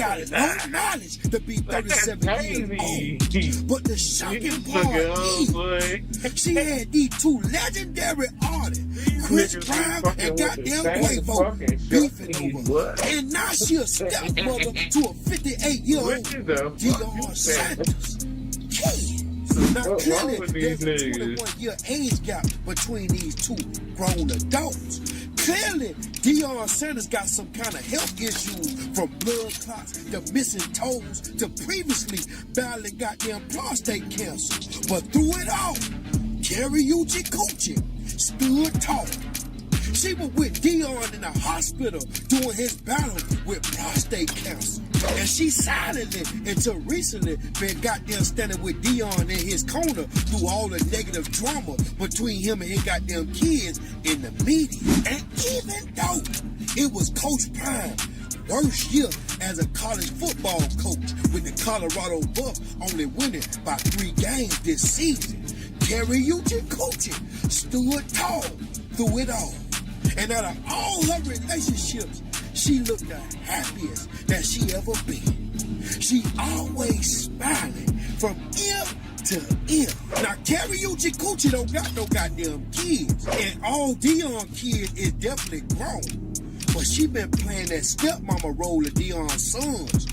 got no knowledge to be 37 years old. But the shocking part is, she had these two legendary artists, Chris Brown and goddamn Quavo, beefing over. And now she a stepmother to a 58-year-old Deion Sanders. Now clearly there's a 21-year age gap between these two grown adults. Clearly, Deion Sanders got some kind of health issues, from blood clots to missing toes to previously battling goddamn prostate cancer. But through it all, Karaoke Coochie stood tall. She was with Deion in the hospital doing his battle with prostate cancer. And she silently, until recently, been goddamn standing with Deion in his corner through all the negative drama between him and his goddamn kids in the media. And even though it was Coach Prime worst year as a college football coach, with the Colorado Buffs only winning by 3 games this season, Karaoke Coochie stood tall through it all. And out of all her relationships, she looked the happiest that she ever been. She always smiling from ear to ear. Now, Karaoke Coochie don't got no goddamn kids. And all Deion kids is definitely grown. But she been playing that stepmama role of Deion's sons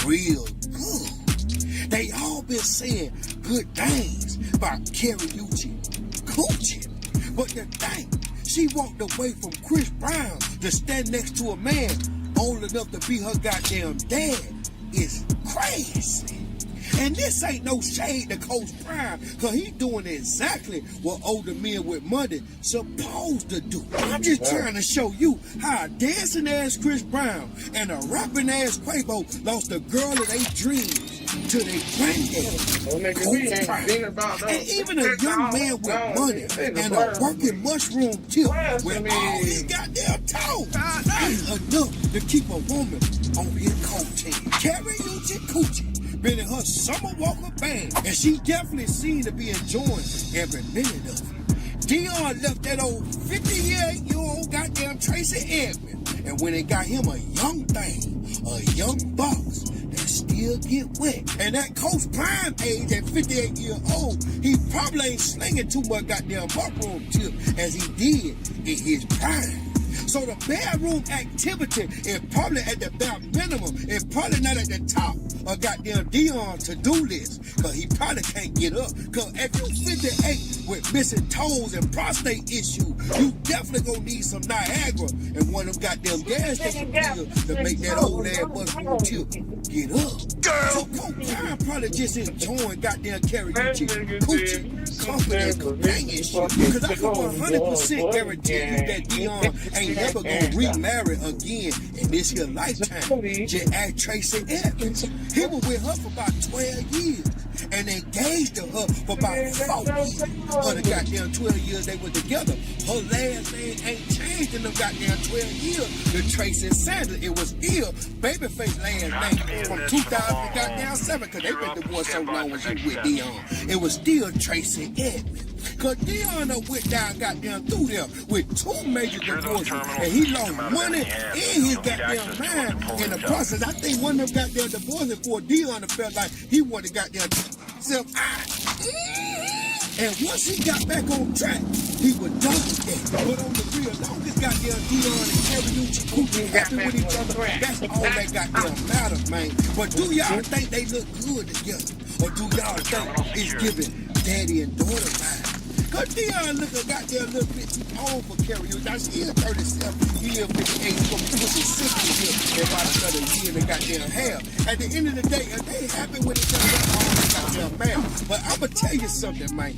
real good. They all been saying good things about Karaoke Coochie. But the thing, she walked away from Chris Brown to stand next to a man old enough to be her goddamn dad is crazy. And this ain't no shade to Coach Prime, cause he doing exactly what older men with money supposed to do. I'm just trying to show you how a dancing ass Chris Brown and a rapping ass Quavo lost the girl of their dreams to their granddaddy, Coach Prime. And even a young man with money and a working mushroom tip with all his goddamn toes ain't enough to keep a woman on his coat team. Karaoke Coochie been in her Summer Walker band, and she definitely seemed to be enjoying every minute of it. Deion left that old 58-year-old goddamn Tracy Edmond and went and got him a young thing, a young box that still get wet. And at Coach Prime age, at 58 years old, he probably ain't slinging too much goddamn mushroom tip as he did in his prime. So the bedroom activity is probably at the bare minimum. It's probably not at the top of goddamn Deion to-do list, because he probably can't get up. Because if you 58 with missing toes and prostate issues, you definitely gonna need some Niagara and one of them goddamn gas station pills to make that old ass mushroom tip get up. So Coach Prime probably just enjoying goddamn Karaoke Coochie company and companionship. Because I can 100% guarantee you that Deion ain't never gonna remarry again in this here lifetime. Just ask Tracy Evans. He was with her for about 12 years and engaged to her for about 4 years. Of the goddamn 12 years they were together, her last name ain't changed in them goddamn 12 years. The Tracy Sanders, it was still Babyface last name from 2007, because they been divorced so long when she with Deion. It was still Tracy Edmond. Cause Deion went down goddamn through there with 2 major divorces, and he lost money and his goddamn mind in the process. I think one of them goddamn divorces for Deion felt like he wanted goddamn himself out. And once he got back on track, he was done with that. But on the real, long as goddamn Deion and Karaoke Coochie happy with each other, that's all that goddamn matters, man. But do y'all think they look good together? Or do y'all think it's giving daddy and daughter vibes? Cause Deion look a goddamn little bit too old for Karaoke. Now she is 37, he is 58. He's gonna put his sister here in about another year and a goddamn half. At the end of the day, if they happy with each other, that's all they goddamn matter. But I'ma tell you something, man.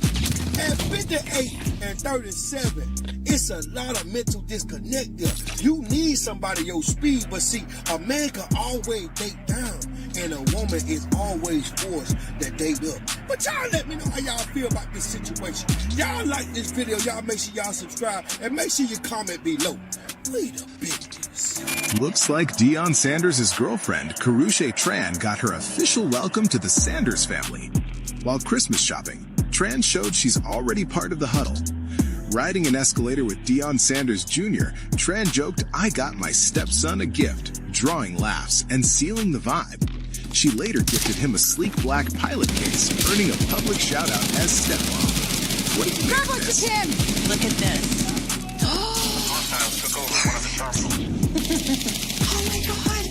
At 58 and 37, it's a lot of mental disconnect there. You need somebody your speed, but see, a man can always date down, and a woman is always forced to date up. But y'all let me know how y'all feel about this situation. Y'all like this video, y'all make sure y'all subscribe, and make sure you comment below. We the biggest. Looks like Deion Sanders' girlfriend, Karrueche Tran, got her official welcome to the Sanders family. While Christmas shopping, Tran showed she's already part of the huddle. Riding an escalator with Deion Sanders Jr., Tran joked, "I got my stepson a gift," drawing laughs and sealing the vibe. She later gifted him a sleek black pilot case, earning a public shout-out as stepmom. What do you think of this? Look at this. Hostiles took over one of the terminals. Oh my God.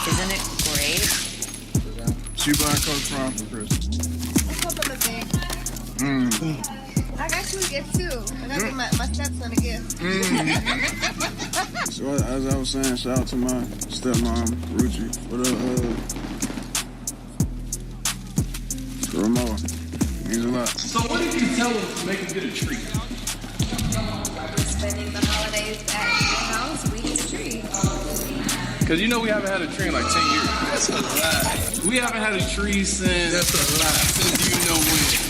Isn't it great? She buy Coach Ron for Christmas. A couple of things. I got you a gift too. I got my stepson a gift. So as I was saying, shout out to my stepmom, Ruchi, for the Ramon. Means a lot. So what did you tell them to make him get a treat? Spending the holidays at your house, we eat a tree. Because you know we haven't had a tree in like 10 years. That's a lie. We haven't had a tree since... That's a lie. Since you know when.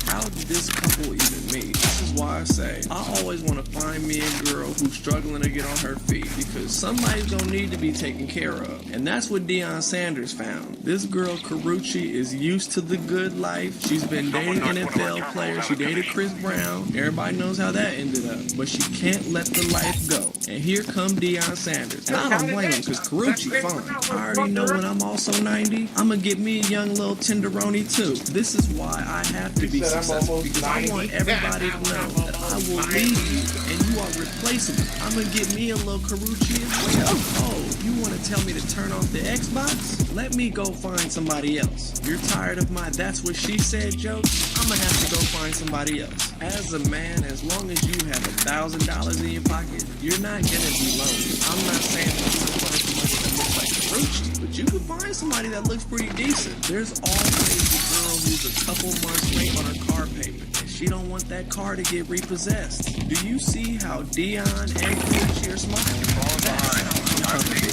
How did this couple even meet? This is why I say I always want to find me a girl who's struggling to get on her feet because somebody's gonna need to be taken care of. And that's what Deion Sanders found. This girl, Karuchi, is used to the good life. She's been dating NFL players. She dated Chris Brown. Everybody knows how that ended up. But she can't let the life go. And here come Deion Sanders. And I don't blame him because Karuchi fine. I already know when I'm also 90, I'm gonna get me a young little tenderoni too. This is why I have to be successful because I want everybody to know that I will leave you and you are replaceable. I'm gonna get me a little Karuchi as well. Oh, you want to tell me to turn off the Xbox? Let me go find somebody else. You're tired of my "that's what she said" jokes? I'm gonna have to go find somebody else. As a man, as long as you have $1,000 in your pocket, you're not gonna be lonely. I'm not saying that you can find somebody that looks like Karuchi, but you can find somebody that looks pretty decent. There's always a girl who's a couple months late on her car payment, and she don't want that car to get repossessed. Do you see how Deion and Karuchi are smiling? That's how I'm coming to you.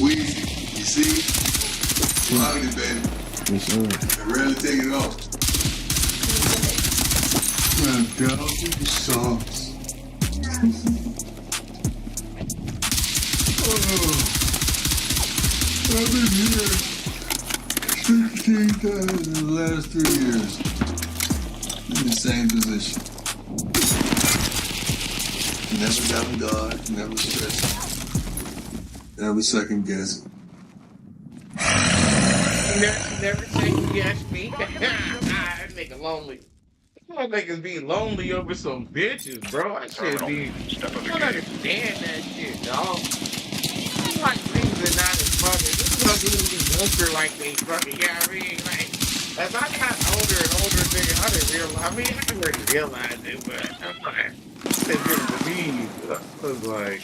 Weezy, you see? Mahogany, baby. Yes, sir. I rarely take it off. Man, girl, do the songs. I've been here 16 times in the last 3 years. In the same position. Never doubting God, never stressing. Never second guessing. Never second guess me. That nigga lonely. That niggas be lonely over some bitches, bro. I should be. I don't understand that shit, dog. It's like things are not as fucking. This is gonna be younger like they fucking. Yeah, I mean, like, as I got older and older, nigga, I didn't realize. I mean, I already realized it, but I'm like, it's different to me. I was like,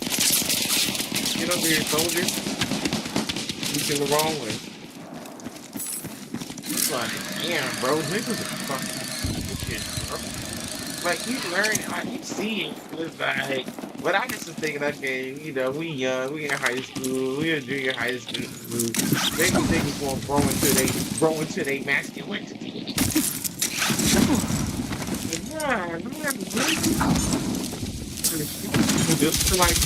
get over here, soldier. He's in the wrong way. It's like, damn, bro, niggas are fucking shit, bro. Like, you learn, like, you see it. It's like, but I just was thinking, okay, you know, we young, we in high school, we in junior high school. Maybe niggas won't grow into their masculinity. Yeah, just like,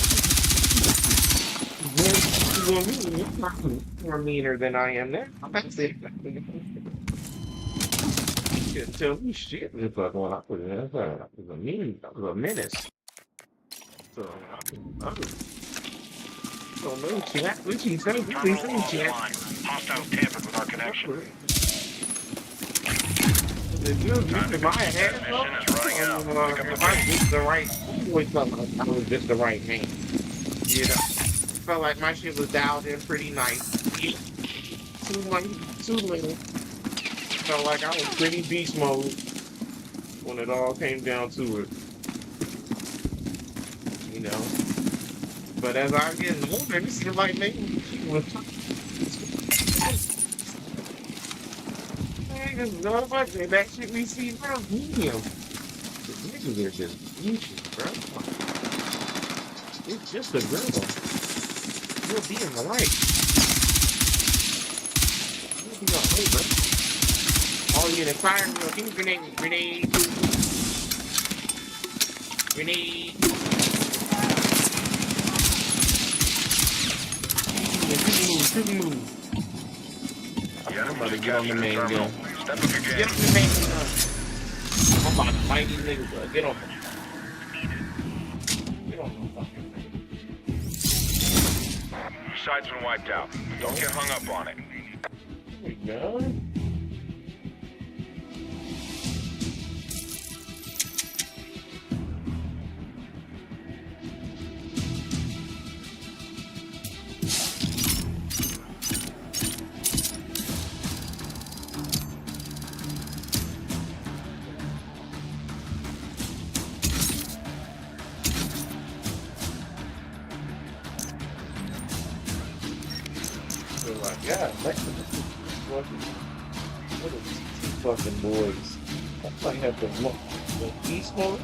more meaner than I am now. That's it. You couldn't tell me shit. It's like when I put it in, I was a menace. So I don't know, chat. What you say? Chat. Hostiles tampered with our connection. If you're in my head, if I just the right, I always felt like I was just the right man. You know, felt like my shit was dialed in pretty nice. Too little. Felt like I was pretty beast mode when it all came down to it. You know. But as I'm getting older, it seems like maybe that shit we see now, medium. The niggas are just bitches, bro. It's just a girl. You'll be in the light. You'll be all right, bro. All you in the fire, you'll grenade. shouldn't move. Yeah, I'm about to just get on the capture the main terminal. gun. Step up your Get game. on the main gun. I'm about to fight these niggas, bro. Get on them. Get on them fucking thing. Side's been wiped out. Don't get hung up on it. There we go. Yeah, what are these two fucking boys? I might have to look. The East Mode?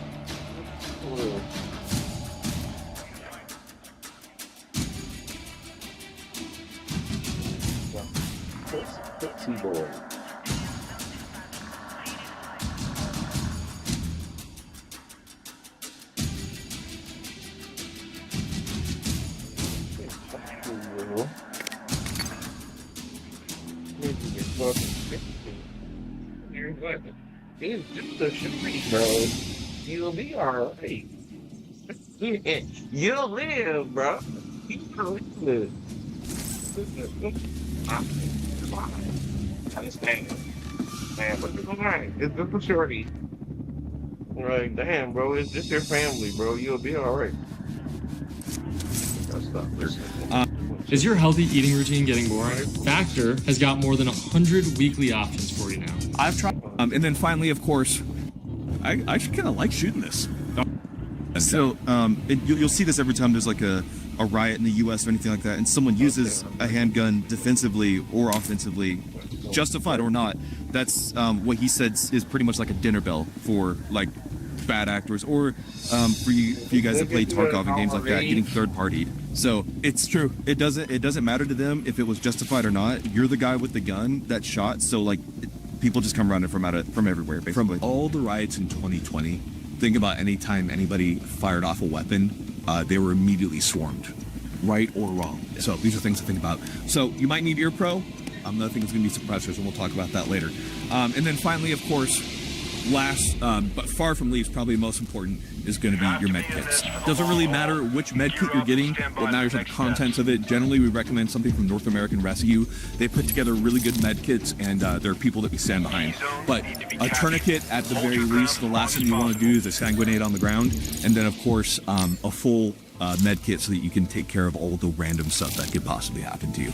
Tootsie boy. It's just a shitty, bro. You'll be alright. You'll live, bro. You'll live. I understand. Man, but it's alright. It's just a shorty. Like, damn, bro. It's just your family, bro. You'll be alright. Is your healthy eating routine getting boring? Factor has got more than 100 weekly options for you now. I've tried. And then finally, of course, I actually kind of like shooting this. So you'll see this every time there's like a riot in the U.S. or anything like that, and someone uses a handgun defensively or offensively, justified or not. That's what he said is pretty much like a dinner bell for like bad actors, or for you guys that play Tarkov and games like that, getting third-partied. So it's true. It doesn't matter to them if it was justified or not. You're the guy with the gun that shot. So like, people just come running from everywhere. Basically. From all the riots in 2020, think about any time anybody fired off a weapon, they were immediately swarmed, right or wrong. So these are things to think about. So you might need ear pro. Another thing is going to be suppressors, and we'll talk about that later. And then finally, of course, last but far from least, probably most important, is going to be your med kits. Doesn't really matter which med kit you're getting, what matters are the contents of it. Generally, we recommend something from North American Rescue. They put together really good med kits, and there are people that we stand behind. But a tourniquet, at the very least, the last thing you want to do is a sanguinate on the ground. And then, of course, a full med kit so that you can take care of all the random stuff that could possibly happen to you.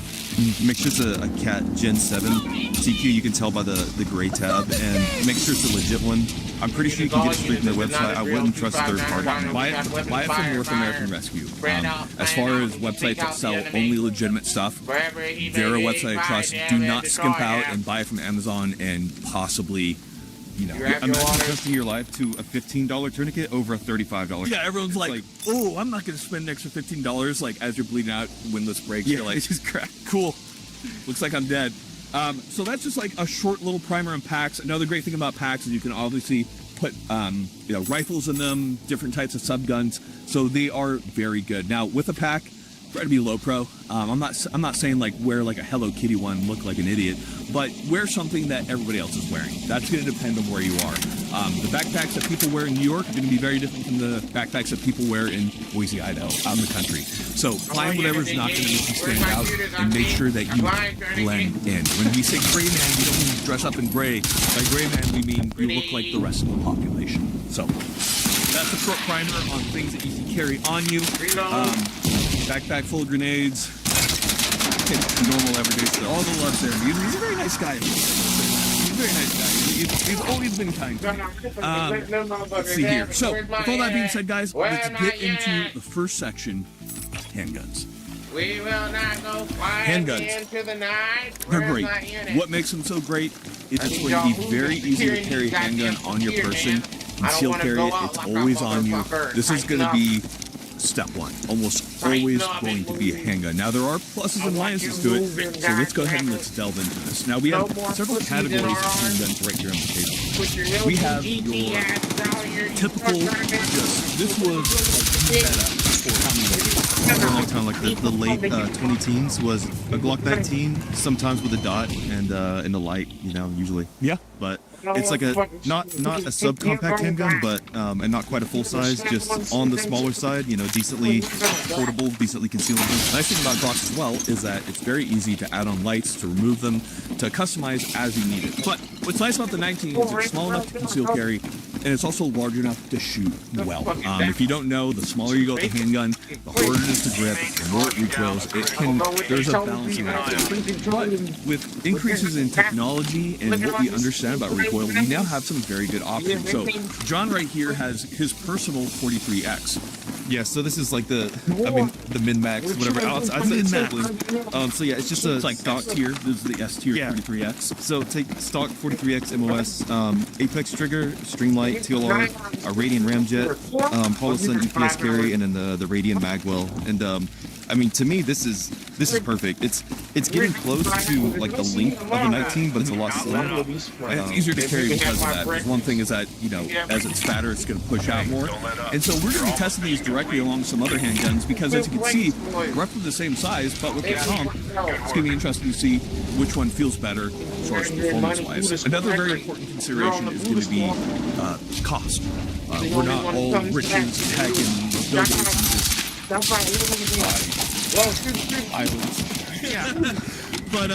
Make sure it's a Cat Gen 7 TQ. You can tell by the gray tab, and make sure it's a legit one. I'm pretty sure you can get it straight from their website. I wouldn't trust third party. Buy it from North American Rescue. As far as websites that sell only legitimate stuff, they're a website I trust. Do not skimp out and buy it from Amazon and possibly, imagine trusting your life to a $15 tourniquet over a $35. Yeah, everyone's like, oh, I'm not going to spend an extra $15. Like, as you're bleeding out, windlass brakes, you're like, it's just crap. Cool. Looks like I'm dead. So that's just like a short little primer and packs. Another great thing about packs is you can obviously put rifles in them, different types of subguns. So they are very good. Now with a pack, try to be low pro. I'm not saying like wear like a Hello Kitty one, look like an idiot, but wear something that everybody else is wearing. That's going to depend on where you are. The backpacks that people wear in New York are going to be very different from the backpacks that people wear in Boise, Idaho, out in the country. So find whatever's not going to make you stand out, and make sure that you blend in. When we say gray man, we don't mean dress up in gray. By gray man, we mean you look like the rest of the population. So that's a short primer on things that you can carry on you. Backpack full of grenades. Normal everyday stuff. All the love there. He's a very nice guy. He's a very nice guy. He's always been kind to me. Let's see here. So, with all that being said, guys, let's get into the first section, handguns. We will not go flying into the night. They're great. What makes them so great is it's going to be very easy to carry a handgun on your person. Conceal carry it. It's always on you. This is going to be step one. Almost always going to be a handgun. Now, there are pluses and minuses to it, so let's go ahead and let's delve into this. Now, we have several categories of handguns right here on the table. We have your typical. This was like meta for how many years? For a long time, like the late 2010s was a Glock 19, sometimes with a dot and in the light, you know, usually. Yeah. But it's like a not a subcompact handgun, but and not quite a full size, just on the smaller side, you know, decently portable, decently concealable. The nice thing about Glocks as well is that it's very easy to add on lights, to remove them, to customize as you need it. But what's nice about the 19 is it's small enough to conceal carry, and it's also large enough to shoot well. If you don't know, the smaller you go with the handgun, the harder it is to grip, the more it recoils. There's a balancing act there. But with increases in technology and what we understand about recoil, we now have some very good options. So John right here has his personal 43X. Yeah, so this is like the min-max, whatever. I'd say it's sampling. So yeah, it's just It's like stock tier. This is the S tier 43X. So take stock 43X MOS, Apex trigger, Streamlight, TLR, a Radian Ramjet, Paulson EPS carry, and then the Radian Magwell. And I mean, to me, this is perfect. It's getting close to like the length of a 19, but it's a lot slimmer. And it's easier to carry because of that. One thing is that, you know, as it's fatter, it's going to push out more. And so we're going to be testing these directly along some other handguns because, as you can see, roughly the same size, but with the comp, it's going to be interesting to see which one feels better as far as performance-wise. Another very important consideration is going to be cost. We're not all riches, tech, and buildings and islands. Yeah. But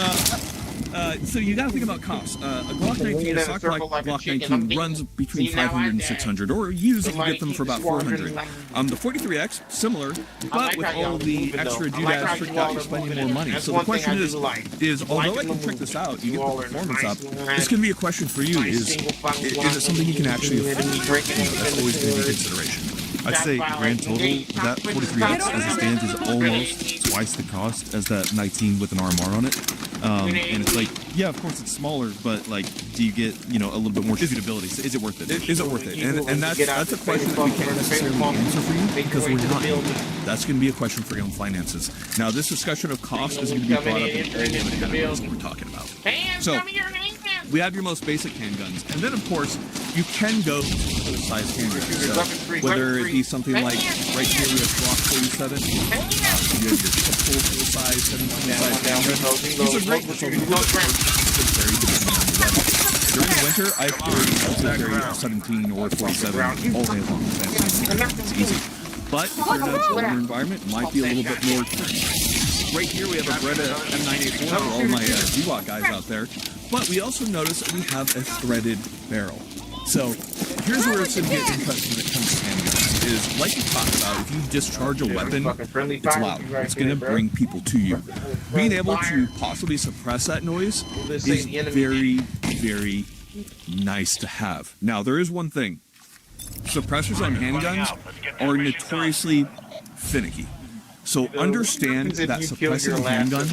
so you got to think about cost. A Glock 19, a stock like Glock 19 runs between 500 and 600, or used you get them for about 400. The 43X, similar, but with all the extra doodads tricked out, you're spending more money. So the question is although I can trick this out, you get the performance up, it's going to be a question for you, is it something you can actually afford? That's always going to be a consideration. I'd say grand total, that 43X as it stands is almost twice the cost as that 19 with an RMR on it. And it's like, yeah, of course it's smaller, but like, do you get, you know, a little bit more shootability? So is it worth it? Is it worth it? And that's a question that we can't necessarily answer for you because we're not. That's going to be a question for your own finances. Now, this discussion of cost is going to be brought up in all the other categories that we're talking about. So, we have your most basic handguns, and then of course you can go to the size handguns. So whether it be something like right here we have Glock 47, you have your typical full size 17 size handgun. These are great. So very dependent on the weather. During the winter, I carry a 17 or 47 all day long. It's easy. But if you're in a colder environment, it might be a little bit more tricky. Right here we have a Beretta M984 for all my GWOT guys out there. But we also notice that we have a threaded barrel. So here's where it's going to get interesting when it comes to handguns. Is like we talked about, if you discharge a weapon, it's loud. It's going to bring people to you. Being able to possibly suppress that noise is very, very nice to have. Now, there is one thing. Suppressors on handguns are notoriously finicky. So understand that suppressing a handgun,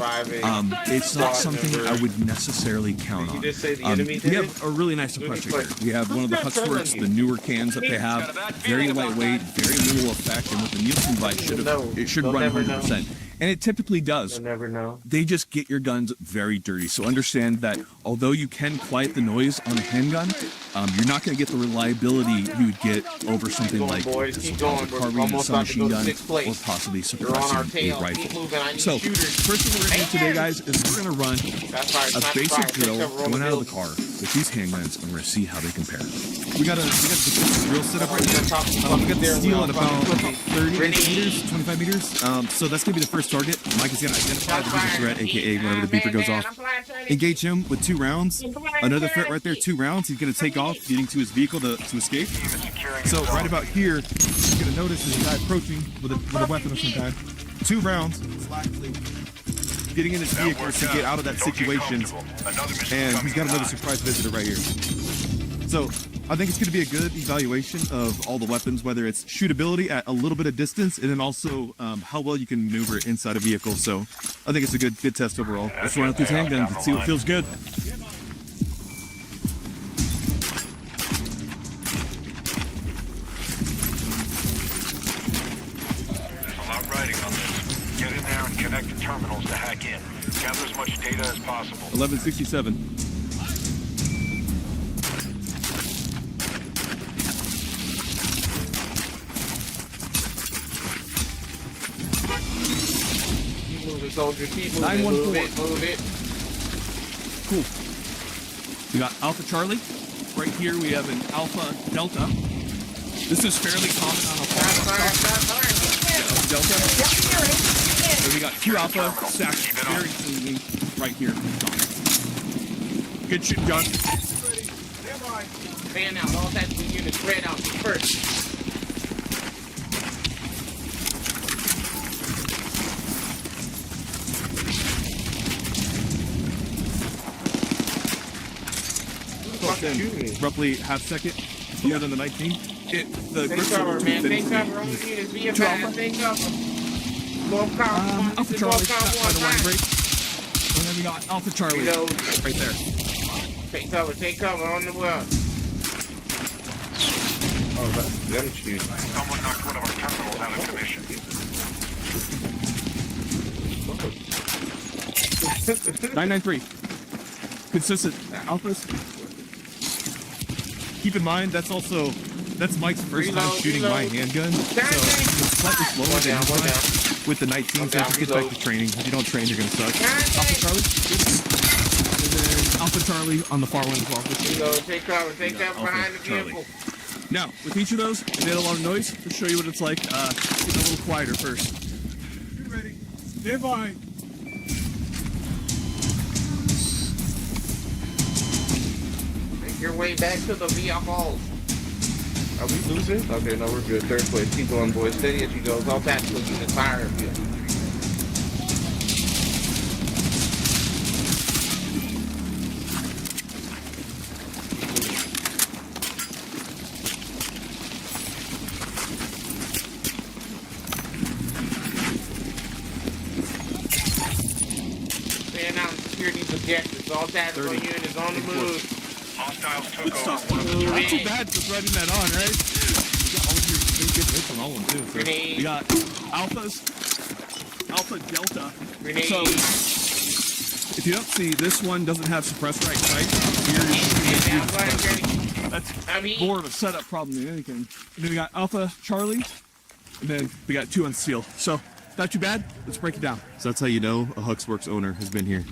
it's not something I would necessarily count on. We have a really nice suppressor here. We have one of the Huxworks, the newer cans that they have, very lightweight, very little effect, and with the Nielsen device, it should run 100%. And it typically does. They just get your guns very dirty. So understand that although you can quiet the noise on a handgun, you're not going to get the reliability you would get over something like a carbine, a submachine gun, or possibly suppressing a rifle. So first thing we're going to do today, guys, is we're going to run a basic drill going out of the car with these handguns, and we're going to see how they compare. We got the drill set up right here. We got the steel at about 30 meters, 25 meters. So that's going to be the first target. Mike is going to identify the visual threat, aka whenever the beeper goes off. Engage him with 2 rounds. Another threat right there, 2 rounds. He's going to take off, getting to his vehicle to escape. So right about here, you're going to notice this guy approaching with a weapon of some kind. 2 rounds, getting in his vehicle to get out of that situation. And he's got another surprise visitor right here. So I think it's going to be a good evaluation of all the weapons, whether it's shootability at a little bit of distance, and then also how well you can maneuver inside a vehicle. So I think it's a good test overall. Let's run out these handguns and see what feels good. A lot riding on this. Get in there and connect the terminals to hack in. Gather as much data as possible. 1167. soldier. Keep moving, move it, move it. Cool. We got Alpha Charlie. Right here we have an Alpha Delta. This is fairly common on a farm. Delta. So we got 2 Alpha stacked very cleanly right here. Good shit, John. Fan out. All that units spread out first. Roughly half second. Yeah, than the 19. The Take cover, man. Take cover. Only units. Be advised. Take cover. Alpha Charlie, by the line break. And then we got Alpha Charlie right there. Take cover on the well. Oh, that's them shoes. Someone knocked one of our terminals out of commission. 993. Consistent Alphas. Keep in mind, that's Mike's first time shooting my handgun. So it's slightly slower than with the 19, so if you get back to training. If you don't train, you're going to suck. Alpha Charlie. And then Alpha Charlie on the far one as well. Take cover behind the vehicle. Now, with each of those, they made a lot of noise. Let's show you what it's like. Get a little quieter first. Get ready. Stand by. Make your way back to the vehicle. Are we losing? Okay, no, we're good. Third place. Keep going, boys. Steady as you go. All tactical units fire of you. Stand out and secure these objectives. All tactical units on the move. Hostiles took over. Not too bad for threading that on, right? You got all of your good hits on all of them, too. So we got Alphas, Alpha Delta. So, if you don't see, this one doesn't have suppressor right sight. That's more of a setup problem than anything. And then we got Alpha Charlie, and then we got 2 on steel. So, not too bad. Let's break it down. So that's how you know a Huxworks owner has been here.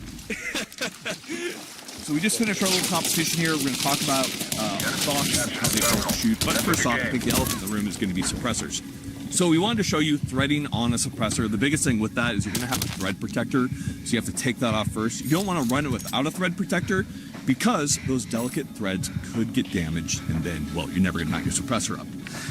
So we just finished our little competition here. We're going to talk about thoughts and how they all shoot. But first off, I think the elephant in the room is going to be suppressors. So we wanted to show you threading on a suppressor. The biggest thing with that is you're going to have a thread protector, so you have to take that off first. You don't want to run it without a thread protector because those delicate threads could get damaged, and then, well, you're never going to mount your suppressor up.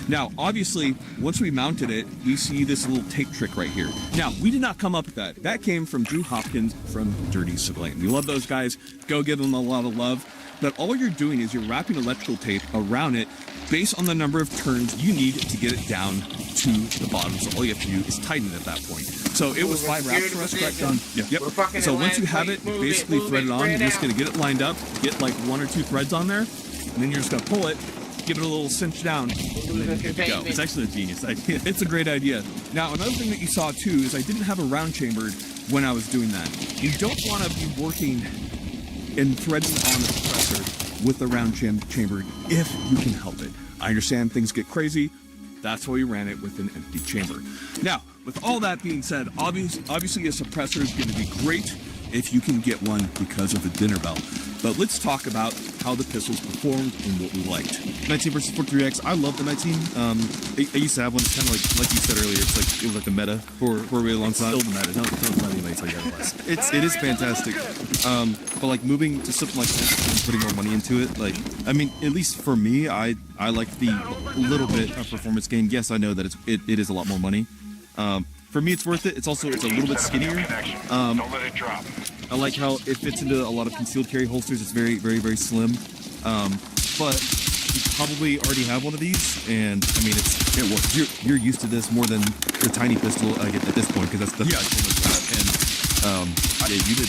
Now, obviously, once we mounted it, we see this little tape trick right here. Now, we did not come up with that. That came from Drew Hopkins from Dirty Civilian. We love those guys. Go give them a lot of love. But all you're doing is you're wrapping electrical tape around it based on the number of turns you need to get it down to the bottom. So all you have to do is tighten it at that point. So it was 5 wraps for us, correct? Yep. So once you have it, basically thread it on. You're just going to get it lined up, get like 1 or 2 threads on there, and then you're just going to pull it, give it a little cinch down, and then you're good to go. It's actually a genius idea. It's a great idea. Now, another thing that you saw too is I didn't have a round chambered when I was doing that. You don't want to be working and threading on a suppressor with a round chamber if you can help it. I understand things get crazy. That's why we ran it with an empty chamber. Now, with all that being said, obviously a suppressor is going to be great if you can get one because of the dinner bell. But let's talk about how the pistols performed and what we liked. 19 versus 43X. I love the 19. I used to have one. It's kind of like you said earlier. It was like the meta for a really long time. Still the meta. Don't let anybody tell you otherwise. It is fantastic. But like moving to something like this and putting more money into it, like I mean, at least for me, I like the little bit of performance gain. Yes, I know that it is a lot more money. For me, it's worth it. It's a little bit skinnier. Don't let it drop. I like how it fits into a lot of concealed carry holsters. It's very, very, very slim. But you probably already have one of these, and I mean, it works. You're used to this more than the tiny pistol I get at this point, because that's the and you did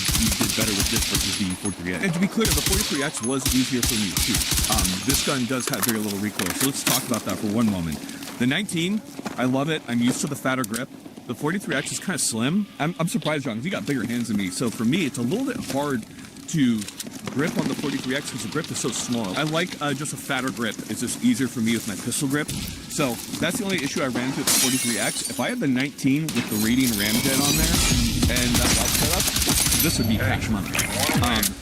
better with this versus the 43X. And to be clear, the 43X was easier for me to shoot. This gun does have very little recoil, so let's talk about that for one moment. The 19, I love it. I'm used to the fatter grip. The 43X is kind of slim. I'm surprised, John, because you got bigger hands than me. So for me, it's a little bit hard to grip on the 43X because the grip is so small. I like just a fatter grip. It's just easier for me with my pistol grip. So that's the only issue I ran into with the 43X. If I had the 19 with the Radiant Ramjet on there, and that lock setup, this would be cash money.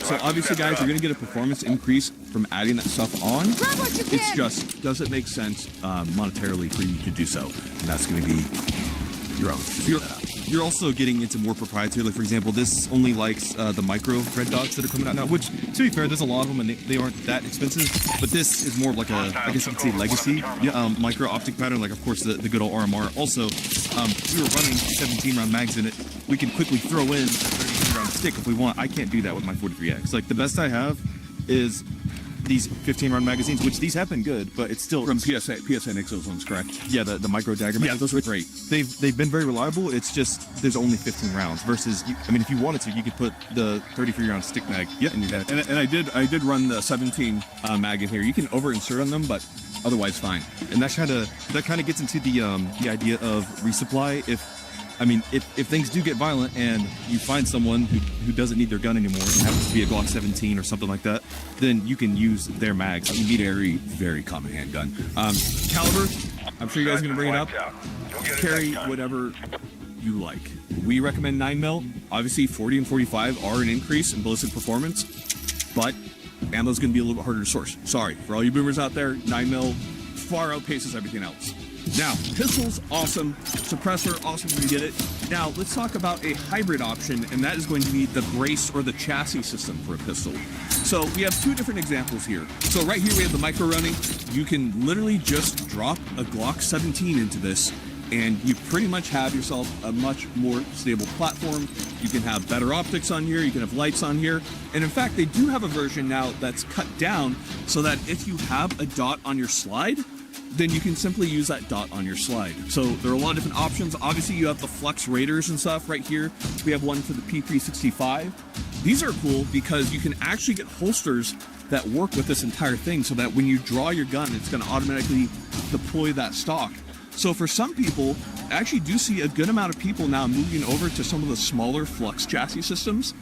So obviously, guys, you're going to get a performance increase from adding that stuff on. It's just doesn't make sense monetarily for you to do so, and that's going to be your own. You're also getting into more proprietary. Like, for example, this only likes the micro red dots that are coming out now, which, to be fair, there's a lot of them and they aren't that expensive. But this is more of like a, I guess you could say, legacy micro optic pattern. Like, of course, the good old RMR. Also, we were running 17-round mags in it. We can quickly throw in a 32-round stick if we want. I can't do that with my 43X. Like, the best I have is these 15-round magazines, which these have been good, but it's still from PSA makes those ones, correct? Yeah, the micro dagger. Yeah, those were great. They've been very reliable. It's just there's only 15 rounds versus I mean, if you wanted to, you could put the 33-round stick mag. Yeah, and I did run the 17 mag in here. You can over insert on them, but otherwise fine. And that kind of gets into the idea of resupply. If things do get violent and you find someone who doesn't need their gun anymore, and happens to be a Glock 17 or something like that, then you can use their mags. You need a very, very common handgun. Caliber, I'm sure you guys are going to bring it up. Carry whatever you like. We recommend 9mm. Obviously, 40 and 45 are an increase in ballistic performance, but ammo's going to be a little bit harder to source. Sorry, for all you boomers out there, 9mm far outpaces everything else. Now, pistols, awesome. Suppressor, awesome when you get it. Now, let's talk about a hybrid option, and that is going to be the brace or the chassis system for a pistol. So we have two different examples here. So right here we have the micro running. You can literally just drop a Glock 17 into this, and you pretty much have yourself a much more stable platform. You can have better optics on here, you can have lights on here, and in fact, they do have a version now that's cut down so that if you have a dot on your slide, then you can simply use that dot on your slide. So there are a lot of different options. Obviously, you have the Flex Raiders and stuff right here. We have one for the P365. These are cool because you can actually get holsters that work with this entire thing so that when you draw your gun, it's going to automatically deploy that stock. So for some people, I actually do see a good amount of people now moving over to some of the smaller Flex chassis systems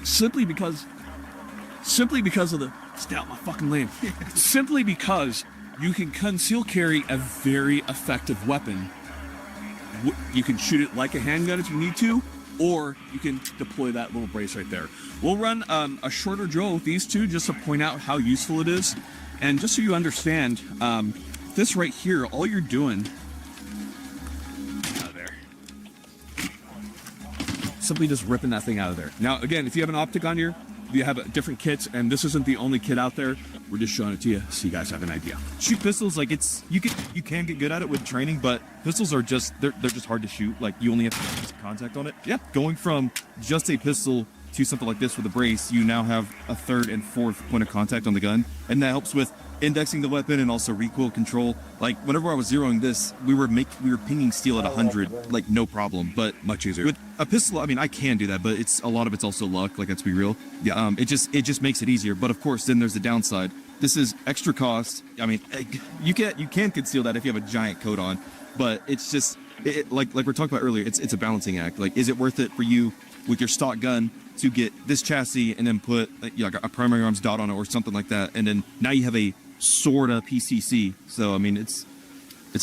simply because of the... Stay out my fucking lane. Simply because you can conceal carry a very effective weapon. You can shoot it like a handgun if you need to, or you can deploy that little brace right there. We'll run a shorter drill with these two just to point out how useful it is. And just so you understand, this right here, all you're doing... Out of there. Simply just ripping that thing out of there. Now, again, if you have an optic on here, you have different kits, and this isn't the only kit out there. We're just showing it to you so you guys have an idea. Shoot pistols, like you can get good at it with training, but pistols are just they're just hard to shoot. Like, you only have to get contact on it. Yeah. Going from just a pistol to something like this with a brace, you now have a third and fourth point of contact on the gun, and that helps with indexing the weapon and also recoil control. Like, whenever I was zeroing this, we were pinging steel at 100, like, no problem. But much easier with a pistol. I mean, I can do that, but a lot of it's also luck. Like, let's be real. Yeah. It just makes it easier. But of course, then there's the downside. This is extra cost. I mean, you can conceal that if you have a giant coat on, but it's just like we're talking about earlier. It's a balancing act. Like, is it worth it for you with your stock gun to get this chassis and then put like a primary arms dot on it or something like that, and then now you have a sorta PCC. So I mean, it's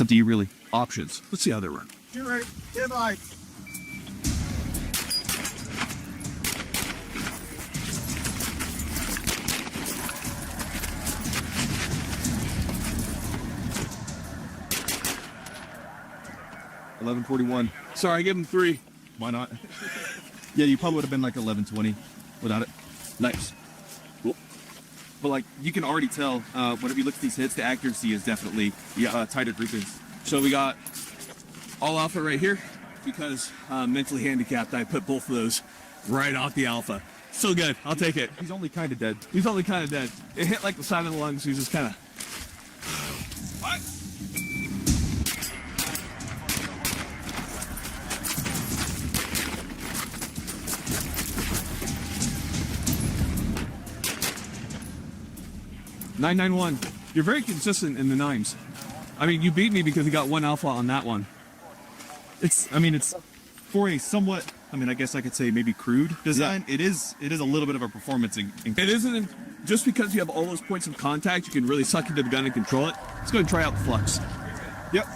up to you really. Options. Let's see how they run. Get ready. Get light. $11.41. Sorry, I gave him 3. Why not? Yeah, you probably would have been like 11.20 without it. Nice. Cool. But like, you can already tell whenever you look at these hits, the accuracy is definitely tighter groupings. So we got all alpha right here because mentally handicapped. I put both of those right off the alpha. So good. I'll take it. He's only kind of dead. He's only kind of dead. It hit like the side of the lungs. He's just kind of... What? .991. You're very consistent in the 9s. I mean, you beat me because you got 1 alpha on that one. It's for a somewhat, I guess I could say maybe crude design. Yeah. It is a little bit of a performance. It isn't just because you have all those points of contact. You can really suck into the gun and control it. Let's go and try out the Flex. Yep.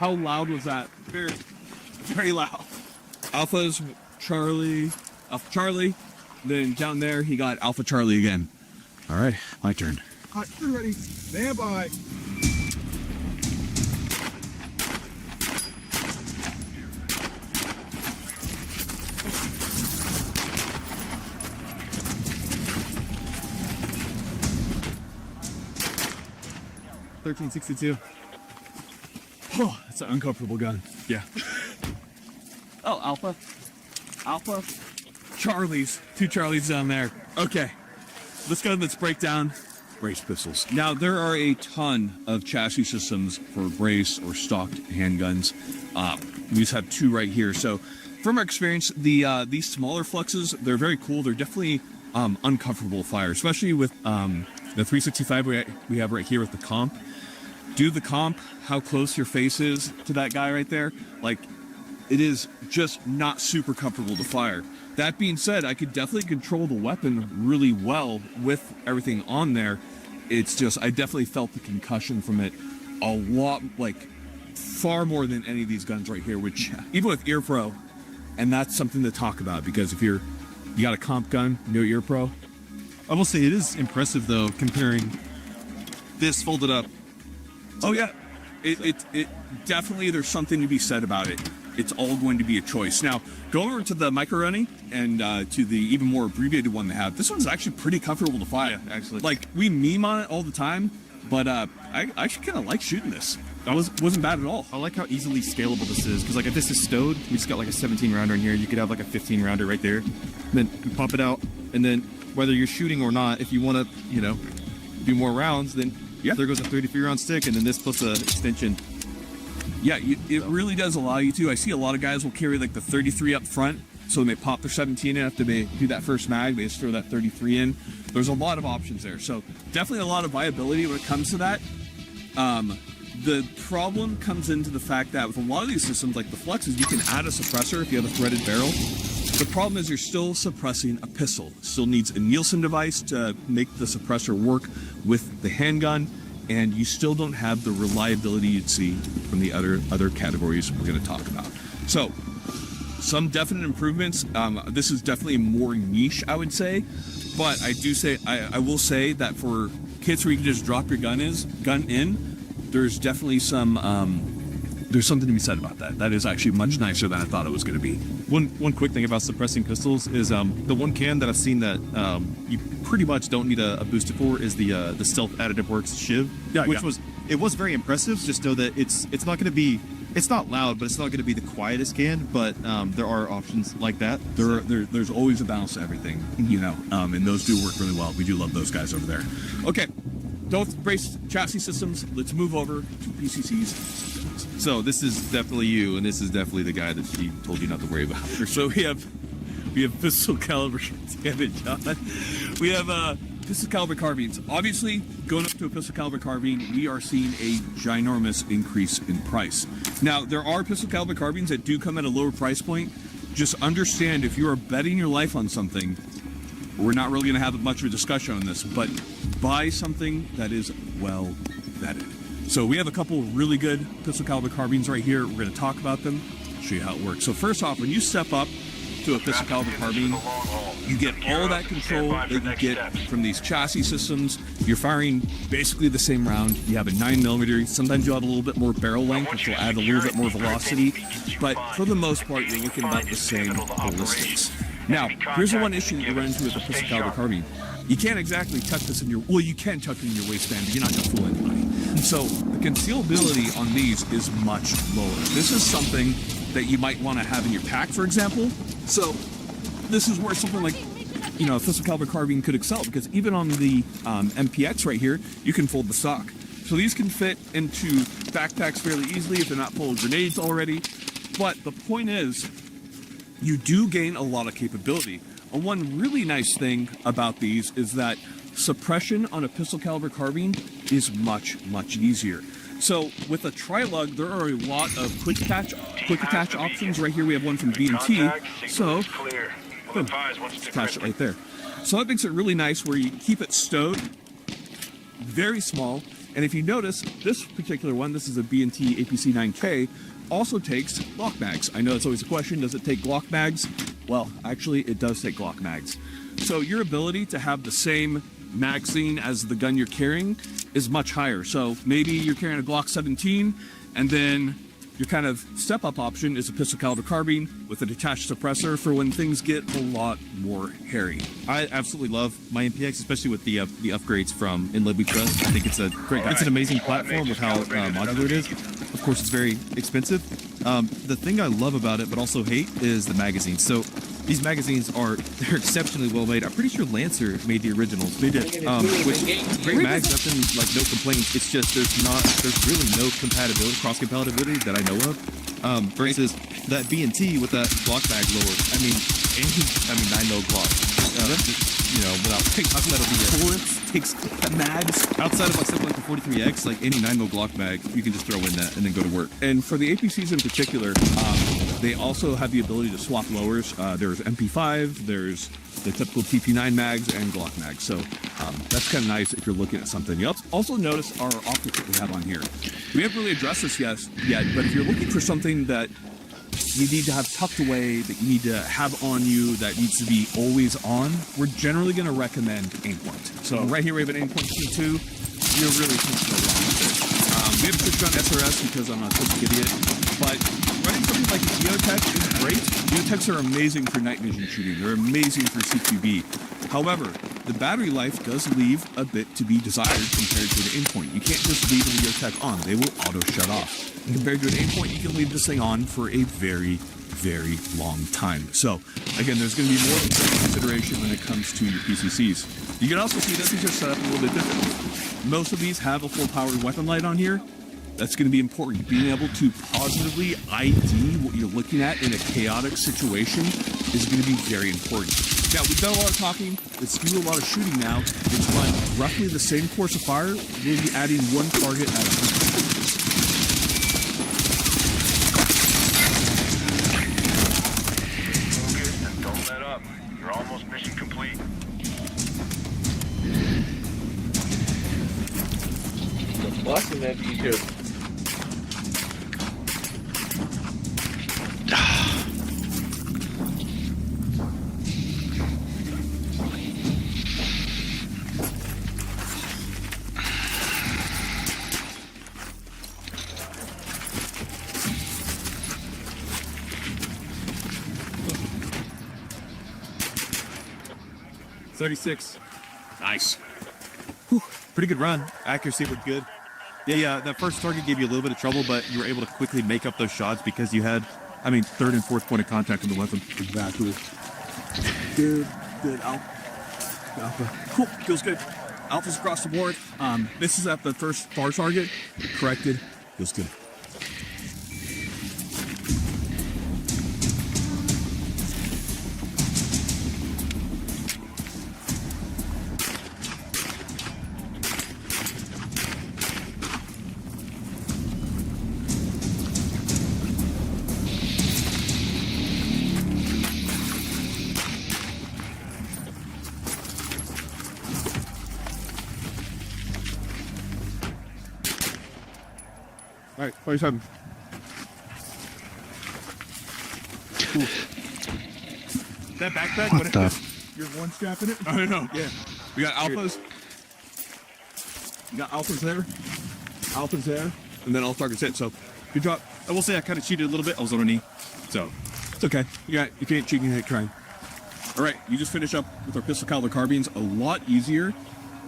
How loud was that? Very, very loud. Alpha's Charlie, Alpha Charlie. Then down there, he got Alpha Charlie again. All right, my turn. All right, you're ready. Stand by. $13.62. Oh, that's an uncomfortable gun. Yeah. Oh, Alpha. Alpha. Charlies. 2 Charlies down there. Okay. Let's go to this breakdown. Brace pistols. Now, there are a ton of chassis systems for brace or stocked handguns. We just have 2 right here. So, from our experience, these smaller fluxes, they're very cool. They're definitely uncomfortable to fire, especially with the 365 we have right here with the comp. Do the comp, how close your face is to that guy right there. Like, it is just not super comfortable to fire. That being said, I could definitely control the weapon really well with everything on there. It's just, I definitely felt the concussion from it a lot, like, far more than any of these guns right here, which, even with Ear Pro, and that's something to talk about, because if you got a comp gun, no Ear Pro. I will say it is impressive, though, comparing this folded up. Oh, yeah. It definitely, there's something to be said about it. It's all going to be a choice. Now, go over to the micro running and to the even more abbreviated one they have. This one's actually pretty comfortable to fire. Yeah, actually. Like, we meme on it all the time, but I actually kind of like shooting this. That wasn't bad at all. I like how easily scalable this is, because like if this is stowed, we just got like a 17 rounder in here. You could have like a 15 rounder right there. Then you pop it out, and then whether you're shooting or not, if you want to, do more rounds, then there goes a 33 round stick, and then this plus a extension. Yeah, it really does allow you to. I see a lot of guys will carry like the 33 up front, so when they pop their 17 in after they do that first mag, they just throw that 33 in. There's a lot of options there, so definitely a lot of viability when it comes to that. The problem comes into the fact that with a lot of these systems, like the Fluxes, you can add a suppressor if you have a threaded barrel. The problem is you're still suppressing a pistol. It still needs a Nielsen device to make the suppressor work with the handgun, and you still don't have the reliability you'd see from the other categories we're going to talk about. So, some definite improvements. This is definitely more niche, I would say, but I will say that for kits where you can just drop your gun in, there's definitely there's something to be said about that. That is actually much nicer than I thought it was going to be. One quick thing about suppressing pistols is the one can that I've seen that you pretty much don't need a booster for is the Stealth Additive Works Shiv, which was very impressive. Just know that it's not going to be, it's not loud, but it's not going to be the quietest can. But there are options like that. There's always a balance to everything, and those do work really well. We do love those guys over there. Okay, both brace chassis systems. Let's move over to PCCs. So this is definitely you, and this is definitely the guy that she told you not to worry about. So we have pistol caliber. Damn it, John. We have pistol caliber carbines. Obviously, going up to a pistol caliber carbine, we are seeing a ginormous increase in price. Now, there are pistol caliber carbines that do come at a lower price point. Just understand, if you are betting your life on something, we're not really going to have much of a discussion on this, but buy something that is well vetted. So we have a couple really good pistol caliber carbines right here. We're going to talk about them, show you how it works. So first off, when you step up to a pistol caliber carbine, you get all that control that you get from these chassis systems. You're firing basically the same round. You have a 9mm. Sometimes you'll have a little bit more barrel length, which will add a little bit more velocity. But for the most part, you're looking about the same ballistics. Now, here's the one issue that you run into with a pistol caliber carbine. You can't exactly tuck this in you can tuck it in your waistband, but you're not going to fool anybody. So the concealability on these is much lower. This is something that you might want to have in your pack, for example. So this is where something like, a pistol caliber carbine could excel, because even on the MPX right here, you can fold the stock. So these can fit into backpacks fairly easily if they're not full of grenades already. But the point is, you do gain a lot of capability. And one really nice thing about these is that suppression on a pistol caliber carbine is much, much easier. So with a tri-lug, there are a lot of quick attach options. Right here we have one from B&T. So boom, attach it right there. So that makes it really nice where you keep it stowed, very small. And if you notice, this particular one, this is a B&T APC 9K, also takes Glock mags. I know it's always a question, does it take Glock mags? Well, actually, it does take Glock mags. So your ability to have the same magazine as the gun you're carrying is much higher. So maybe you're carrying a Glock 17, and then your kind of step-up option is a pistol caliber carbine with a detached suppressor for when things get a lot more hairy. I absolutely love my MPX, especially with the upgrades from Inlaid We Trust. I think it's a great, it's an amazing platform with how modular it is. Of course, it's very expensive. The thing I love about it, but also hate, is the magazines. So these magazines they're exceptionally well made. I'm pretty sure Lancer made the originals. They did, which great mags, nothing like no complaints. It's just there's really no compatibility, cross compatibility that I know of. Versus that B&T with that Glock mag lower. I mean 9mm Glock. Without talking about the bullets, takes mags outside of something like the 43X, like any 9mm Glock mag, you can just throw in that and then go to work. And for the APCs in particular, they also have the ability to swap lowers. There's MP5, there's the typical TP9 mags and Glock mags. So that's kind of nice if you're looking at something. You also notice our optics that we have on here. We haven't really addressed this yet, but if you're looking for something that you need to have tucked away, that you need to have on you, that needs to be always on, we're generally going to recommend Aimpoint. So right here we have an Aimpoint T2. You're really thinking around with it. We haven't switched on SRS because I'm a quick idiot, but running something like a Geotech is great. Geotechs are amazing for night vision shooting. They're amazing for CQB. However, the battery life does leave a bit to be desired compared to the Aimpoint. You can't just leave a Geotech on. They will auto shut off. And compared to an Aimpoint, you can leave this thing on for a very, very long time. So, again, there's going to be more consideration when it comes to your PCCs. You can also see that these are set up a little bit differently. Most of these have a full-powered weapon light on here. That's going to be important. Being able to positively ID what you're looking at in a chaotic situation is going to be very important. Now, we've done a lot of talking. Let's do a lot of shooting now. Let's run roughly the same course of fire. We'll be adding one target at a time. Don't let up. You're almost mission complete. Busting that video. .36. Nice. Whew, pretty good run. Accuracy looked good. Yeah, that first target gave you a little bit of trouble, but you were able to quickly make up those shots because you had, third and fourth point of contact with the weapon. Exactly. Good Alpha. Cool, feels good. Alphas across the board. This is at the first far target. Corrected. Feels good. All right, 27. Cool. That backpack, what the? You're one strapping it? I know, yeah. We got alphas. You got alphas there, and then all targets hit. So, good job. I will say I kind of cheated a little bit. I was on a knee, so it's okay. You can't cheat, you hit crime. All right, you just finished up with our pistol caliber carbines. A lot easier.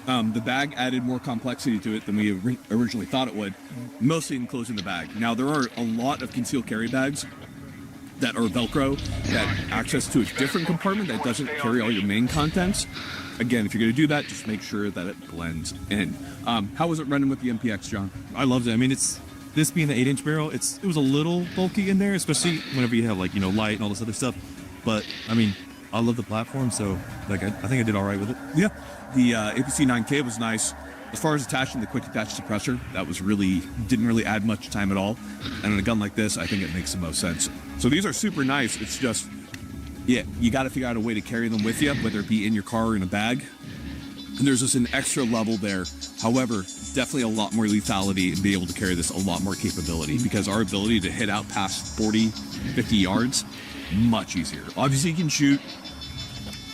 The bag added more complexity to it than we originally thought it would, mostly in closing the bag. Now, there are a lot of concealed carry bags that are Velcro that access to a different compartment that doesn't carry all your main contents. Again, if you're going to do that, just make sure that it blends in. How was it running with the MPX, John? I loved it. This being the 8-inch barrel, it was a little bulky in there, especially whenever you have light and all this other stuff. But I love the platform, so I think I did all right with it. Yeah. The APC 9K was nice. As far as attaching the quick attach suppressor, that was didn't really add much time at all. And in a gun like this, I think it makes the most sense. So these are super nice. It's just, you got to figure out a way to carry them with you, whether it be in your car or in a bag. And there's just an extra level there. However, definitely a lot more lethality and be able to carry this a lot more capability because our ability to hit out past 40, 50 yards, much easier. Obviously, you can shoot,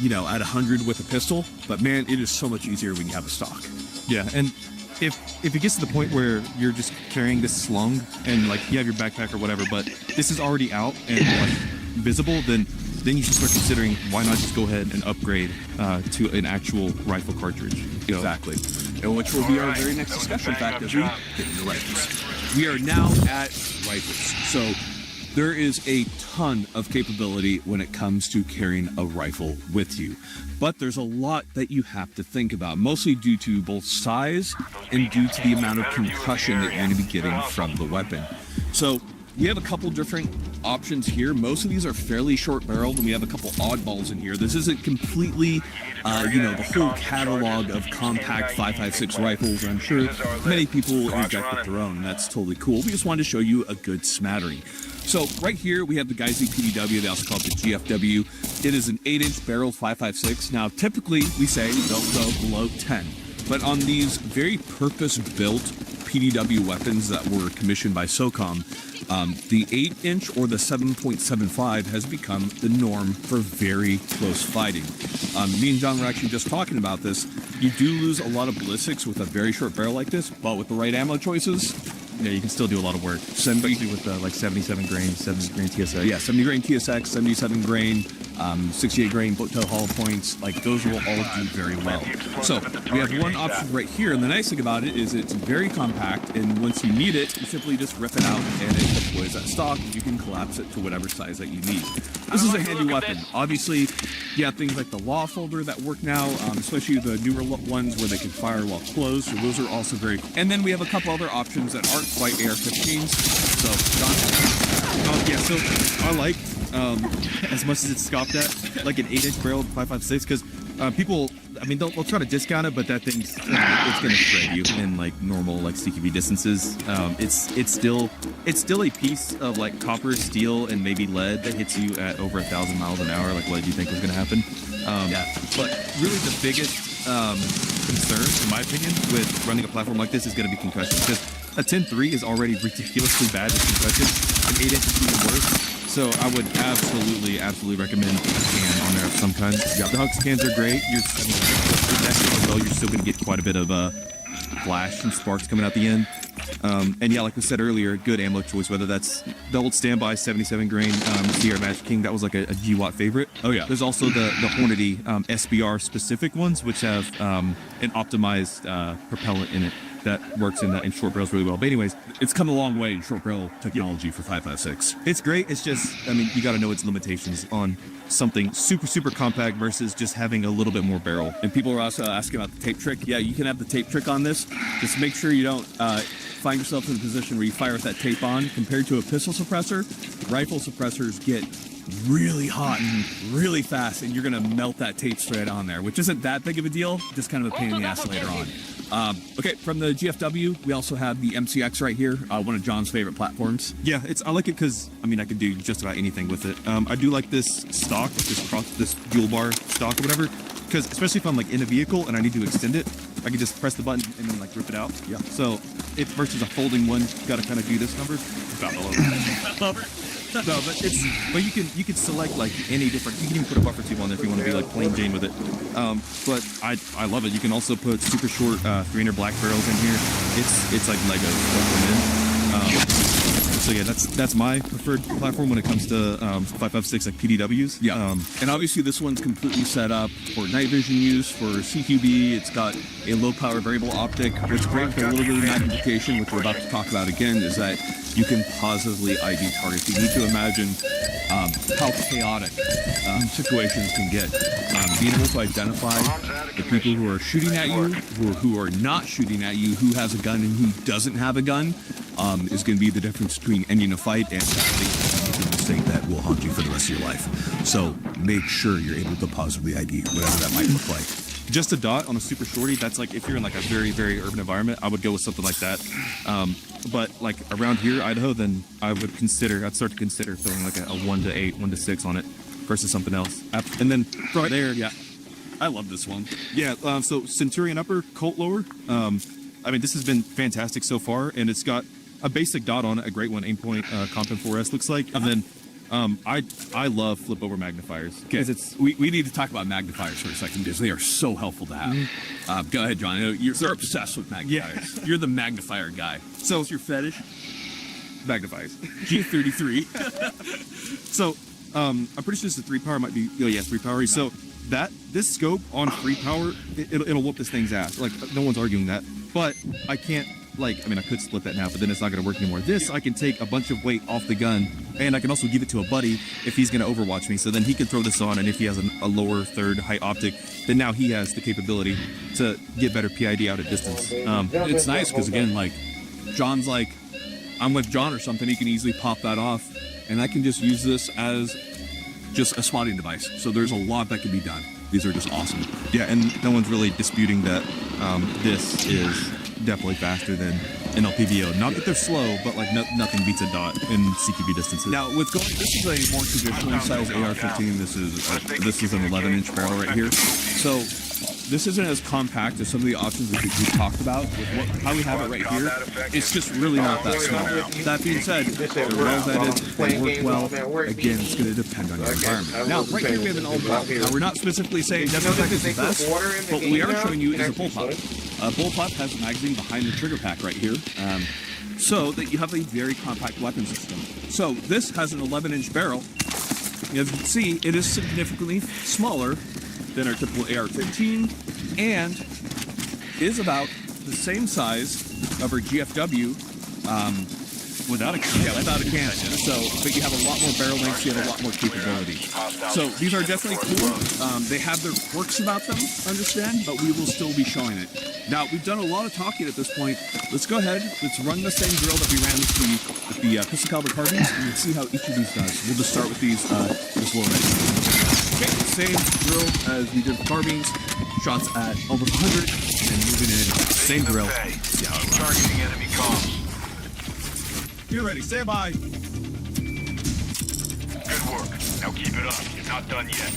at 100 with a pistol, but man, it is so much easier when you have a stock. Yeah, and if it gets to the point where you're just carrying this slung and like you have your backpack or whatever, but this is already out and like visible, then you should start considering why not just go ahead and upgrade to an actual rifle cartridge. Exactly. And which will be our very next discussion fact as we get into rifles. We are now at rifles. So there is a ton of capability when it comes to carrying a rifle with you. But there's a lot that you have to think about, mostly due to both size and due to the amount of concussion that you're going to be getting from the weapon. So we have a couple different options here. Most of these are fairly short barreled, and we have a couple oddballs in here. This isn't completely, the whole catalog of compact 5.56 rifles. I'm sure many people interject with their own, and that's totally cool. We just wanted to show you a good smattering. So right here we have the Geisel PDW. They also call it the GFW. It is an 8-inch barreled 5.56. Now typically we say don't go below 10, but on these very purpose-built PDW weapons that were commissioned by SOCOM, the 8-inch or the 7.75 has become the norm for very close fighting. Me and John were actually just talking about this. You do lose a lot of ballistics with a very short barrel like this, but with the right ammo choices, yeah, you can still do a lot of work. Especially with like 77 grain, 70 grain TSX. Yeah, 70 grain TSX, 77 grain, 68 grain toe hollow points. Like those will all do very well. So we have one option right here, and the nice thing about it is it's very compact, and once you need it, you simply just rip it out and it deploys at stock. You can collapse it to whatever size that you need. This is a handy weapon. Obviously, you have things like the law folder that work now, especially the newer ones where they can fire while closed. So those are also very cool. And then we have a couple other options that aren't quite AR-15s. So, John? So I like, as much as it's scoffed at, like an 8-inch barrel 5.56, because people, they'll try to discount it, but that thing's, it's going to shred you in like normal like CQB distances. It's still a piece of like copper, steel, and maybe lead that hits you at over 1,000 miles an hour. Like, what did you think was going to happen? But really the biggest concern, in my opinion, with running a platform like this is going to be concussion, because a 10.3 is already ridiculously bad with concussion. An 8-inch is even worse. So I would absolutely recommend a can on there of some kind. Yeah, the Hux cans are great. You're still going to get quite a bit of flash and sparks coming out the end. And yeah, like we said earlier, good ammo choice, whether that's the old standby 77 grain Sierra Magic King. That was like a GWAT favorite. Oh yeah. There's also the Hornady SBR specific ones, which have an optimized propellant in it that works in short barrels really well. But anyways, it's come a long way in short barrel technology for 5.56. It's great. It's just, you got to know its limitations on something super compact versus just having a little bit more barrel. And people are also asking about the tape trick. Yeah, you can have the tape trick on this. Just make sure you don't find yourself in a position where you fire with that tape on. Compared to a pistol suppressor, rifle suppressors get really hot and really fast, and you're going to melt that tape straight on there, which isn't that big of a deal, just kind of a pain in the ass later on. Okay, from the GFW, we also have the MCX right here, one of John's favorite platforms. Yeah, I like it because, I can do just about anything with it. I do like this stock, this dual bar stock or whatever, because especially if I'm like in a vehicle and I need to extend it, I can just press the button and then like rip it out. Yeah. So if versus a folding one, you got to kind of do this number. About all over. No, but you can select like any different. You can even put a buffer tube on there if you want to be like plain Jane with it. But I love it. You can also put super short 300 black barrels in here. It's like Lego. So yeah, that's my preferred platform when it comes to 5.56 like PDWs. Yeah. And obviously this one's completely set up for night vision use, for CQB. It's got a low power variable optic. What's great for a little bit of magnification, which we're about to talk about again, is that you can positively ID targets. You need to imagine how chaotic situations can get. Being able to identify the people who are shooting at you, who are not shooting at you, who has a gun and who doesn't have a gun, is going to be the difference between ending a fight and making a mistake that will haunt you for the rest of your life. So make sure you're able to positively ID whatever that might look like. Just a dot on a super shorty, that's like if you're in like a very, very urban environment, I would go with something like that. But like around here, Idaho, then I'd start to consider throwing like a 1 to 8, 1 to 6 on it versus something else. And then right there, yeah. I love this one. Yeah, so Centurion upper, Colt lower. I mean, this has been fantastic so far, and it's got a basic dot on it, a great one, Aimpoint Compton 4S looks like, and then I love flip over magnifiers because it's. We need to talk about magnifiers for a second because they are so helpful to have. Go ahead, John. You're obsessed with magnifiers. Yeah. You're the magnifier guy. So what's your fetish? Magnifiers. G33. So I'm pretty sure it's a 3 power. Might be 3 power. So this scope on 3 power, it'll whoop this thing's ass. Like no one's arguing that, but I can't. I could split that now, but then it's not going to work anymore. This, I can take a bunch of weight off the gun, and I can also give it to a buddy if he's going to overwatch me. So then he can throw this on, and if he has a lower third height optic, then now he has the capability to get better PID out at distance. It's nice because, again, like, John's like, I'm with John or something, he can easily pop that off, and I can just use this as just a spotting device. So there's a lot that can be done. These are just awesome. Yeah, and no one's really disputing that this is definitely faster than an LPVO. Not that they're slow, but like nothing beats a dot in CQB distances. Now, this is a more traditionally sized AR-15. This is an 11-inch barrel right here. So this isn't as compact as some of the options that we talked about. With how we have it right here, it's just really not that small. That being said, they're well vetted, they work well. Again, it's going to depend on your environment. Now, right here we have an old pop. Now, we're not specifically saying Definitech is the best, but what we are showing you is a bullpup. A bullpup has a magazine behind the trigger pack right here, so that you have a very compact weapon system. So this has an 11-inch barrel. As you can see, it is significantly smaller than our typical AR-15, and is about the same size of our GFW without a cannon. Yeah, without a cannon. So, but you have a lot more barrel lengths, you have a lot more capability. So these are definitely cool. They have their quirks about them, understand, but we will still be showing it. Now, we've done a lot of talking at this point. Let's go ahead, let's run the same drill that we ran with the pistol caliber carbines, and let's see how each of these does. We'll just start with these, this low range. Okay, same drill as we did with carbines. Shots at almost 100, and moving in. Same drill. Targeting enemy comms. Get ready, stand by. Good work. Now keep it up. You're not done yet.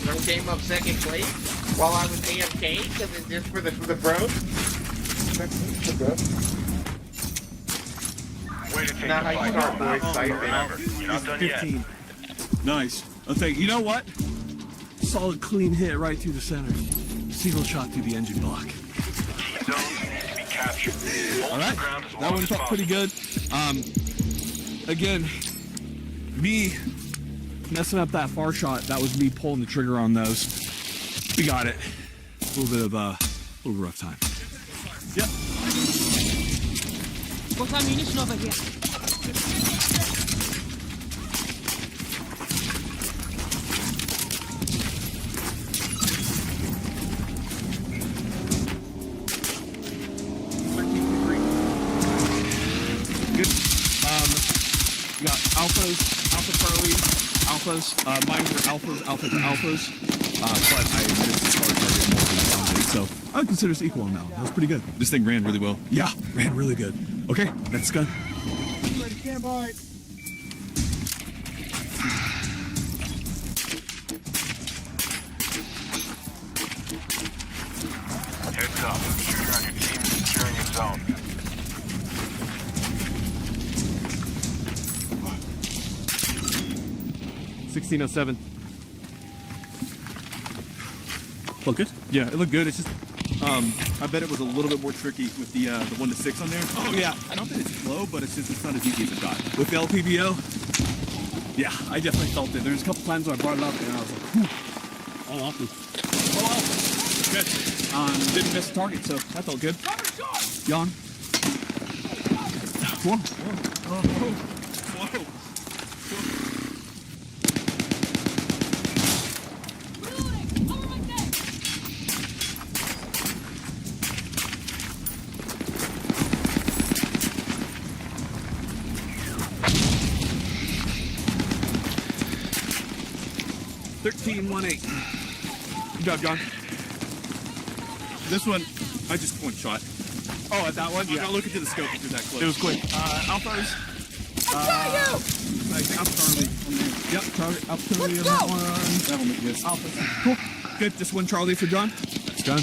Some came up second place while I was AFK because it's just for the pros. Way to take Not the how you fight. start, boys. Fight, Remember, you're not done yet. 15. Nice. Okay, you know what? Solid clean hit right through the center. Single shot through the engine block. Key zone needs to be captured. All right, that one felt pretty good. Again, me messing up that far shot, that was me pulling the trigger on those. We got it. A little bit of a little rough time. Yep. Got ammunition over here. Good. We got alphas, alpha Charlie, alphas. Mine were alphas. But I missed as far as I did more than one, so I would consider this equal on that one. That was pretty good. This thing ran really well. Yeah, ran really good. Okay, next gun. Ready, stand by. Heads up. Shooter on your team is securing your zone. $16.07. Look good? Yeah, it looked good. It's just, I bet it was a little bit more tricky with the 1 to 6 on there. Oh yeah. I don't think it's slow, but it's not as easy as it got. With the LPVO, yeah, I definitely felt it. There's a couple times where I brought it up and I was like, whew, all off. Oh well, good. Didn't miss the target, so that felt good. Jan. Whoa. $13.18. Good job, John. This one, I just one shot. Oh, at that one? Yeah. Don't look into the scope if you're that close. It was quick. Alphas. Like Alpha Charlie. Yep, Charlie. Alpha Charlie on that one. That'll make this. Alpha. Cool. Good. Just one Charlie for John. It's done.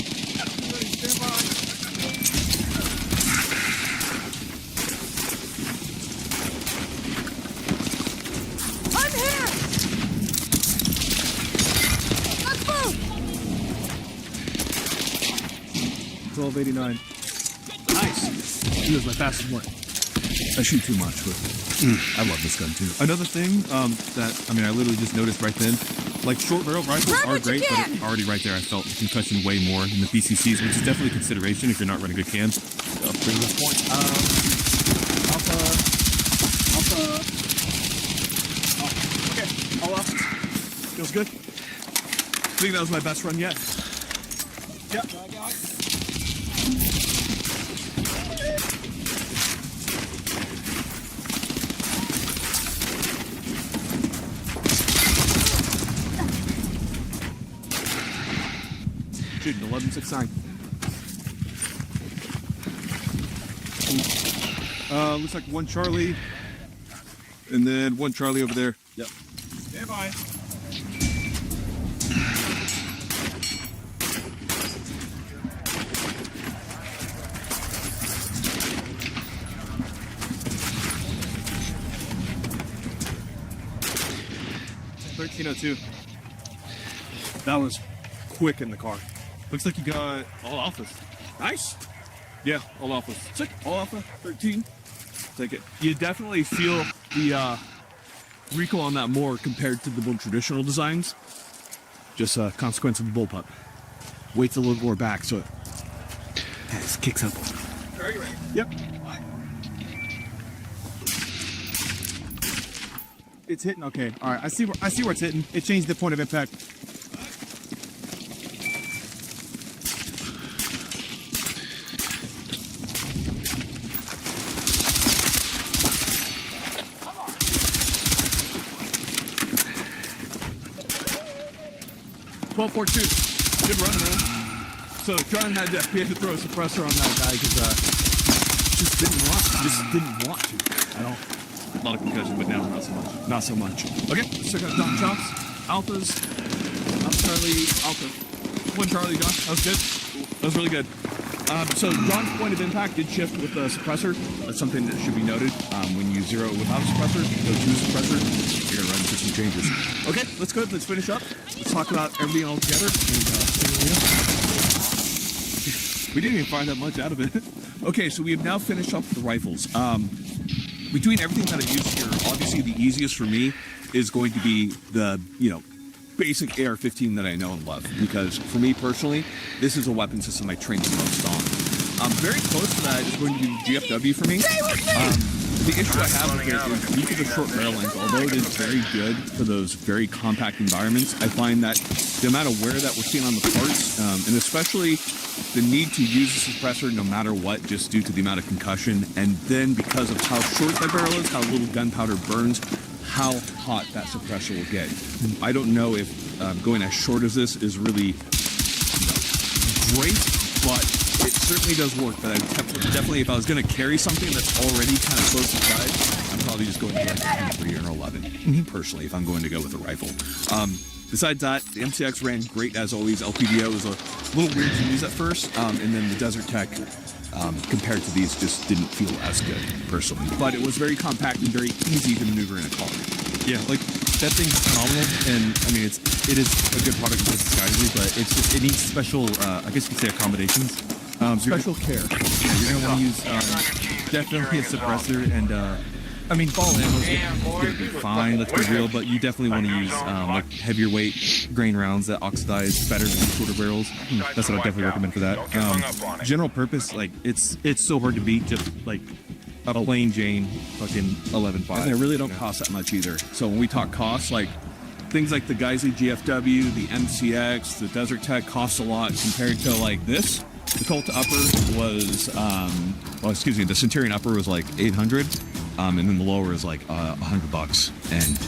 I'm here! Let's move! 1289. Nice. He was my fastest one. I shoot too much, but I love this gun too. Another thing that, I mean, I literally just noticed right then, like short barrel rifles are great, but already right there I felt the concussion way more than the BCCs, which is definitely a consideration if you're not running good cans. Bring this point. Alpha. Oh, okay. All off. Feels good. I think that was my best run yet. Yep. Shooting 1169. Looks like one Charlie, and then one Charlie over there. Yep. Stand by. That was quick in the car. Looks like you got all alphas. Nice. Yeah, all alphas. Sick. All alpha, 13. Take it. You definitely feel the recoil on that more compared to the more traditional designs. Just a consequence of the bullpup. Waits a little more back, so it kicks up. Are you ready? Yep. It's hitting. Okay. All right. I see where it's hitting. It changed the point of impact. Good run, man. So John had to throw a suppressor on that guy because just didn't want to. I don't. A lot of concussion, but now not so much. Not so much. Okay, let's check out Don Chops. Alphas. Charlie. Alpha. One Charlie, John. That was good. That was really good. So John's point of impact did shift with the suppressor. That's something that should be noted. When you zero it without a suppressor, go to a suppressor, you're going to run into some changes. Okay, let's go. Let's finish up. Let's talk about everything all together. We didn't even find that much out of it. Okay, so we have now finished up the rifles. Between everything that I used here, obviously the easiest for me is going to be the, basic AR-15 that I know and love. Because for me personally, this is a weapon system I train the most on. Very close to that is going to be GFW for me. The issue I have with it is due to the short barrel length, although it is very good for those very compact environments, I find that the amount of wear that we're seeing on the parts, and especially the need to use the suppressor no matter what, just due to the amount of concussion, and then because of how short that barrel is, how little gunpowder burns, how hot that suppressor will get. I don't know if going as short as this is really great, but it certainly does work. But I definitely, if I was going to carry something that's already kind of close to size, I'm probably just going to like a 3 or an 11, personally, if I'm going to go with a rifle. Besides that, the MCX ran great as always. LPDO was a little weird to use at first, and then the Desert Tech, compared to these, just didn't feel as good, personally. But it was very compact and very easy to maneuver in a car. Yeah, like that thing's phenomenal, and I mean it is a good product for disguises, but it needs special, I guess you could say, accommodations. Special care. Yeah, you're gonna want to use definitely a suppressor, and I mean ball ammo's gonna be fine. Let's be real, but you definitely want to use like heavier weight grain rounds that oxidize better than shorter barrels. That's what I definitely recommend for that. General purpose, like it's so hard to beat. Just like a plain Jane fucking 11.5. And they really don't cost that much either. So when we talk costs, like things like the Geisley GFW, the MCX, the Desert Tech cost a lot compared to like this. The Colt Upper was, the Centurion Upper was like 800, and then the lower is like $100, and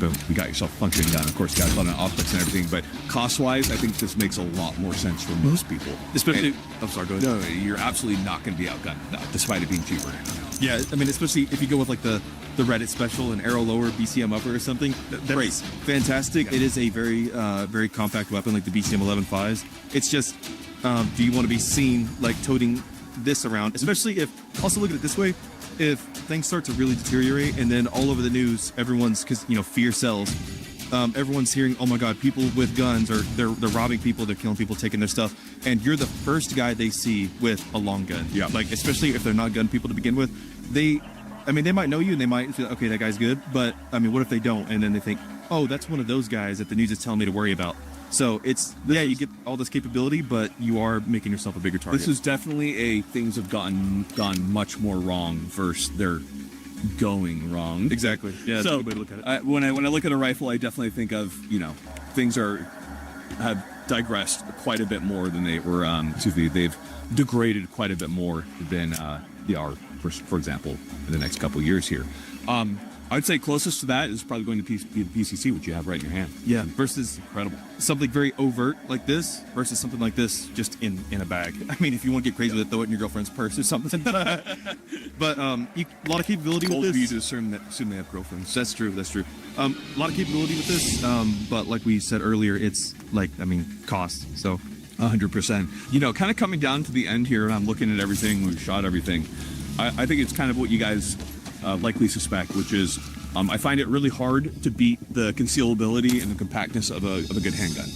boom, you got yourself a functioning gun. Of course, you got a lot of optics and everything, but cost-wise, I think this makes a lot more sense for most people. Especially, I'm sorry, go ahead. No, you're absolutely not going to be outgunned, despite it being cheaper. Yeah, I mean, especially if you go with like the the Reddit special, an arrow lower, BCM upper or something. That's great, fantastic. Yeah. It is a very very compact weapon like the BCM 11.5s. It's just, do you want to be seen like toting this around? Especially if, also look at it this way, if things start to really deteriorate and then all over the news, everyone's, because fear sells. Everyone's hearing, oh my God, people with guns, or they're robbing people, they're killing people, taking their stuff, and you're the first guy they see with a long gun. Yeah. Like, especially if they're not gun people to begin with, they might know you and they might feel, okay, that guy's good, but I mean, what if they don't? And then they think, oh, that's one of those guys that the news is telling me to worry about. So you get all this capability, but you are making yourself a bigger target. This is definitely things have gone much more wrong versus they're going wrong. Exactly. Yeah, that's so, a good way to look at it. When I look at a rifle, I definitely think of, things have digressed quite a bit more than they were, they've degraded quite a bit more than they are, for example, in the next couple of years here. I'd say closest to that is probably going to be the PCC, which you have right in your hand. Yeah, versus incredible. Something very overt like this versus something like this just in a bag. I mean, if you want to get crazy with it, throw it in your girlfriend's purse or something. But a lot of capability with this. Bold of you to assume they have girlfriends. That's true. A lot of capability with this, but like we said earlier, it's cost. So 100%. Kind of coming down to the end here, and I'm looking at everything, we've shot everything. I think it's kind of what you guys likely suspect, which is I find it really hard to beat the concealability and the compactness of a good handgun.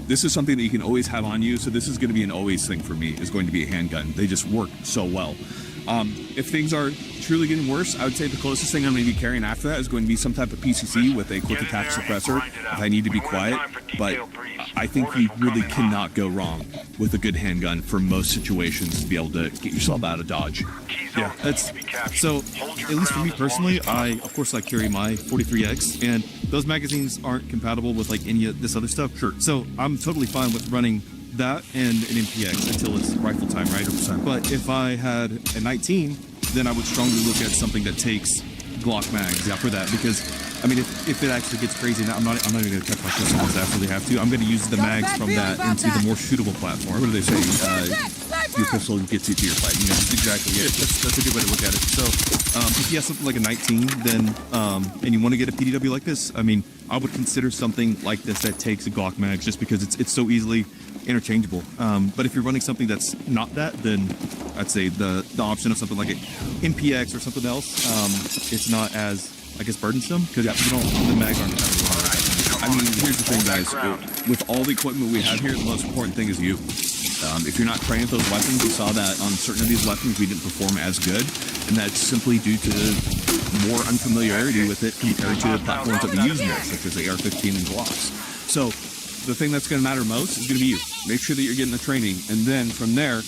This is something that you can always have on you, so this is going to be an always thing for me, is going to be a handgun. They just work so well. If things are truly getting worse, I would say the closest thing I'm going to be carrying after that is going to be some type of PCC with a quick attach suppressor if I need to be quiet. But I think you really cannot go wrong with a good handgun for most situations to be able to get yourself out of Dodge. Yeah, so at least for me personally, I carry my 43X, and those magazines aren't compatible with any of this other stuff. Sure. So I'm totally fine with running that and an MPX until it's rifle time, right? 100%. But if I had a 19, then I would strongly look at something that takes Glock mags for that, because I mean, if it actually gets crazy, now I'm not even going to touch my pistol unless I absolutely have to. I'm going to use the mags from that into the more shootable platform. What do they say? Your pistol gets you to your fight. Exactly. Yeah, that's a good way to look at it. So if you have something like a 19, then and you want to get a PDW like this, I mean, I would consider something like this that takes a Glock mags, just because it's so easily interchangeable. But if you're running something that's not that, then I'd say the option of something like an MPX or something else, it's not as, I guess, burdensome, because the mags aren't compatible. I mean, here's the thing, guys. With all the equipment we have here, the most important thing is you. If you're not trained with those weapons, we saw that on certain of these weapons we didn't perform as good, and that's simply due to more unfamiliarity with it compared to the platforms that we use here, such as the AR-15 and Glocks. So the thing that's going to matter most is going to be you. Make sure that you're getting the training, and then from there,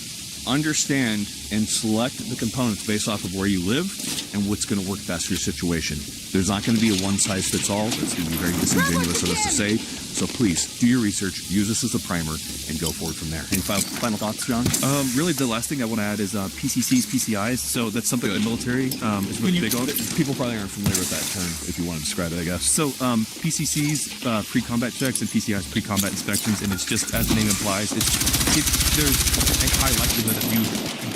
understand and select the components based off of where you live and what's going to work best for your situation. There's not going to be a one-size-fits-all. That's going to be very disingenuous of us to say. So please, do your research, use this as a primer, and go forward from there. Any final thoughts, John? Really, the last thing I want to add is PCCs, PCIs. So that's something the military is really big on. People probably aren't familiar with that term, if you want to describe it, I guess. So PCCs, pre-combat checks, and PCIs, pre-combat inspections, and it's just, as the name implies, there's a high likelihood of you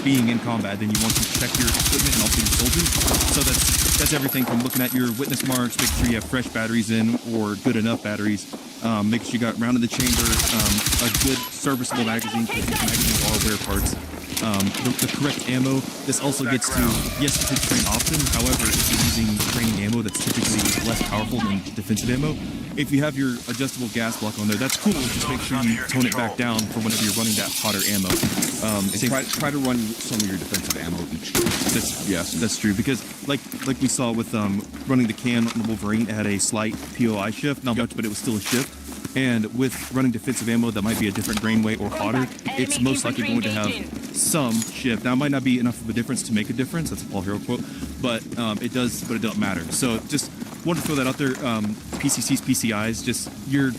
being in combat, then you want to check your equipment and also your soldiers. So that's everything from looking at your witness marks, making sure you have fresh batteries in or good enough batteries, making sure you got round in the chamber, a good serviceable magazine, because these magazines are wear parts, the correct ammo. This also gets to, yes, it's a train option. However, if you're using training ammo that's typically less powerful than defensive ammo, if you have your adjustable gas block on there, that's cool. Just make sure you tone it back down for whenever you're running that hotter ammo. Try to run some of your defensive ammo each time. That's true, because like we saw with running the can on the Wolverine, it had a slight POI shift, not much, but it was still a shift. And with running defensive ammo that might be a different grain weight or hotter, it's most likely going to have some shift. Now, it might not be enough of a difference to make a difference. That's a Paul Hero quote, but it does. But it doesn't matter. So just wanted to throw that out there. PCCs, PCIs, just you're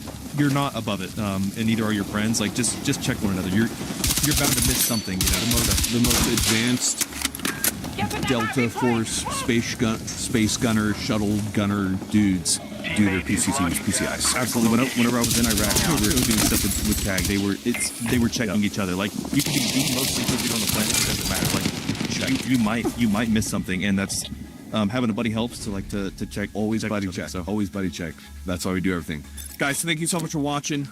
not above it, and neither are your friends. Like just check one another. You're bound to miss something. The most advanced Delta Force space gunner, shuttle gunner dudes do their PCCs, PCIs. Absolutely. Whenever I was in Iraq, we were doing stuff with CAG. They were checking each other. Like, you can be the most secretive on the planet. It doesn't matter. Like, you might miss something, and that's having a buddy helps to check. Always buddy check. So always buddy check. That's why we do everything. Guys, thank you so much for watching.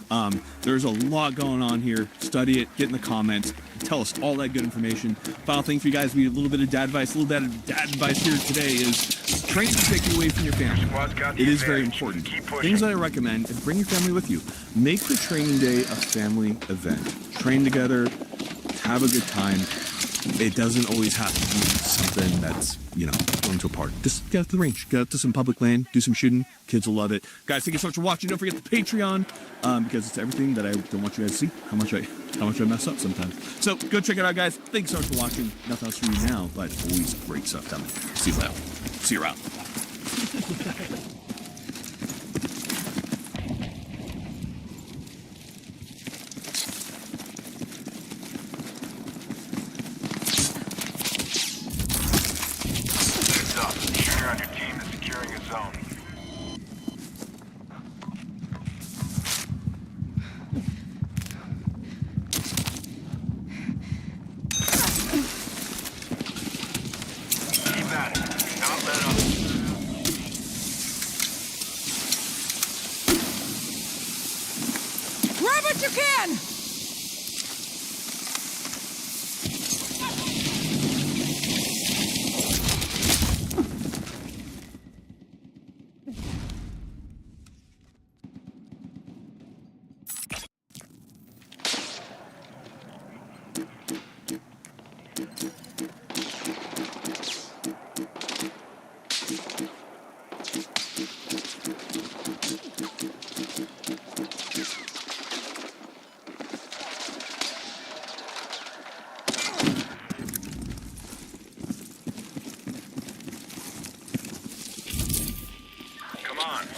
There's a lot going on here. Study it, get in the comments, tell us all that good information. Final thing for you guys, we a little bit of dad advice. A little bit of dad advice here today is training to take you away from your family. It is very important. Things that I recommend is bring your family with you. Make the training day a family event. Train together, have a good time. It doesn't always have to be something that's, going to a park. Just get out to the range, get out to some public land, do some shooting. Kids will love it. Guys, thank you so much for watching. Don't forget the Patreon, because it's everything that I don't want you guys to see, how much I mess up sometimes. So go check it out, guys. Thanks so much for watching. Nothing else for you now, but always great stuff coming. See you later. See you around. On your team is securing a zone. Keep at it. Do not let up. Grab what you can!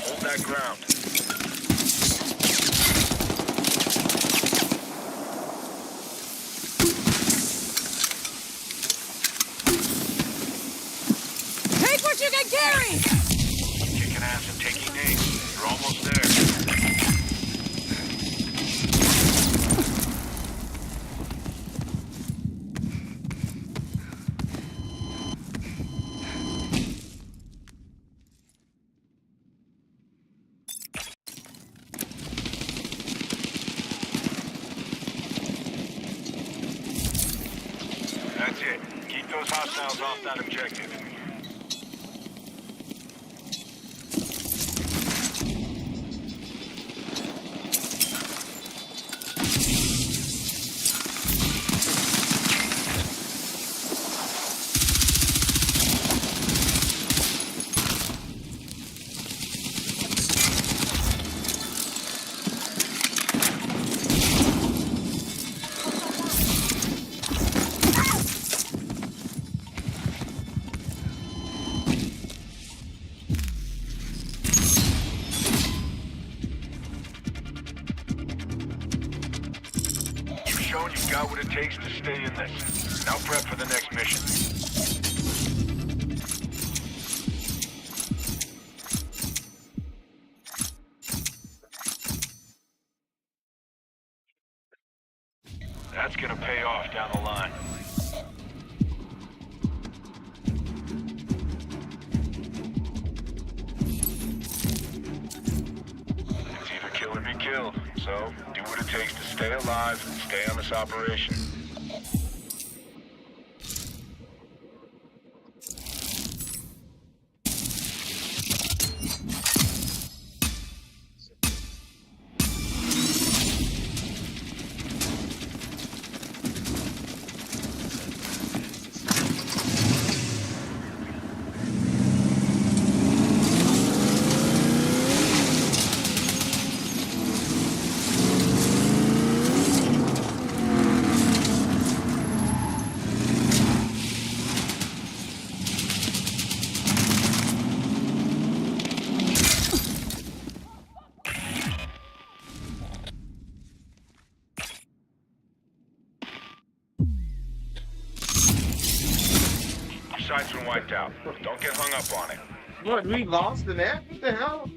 Hold that ground. Take what you can carry! Kicking ass and taking names. You're almost there. That's it. Keep those hostiles off that objective. Shown you've got what it takes to stay in this. Now prep for the next mission. That's gonna pay off down the line. It's either kill or be killed, so do what it takes to stay alive and stay on this operation. Side's been wiped out. Don't get hung up on it. What, we lost in that? What the hell?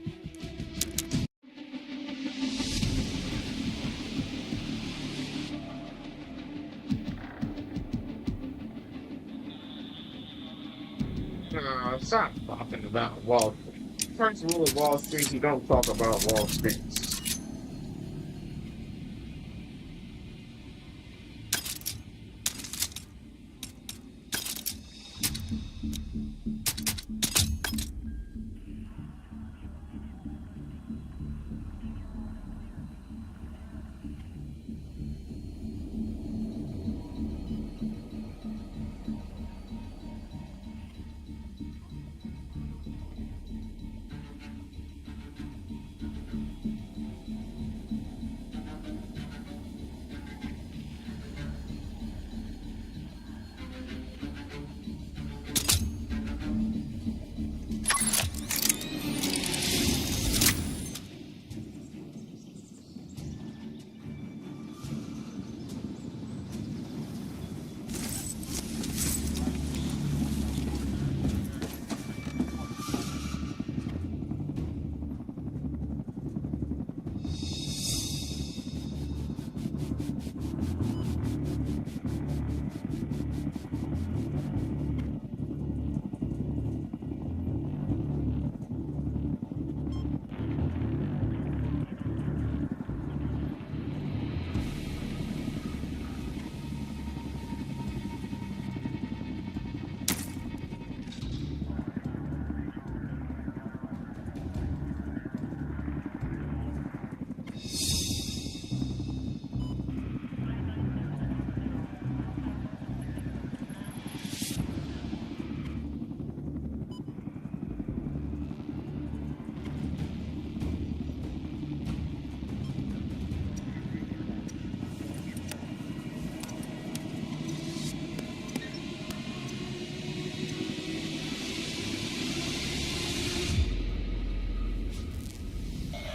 Stop talking about Wall Street. First rule of Wall Street, you don't talk about Wall Street.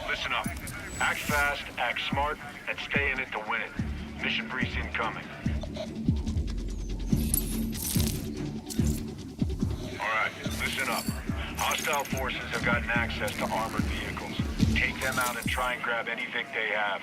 Listen up. Act fast, act smart, and stay in it to win it. Mission briefs incoming. Alright, listen up. Hostile forces have gotten access to armored vehicles. Take them out and try and grab any Vic they have.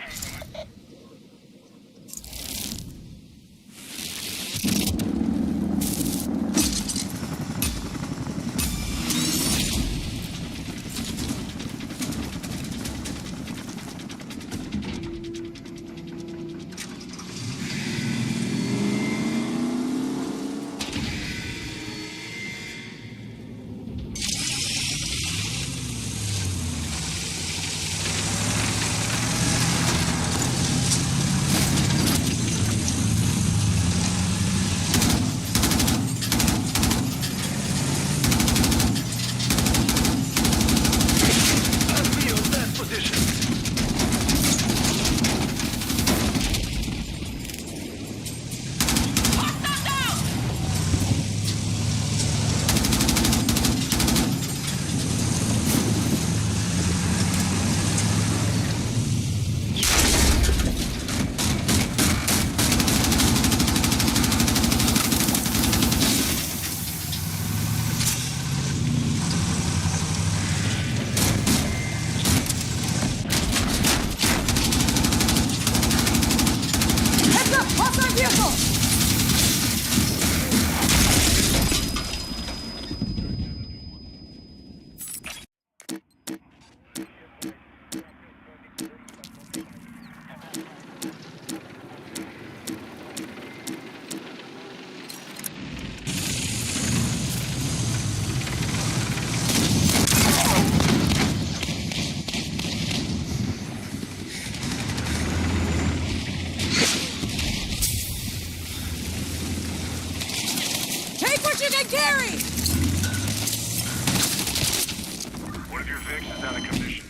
One of your Vics is out of commission.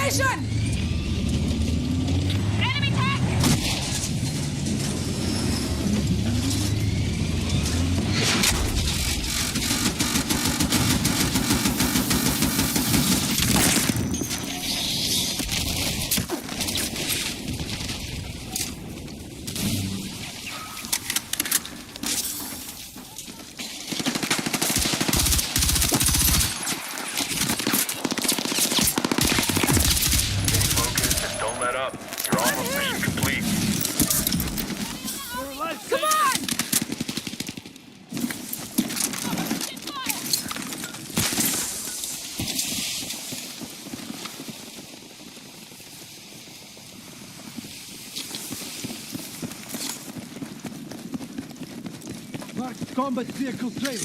Formation! Enemy tank! Don't let up. You're almost mission complete. Come on! Marked combat vehicle trailer.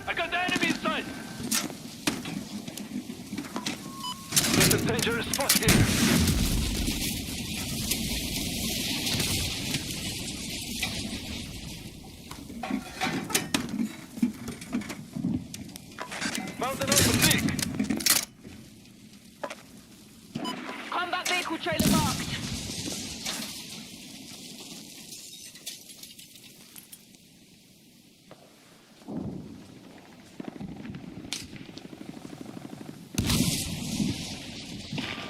I got the enemy in sight! There's a dangerous spot here. Found another peak! Combat vehicle trailer marked.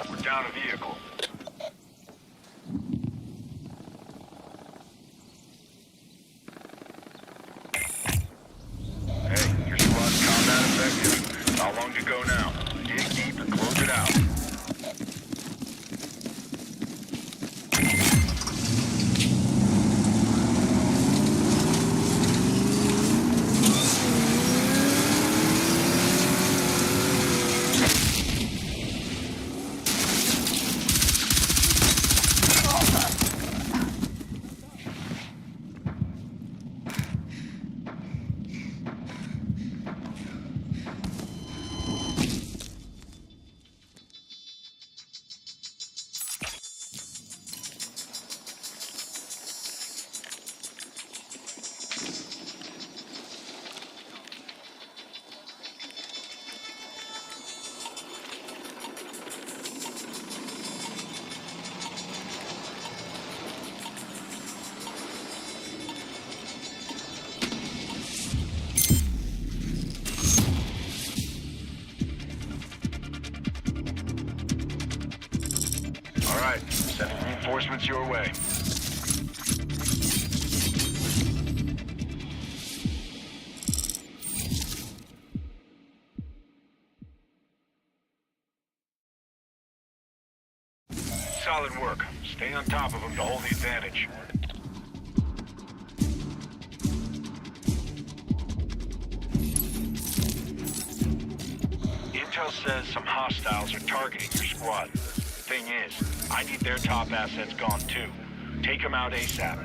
We're down a vehicle. Hey, your squad's combat effective. How long to go now? Dig deep and close it out. All right, sending reinforcements your way. Solid work. Stay on top of them to hold the advantage. Intel says some hostiles are targeting your squad. Thing is, I need their top assets gone too. Take them out ASAP.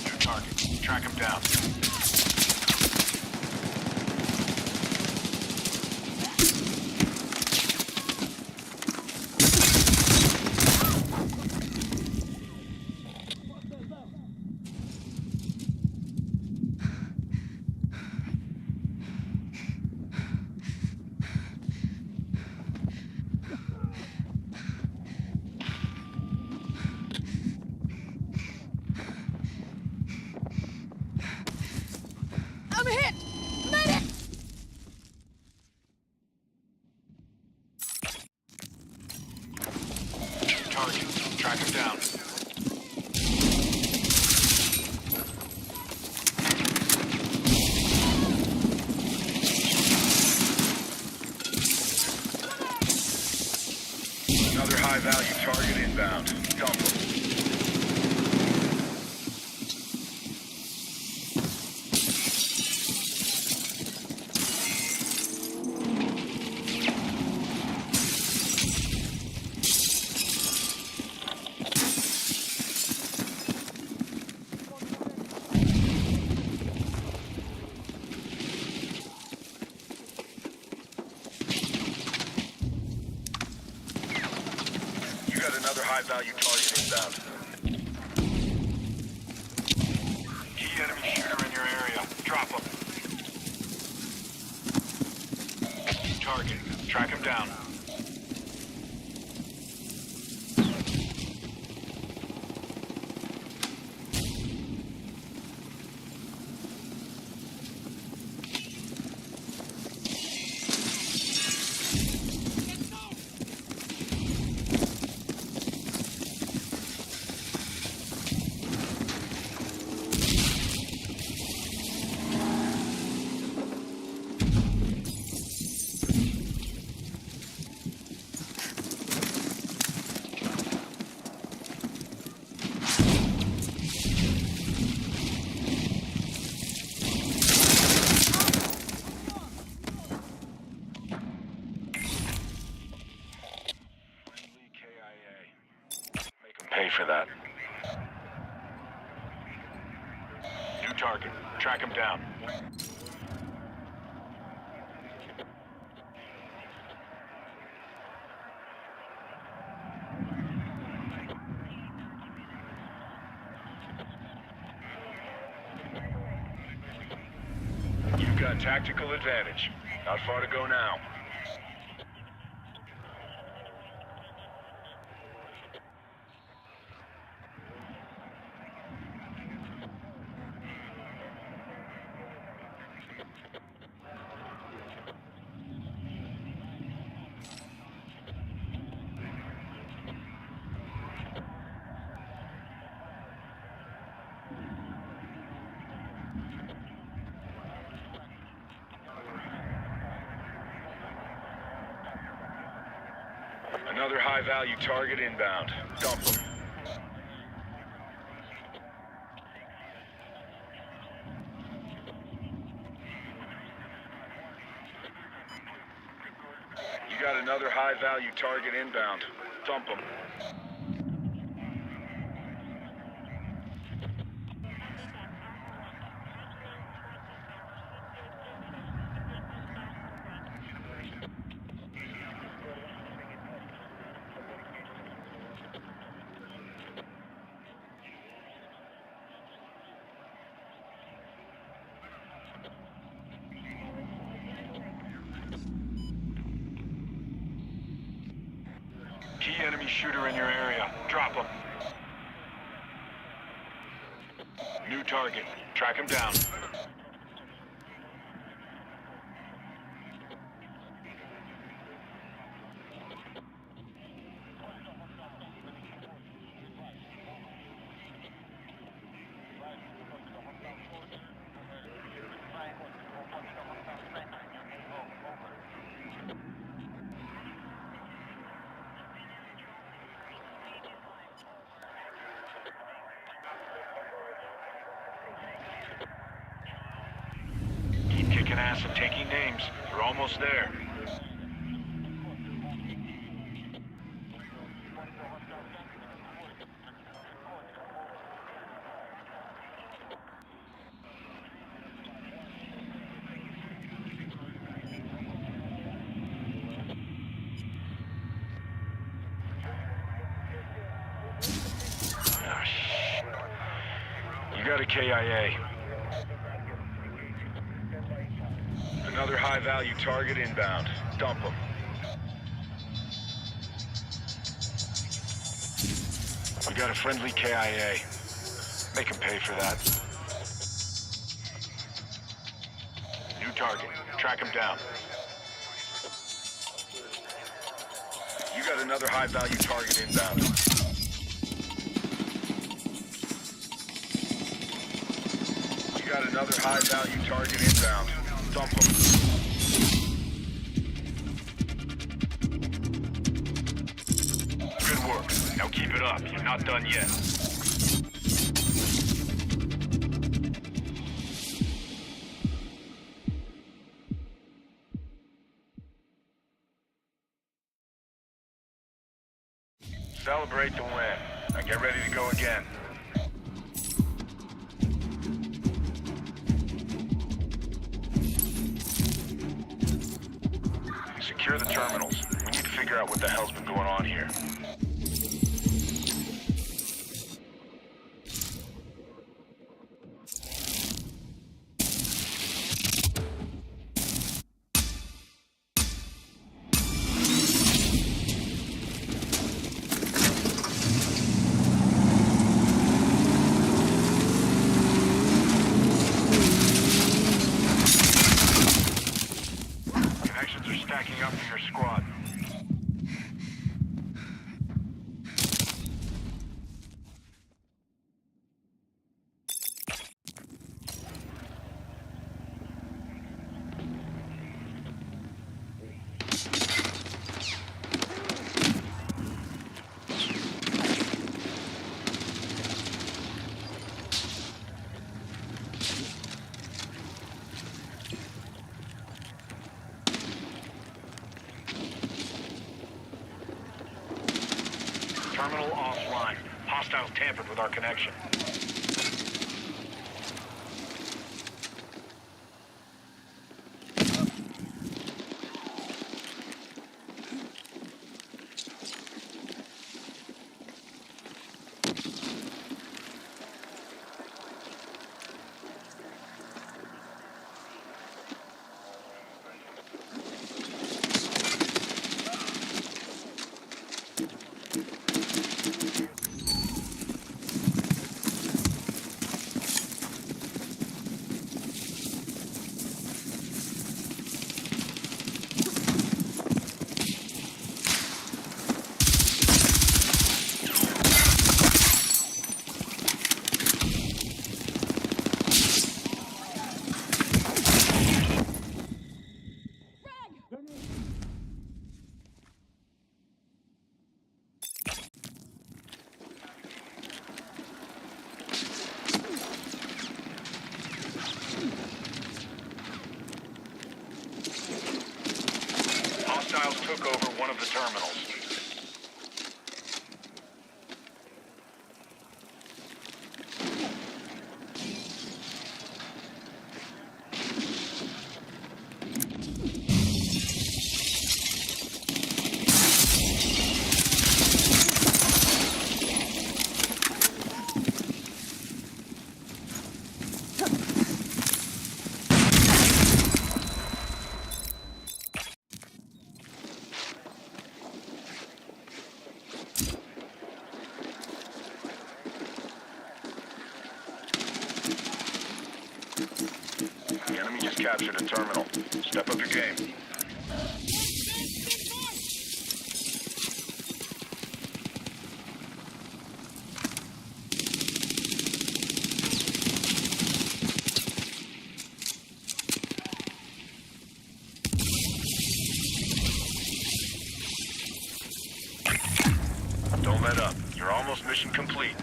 New target. Track him down. Track him down. Another high-value target inbound. Dump him. You got another high-value target inbound. Key enemy shooter in your area. Drop him. Target. Track him down. Pay for that. New target. Track him down. You've got tactical advantage. Not far to go now. Another high-value target inbound. Dump him. You got another high-value target inbound. Dump him. Key enemy shooter in your area. Drop him. New target. Track him down. Keep kicking ass and taking names. You're almost there. Ah, shit. You got a KIA. Another high-value target inbound. Dump him. We got a friendly KIA. Make him pay for that. New target. Track him down. You got another high-value target inbound. got another high-value target inbound. Dump them. Good work. Now keep it up. You're not done yet. Celebrate the win. Now get ready to go again. Secure the terminals. We need to figure out what the hell's been going on here. Connections are stacking up for your squad. Terminal offline. Hostiles tampered with our connection. Hostiles took over one of the terminals. The enemy just captured a terminal. Step up your game. Don't let up. You're almost mission complete.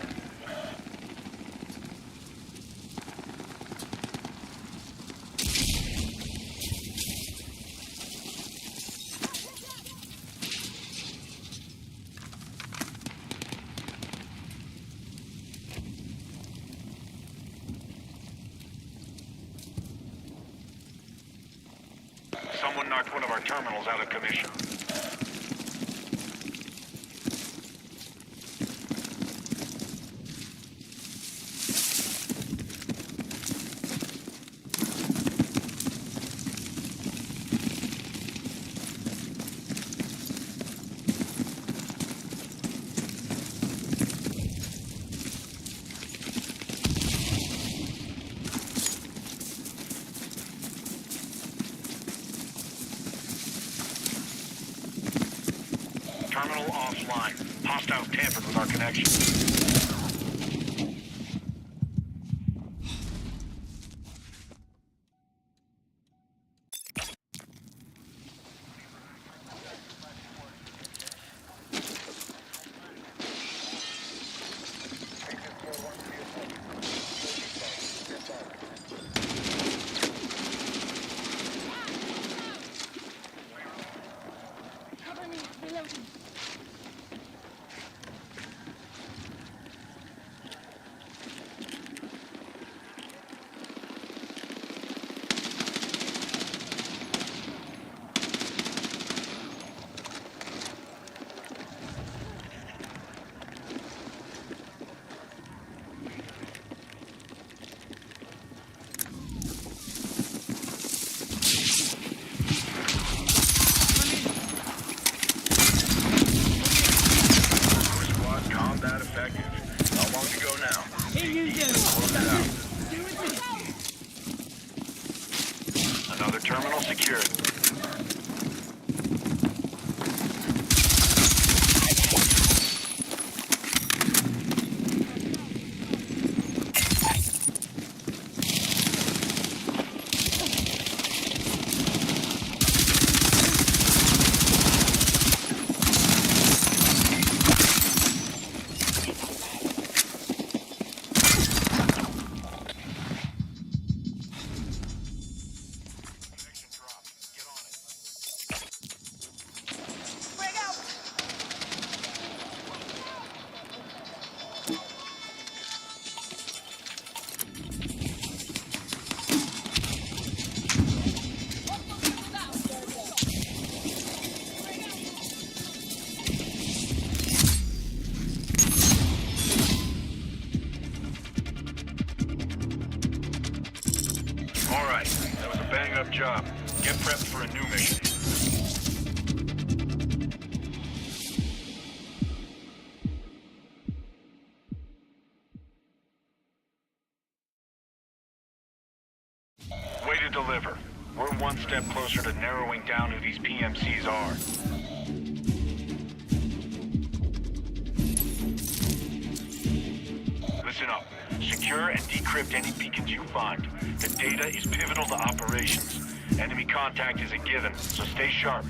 Someone knocked one of our terminals out of commission. Terminal offline. Hostiles tampered with our connection. Combat effective. How long to go now? Another terminal secured. All right, that was a bang-up job. Get prepped for a new mission. Way to deliver. We're one step closer to narrowing down who these PMCs are. Listen up. Secure and decrypt any beacons you find. The data is pivotal to operations. Enemy contact is a given, so stay sharp.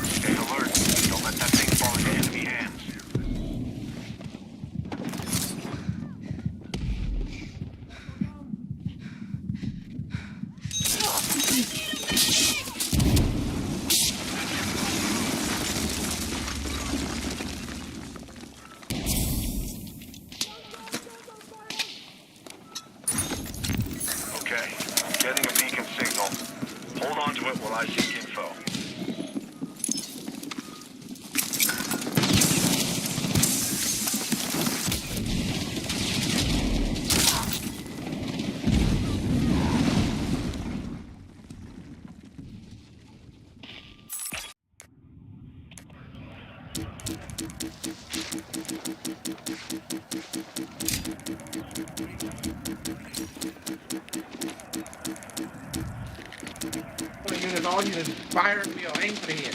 Stay alert. Don't let that thing fall into enemy hands. Okay, I'm getting a beacon signal. Hold on to it while I seek info. All you inspired me or angry here.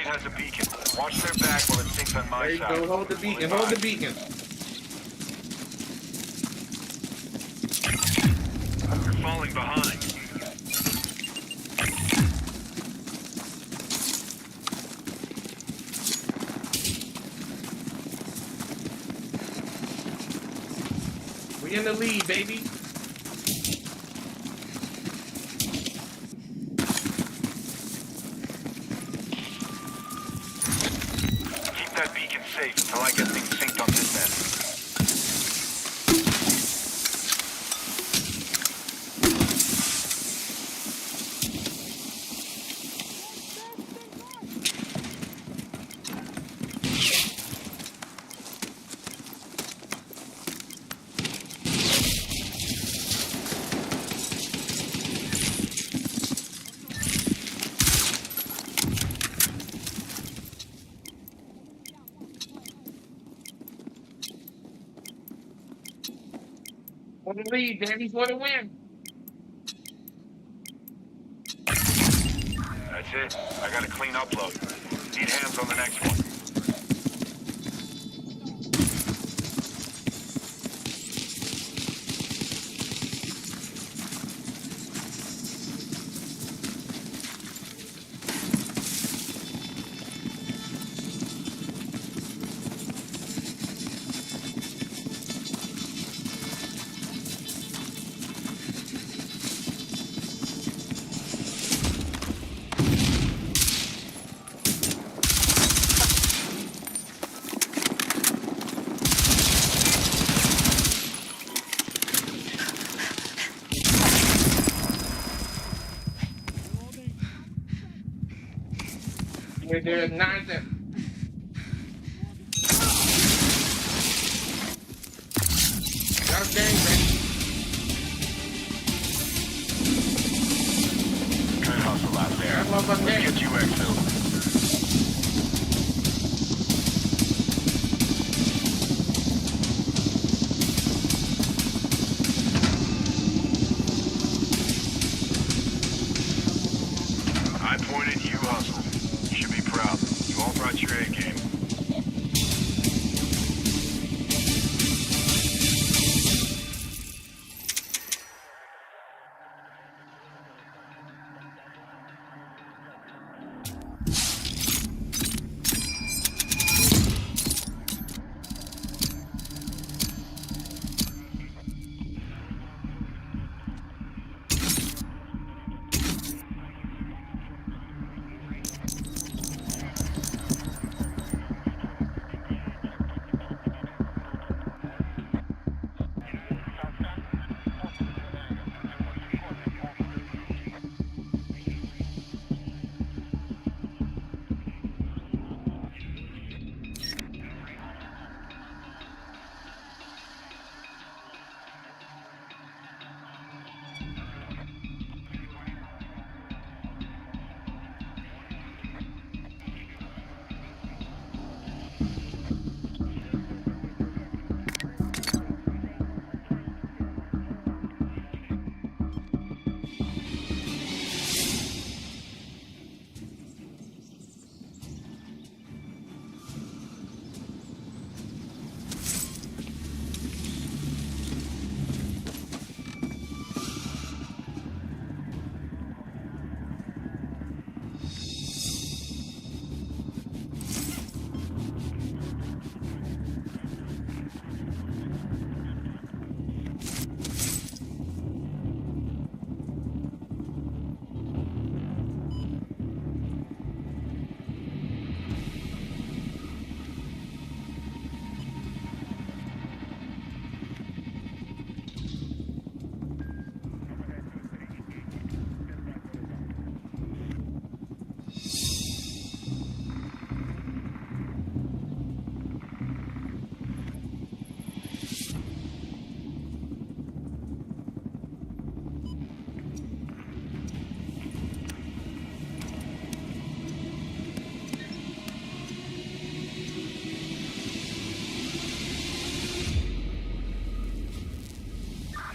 has a beacon. Watch their back while it sinks on my There you side. go. Hold the beacon. Hold the beacon. You're falling behind. We in the lead, baby. Keep that beacon safe until I get things synced on this end. For the lead, baby, for the win. That's it. I got a clean upload. Need hands on the next one. There's nonsense. That's gang, man. Good hustle out there. That's what I'm Let's saying. get you exfilled. I pointed, you hustle. You should be proud. You all brought your A game.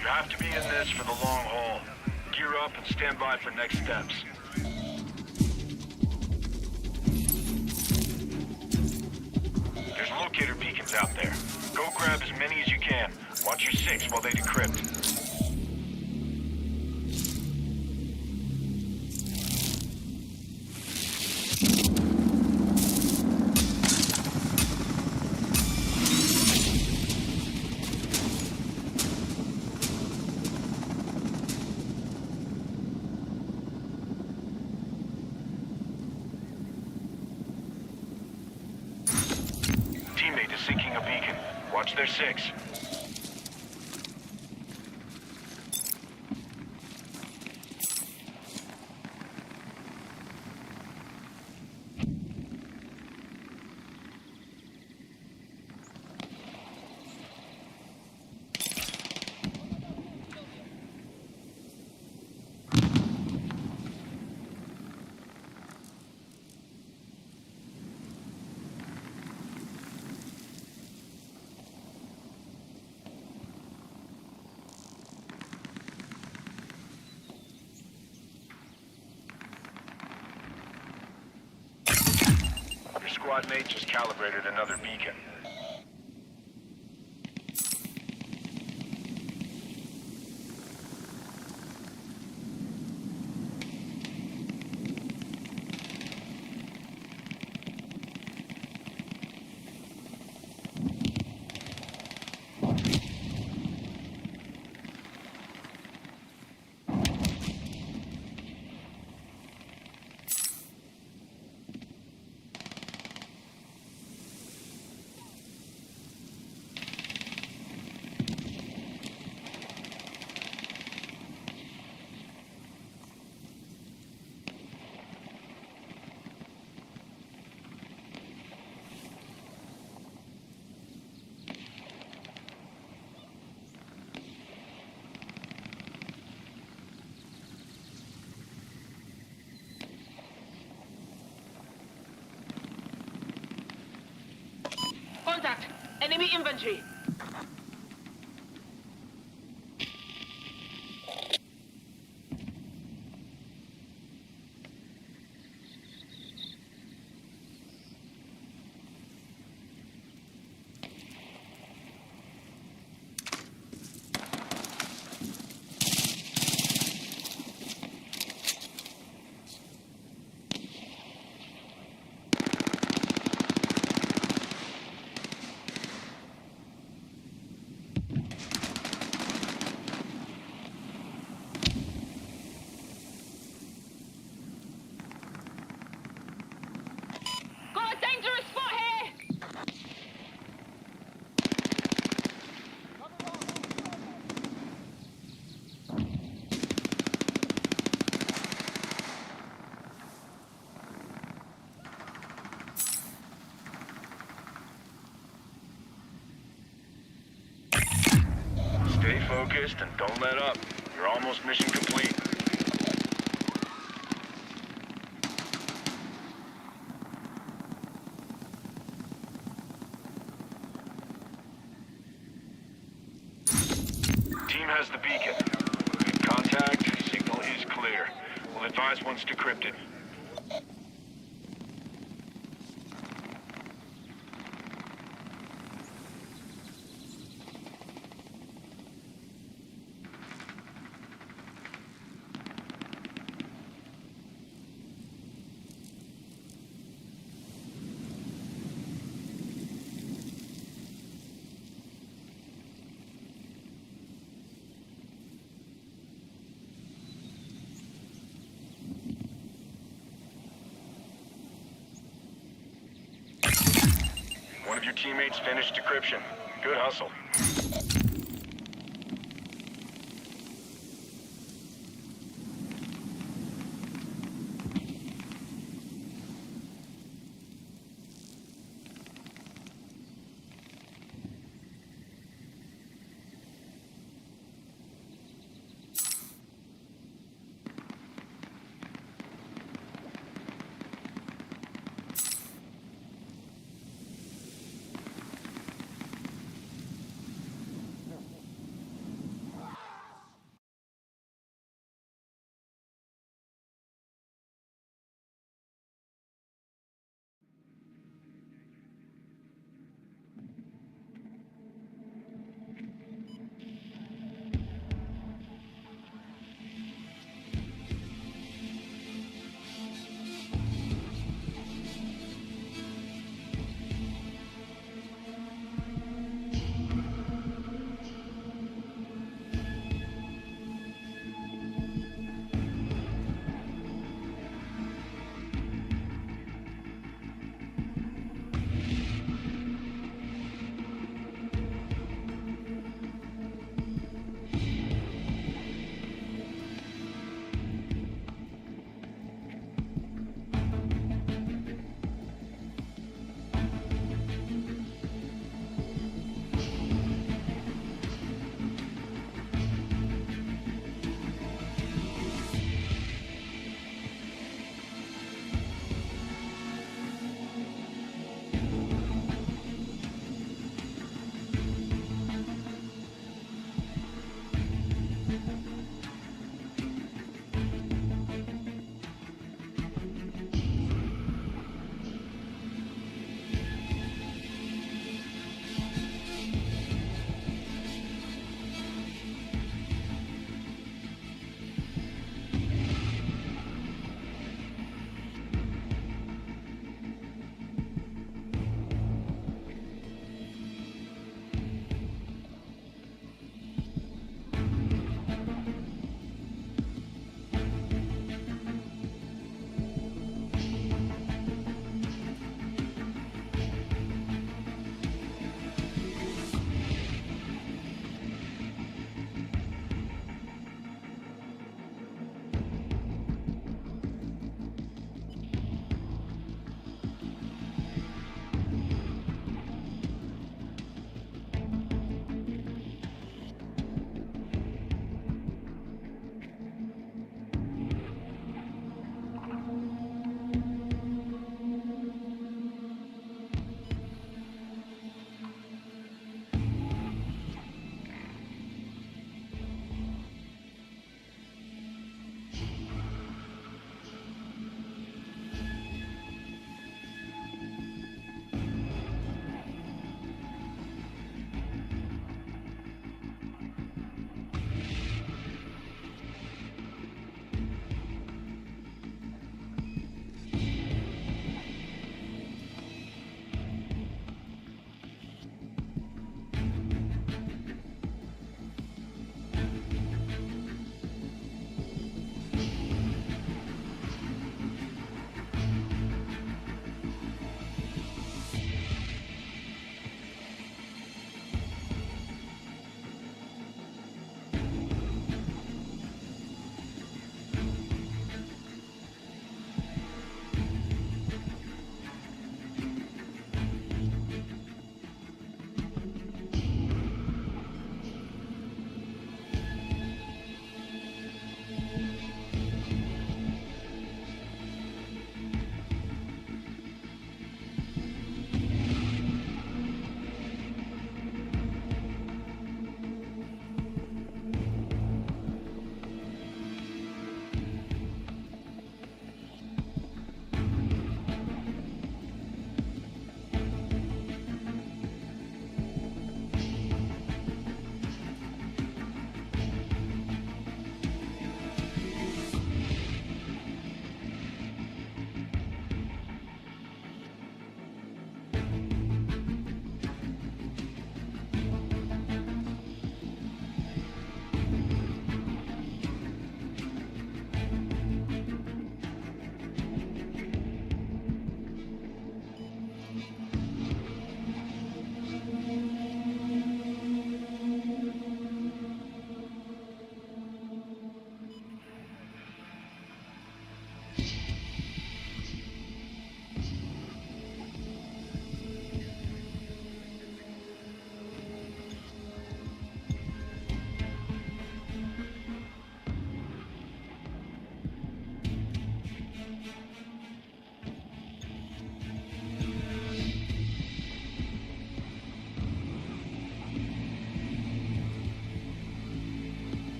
You have to be in this for the long haul. Gear up and stand by for next steps. locator beacons out there. Go grab as many as you can. Watch your 6 while they decrypt. Teammate is seeking a beacon. Watch their 6. Your squad mate just calibrated another beacon. Contact! Enemy infantry! Got a dangerous spot here! Stay focused and don't let up. You're almost mission complete. Team has the beacon. Good contact. Signal is clear. We'll advise once decrypted. One of your teammates finished decryption. Good hustle.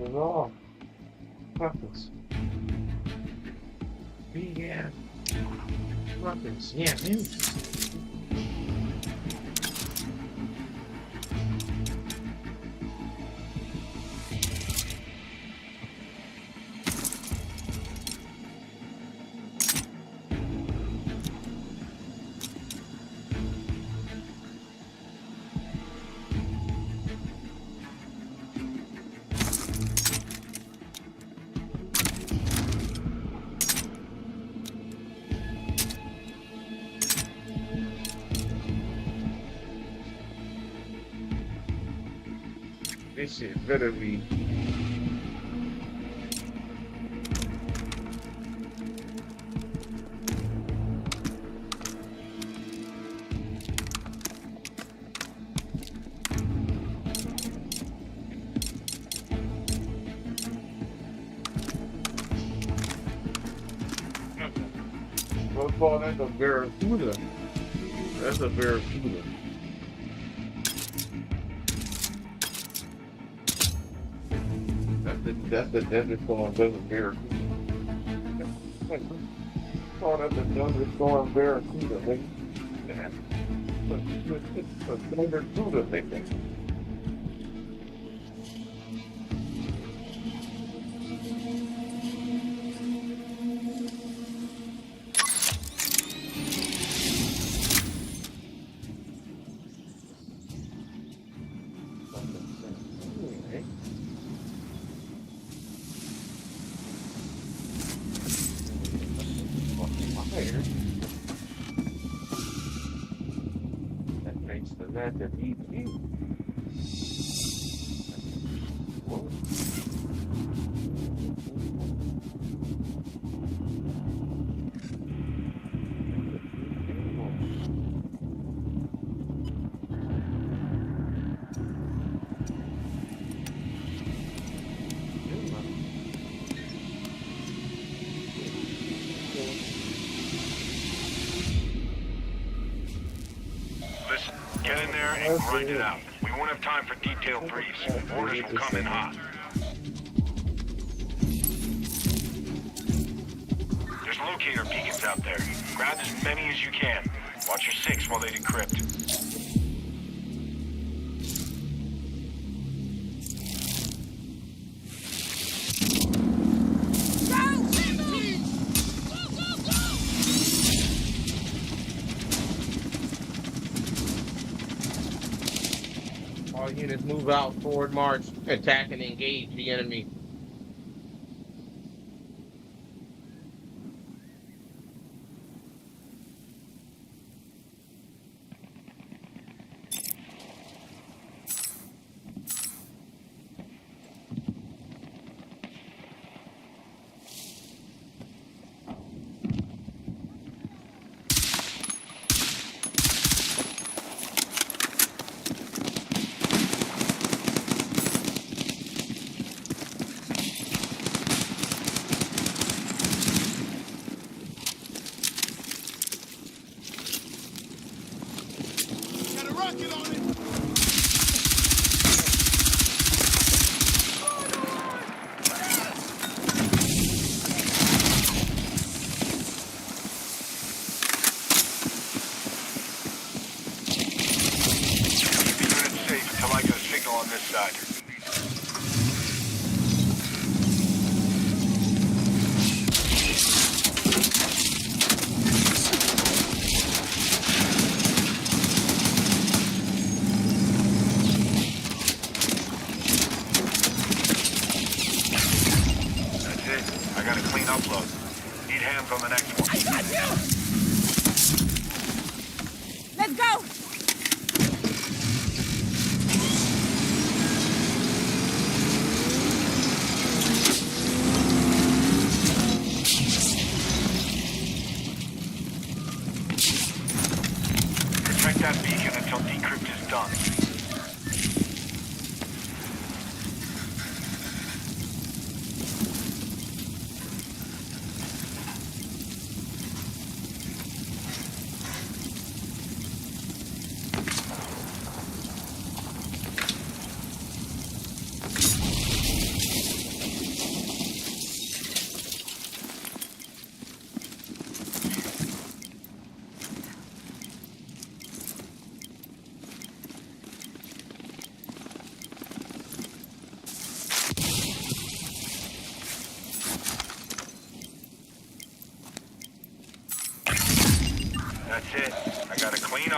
is all weapons. Yeah. Weapons. Yeah, man. This shit better be. What's called that's a barracuda. That's a barracuda. That's the desert storm desert barracuda. Oh, that's the desert storm barracuda, nigga. It's a barracuda, nigga. That makes the magic easy. Listen, get in there and grind it out. We won't have time for detailed briefs. Orders will come in hot. There's locator beacons out there. Grab as many as you can. Watch your six while they decrypt. All units move out, forward march, attack and engage the enemy. On this side. That's it. I got a clean upload. Need hands on the next one. I got you! Let's go! Protect that beacon until decrypt is done.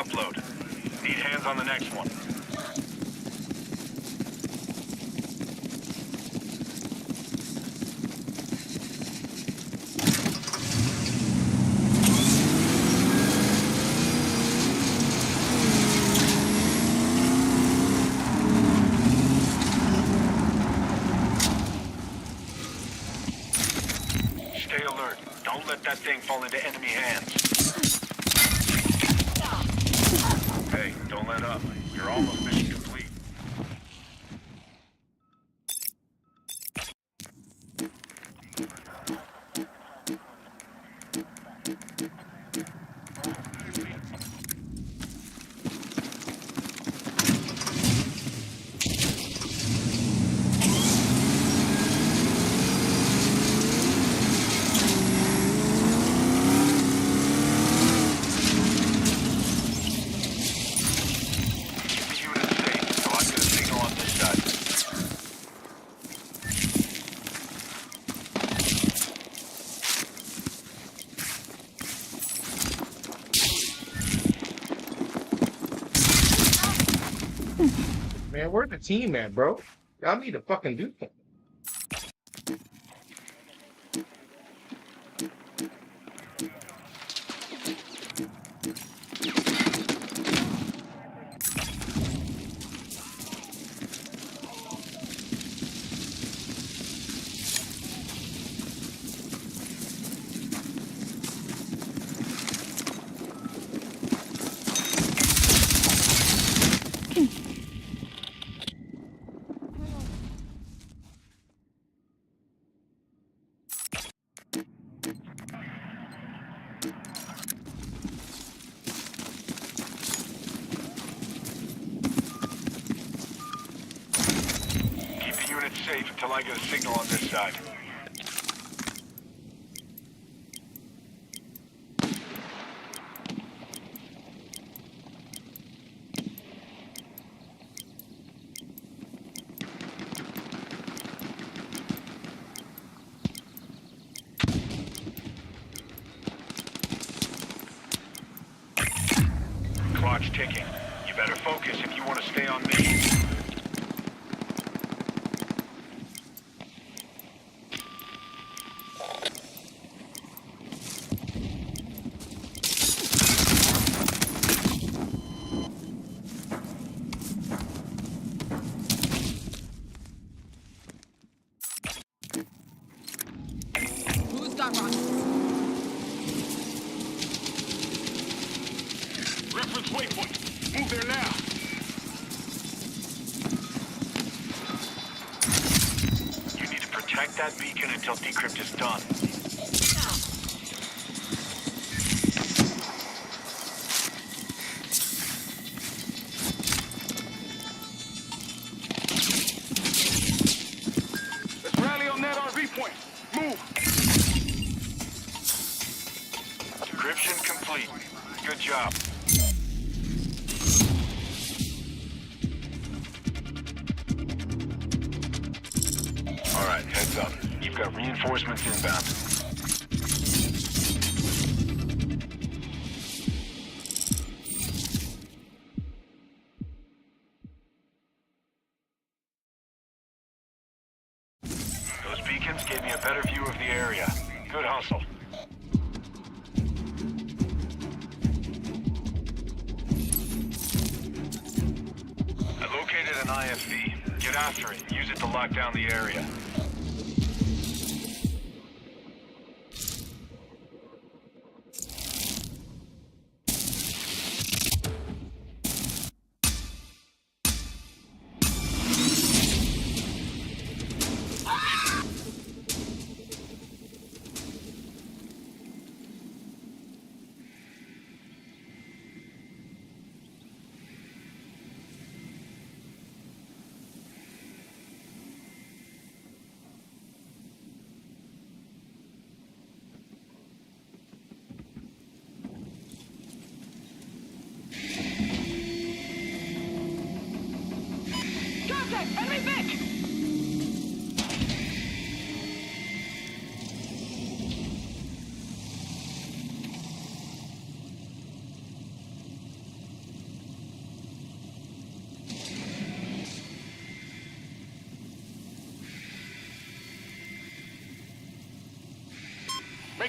upload. Need hands on the next one. Stay alert. Don't let that thing fall into enemy hands. Hey, don't let up. You're almost mission complete. Man, where's the team at, bro? Y'all need to fucking do something. Safe until I get a signal on this side. Clock's ticking. You better focus if you want to stay on me. Who's got rockets? Reference waypoint. Move there now. You need to protect that beacon until decrypt is done. Let's rally on that RV point. Move. Decryption complete. Good job. All right, heads up. You've got reinforcements inbound. Those beacons gave me a better view of the area. Good hustle. I located an IFV. Get after it. Use it to lock down the area.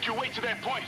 Make your way to that point.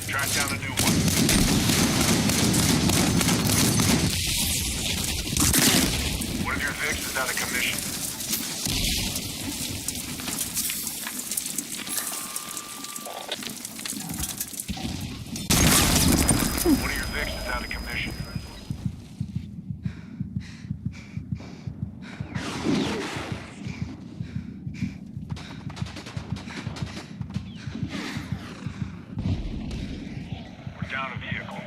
Track down a new one. One of your Vicks is out of commission. One of your Vicks is out of commission. We're down a vehicle.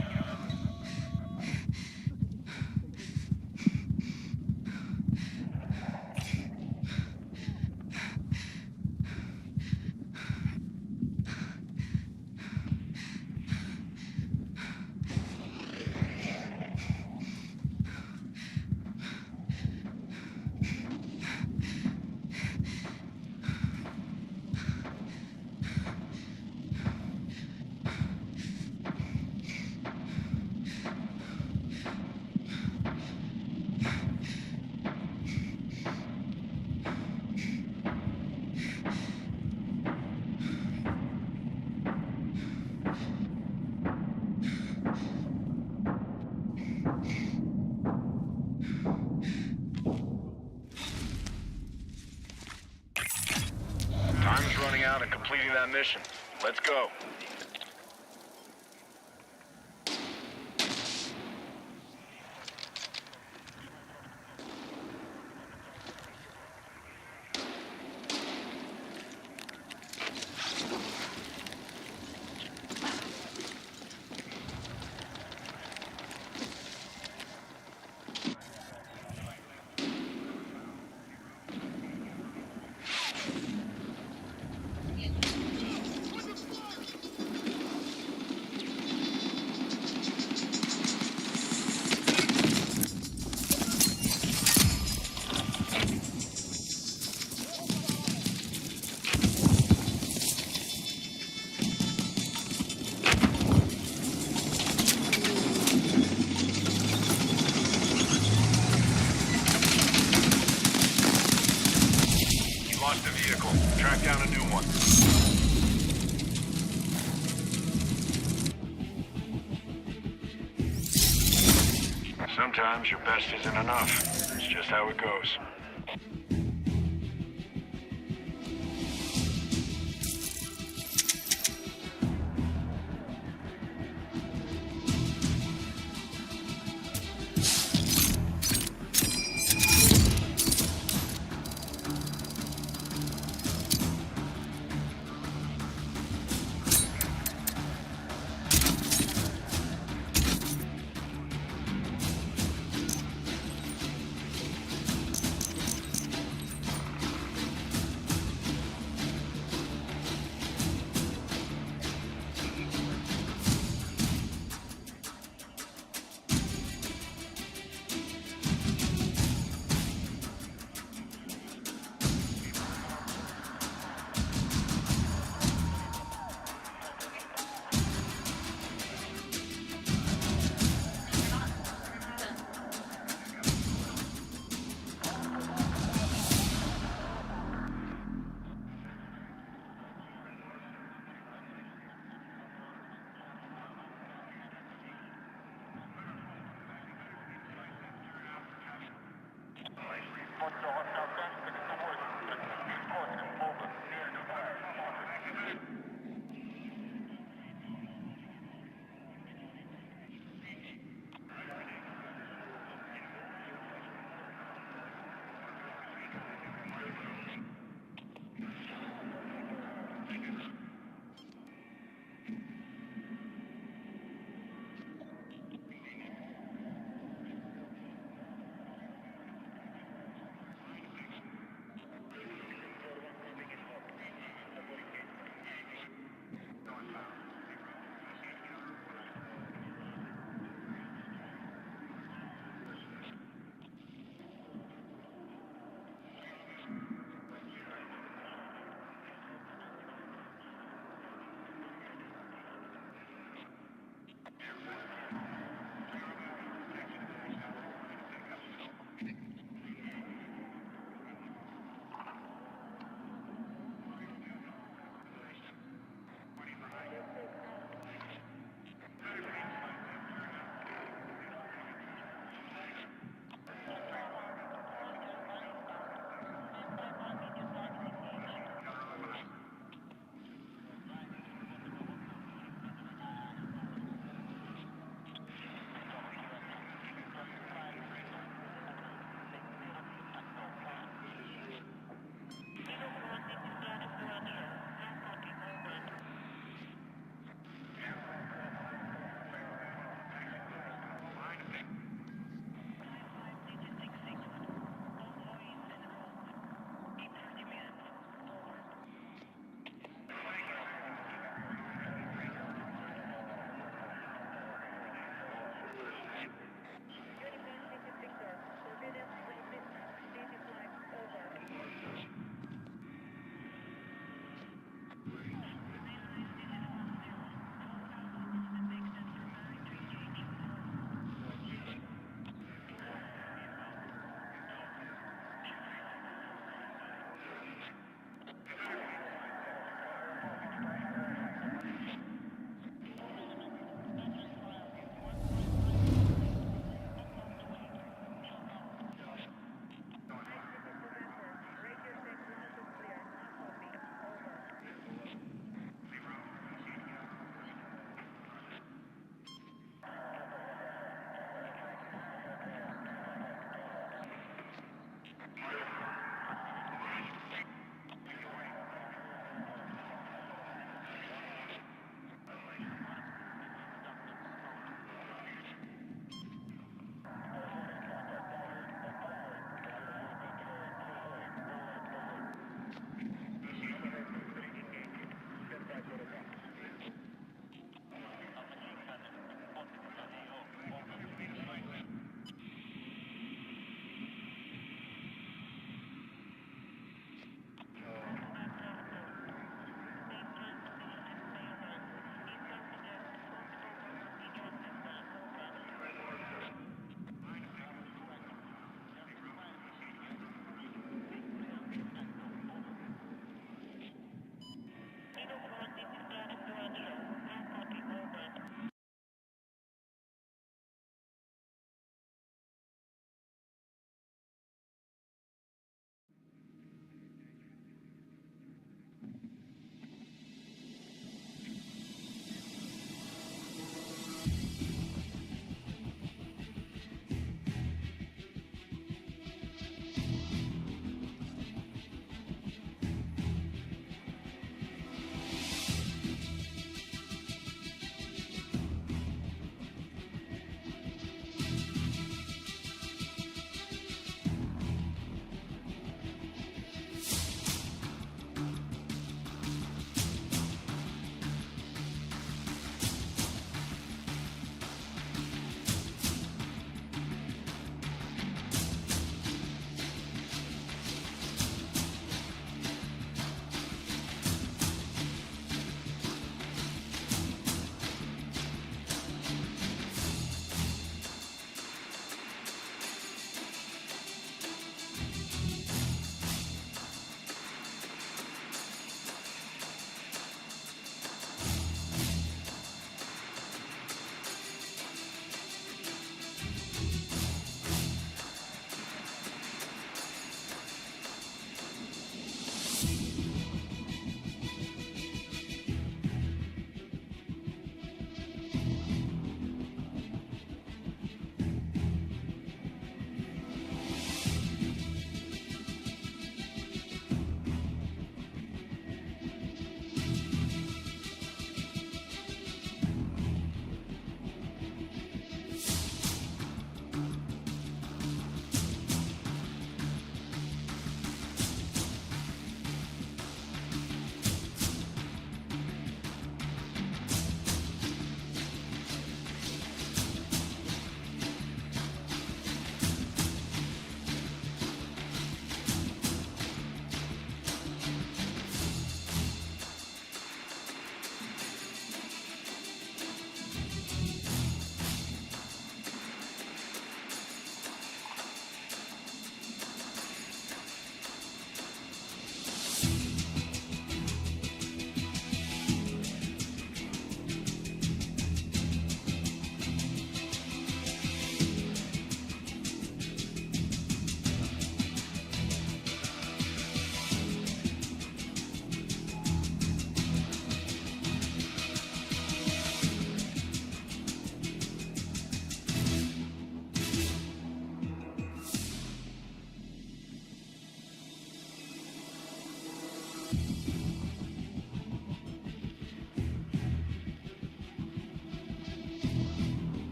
Time is running out and completing that mission. Let's go. down a new one. Sometimes your best isn't enough. It's just how it goes.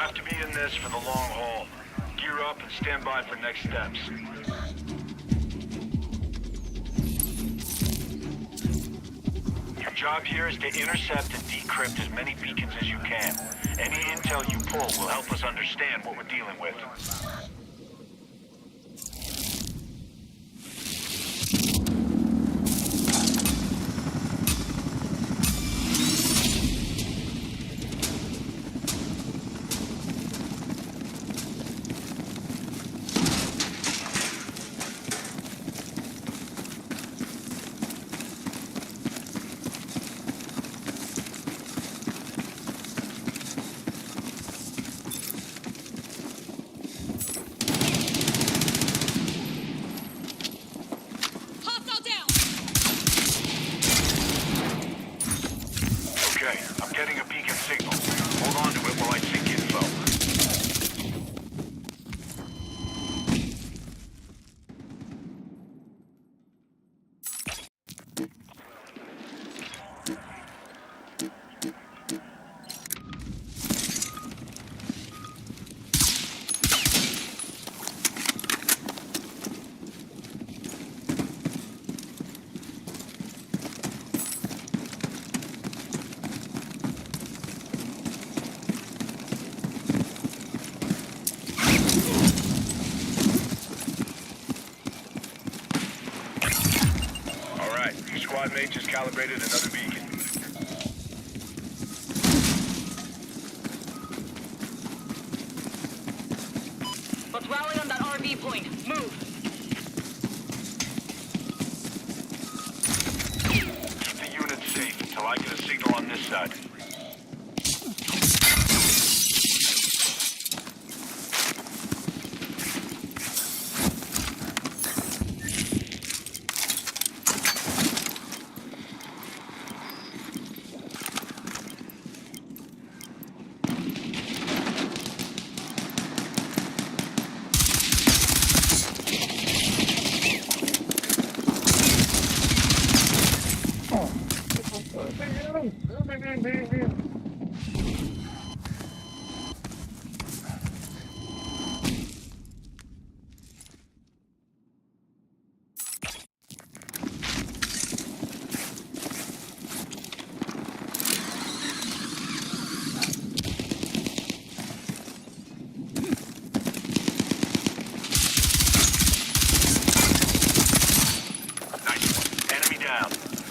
have to be in this for the long haul. Gear up and stand by for next steps. Your job here is to intercept and decrypt as many beacons as you can. Any intel you pull will help us understand what we're dealing with. Hostile down. Okay, I'm getting a beacon signal. Hold on to it while I sync info. All right, your squad mate just calibrated another beacon. Let's rally on that RV point. Move. Keep the unit safe until I get a signal on this side.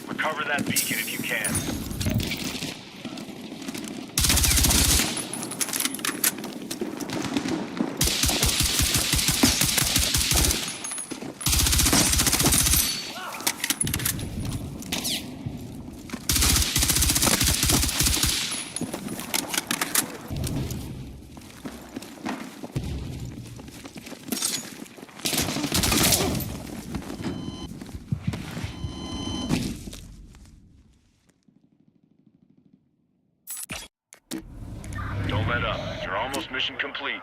Recover that beacon if you can. Don't let up. You're almost mission complete.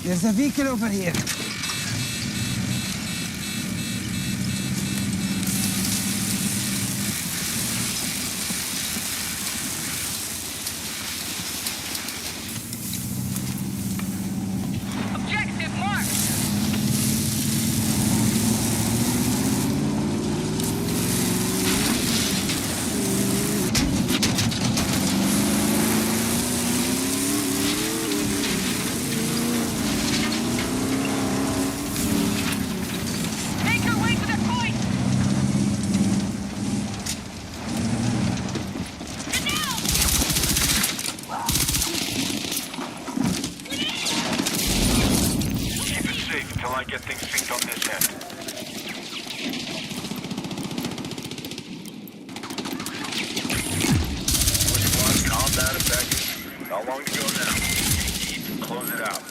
There's a vehicle over here. Objective marked. long to go now? Close it out.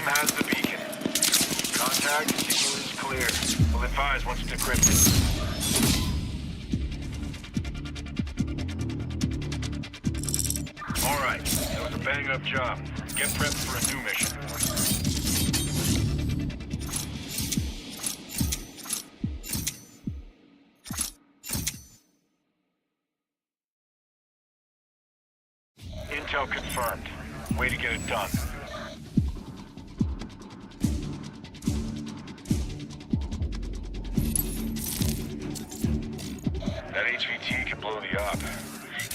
Has the beacon. Contact, signal is clear. We'll advise once decrypted. Alright, that was a bang-up job. Get prepped for a new mission. Intel confirmed. Way to get it done. That HVT can blow the op.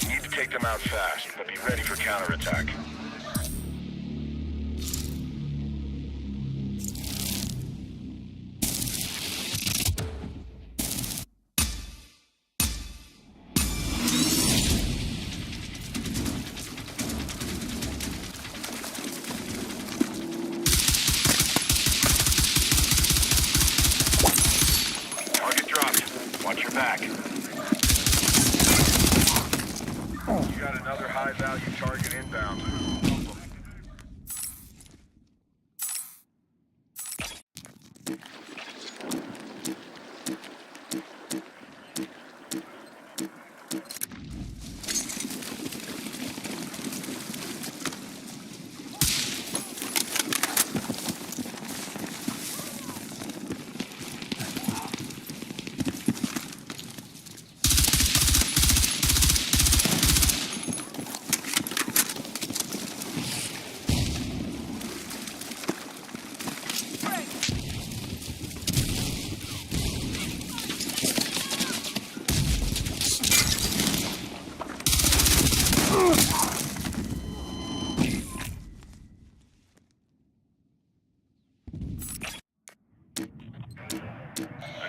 You need to take them out fast, but be ready for counterattack. Target dropped. Watch your back. You got another high-value target inbound.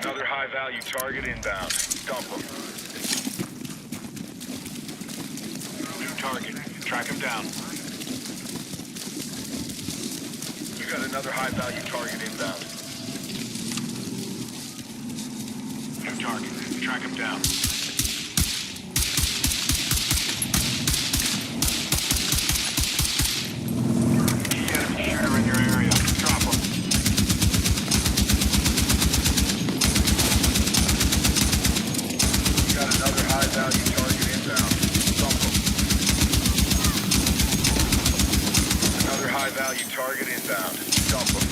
Another high-value target inbound. Dump him. New target. Track him down. You got another high-value target inbound. New target. Track him down. Key enemy shooter in your area. Drop him. Got another high-value target inbound. Dump him. Another high-value target inbound. Dump him.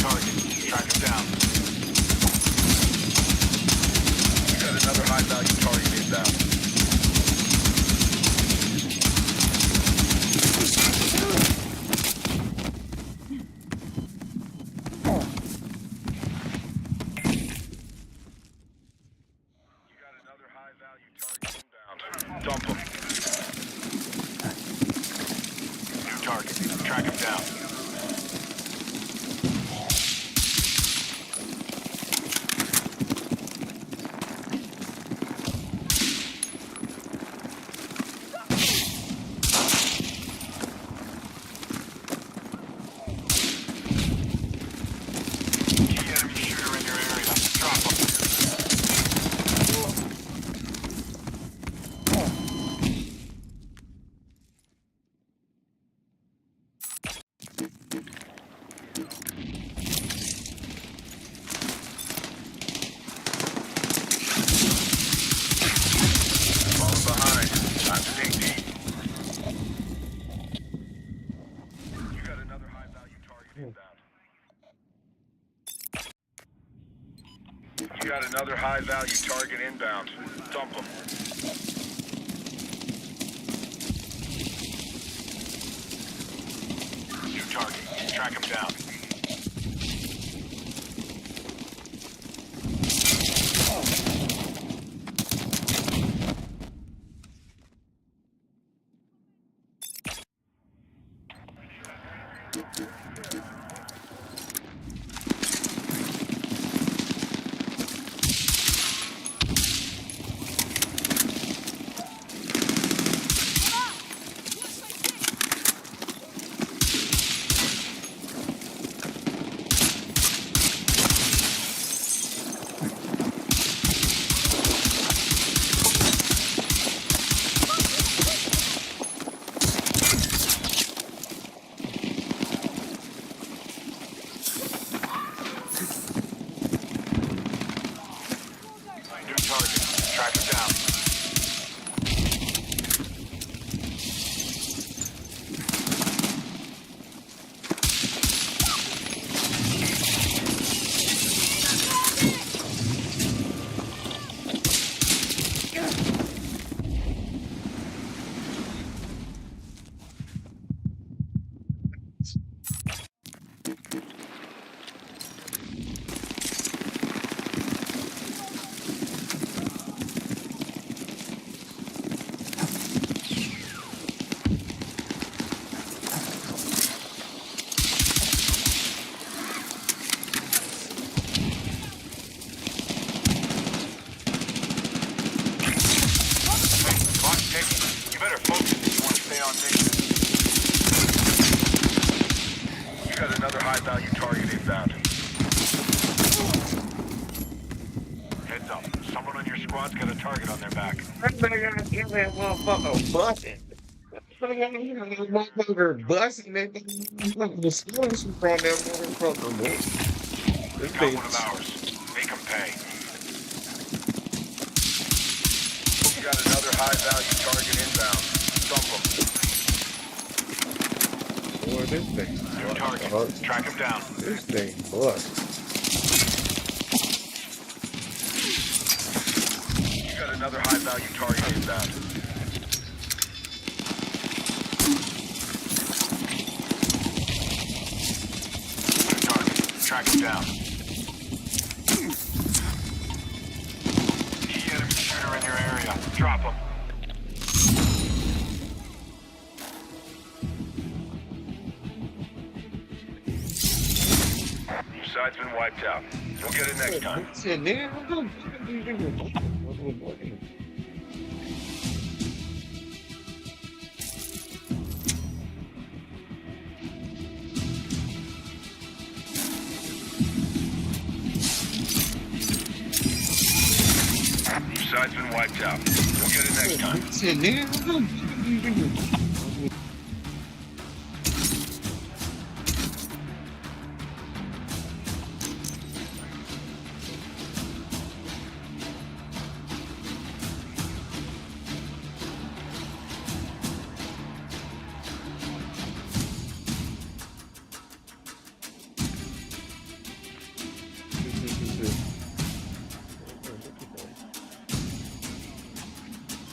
Target. Track him down. You got another high-value target inbound. Dump him. New target. Track him down. Key enemy shooter in your area. Drop him. You got another high-value target inbound. Dump them. New target. Track him down. High-value target inbound. Heads up. Someone on your squad's got a target on their back. That motherfucker busting. Motherfucker busting. The skills from that motherfucker, boy. This Got one of ours. Make him pay. You got another high-value target inbound. Dump him. Boy, this thing. New target. Track him down. This thing bust. You got another high-value target inbound. New target. Track him down. Key enemy shooter in your area. Drop him. Side's been wiped out. You'll get it next time. Side's been wiped out. You'll get it next time.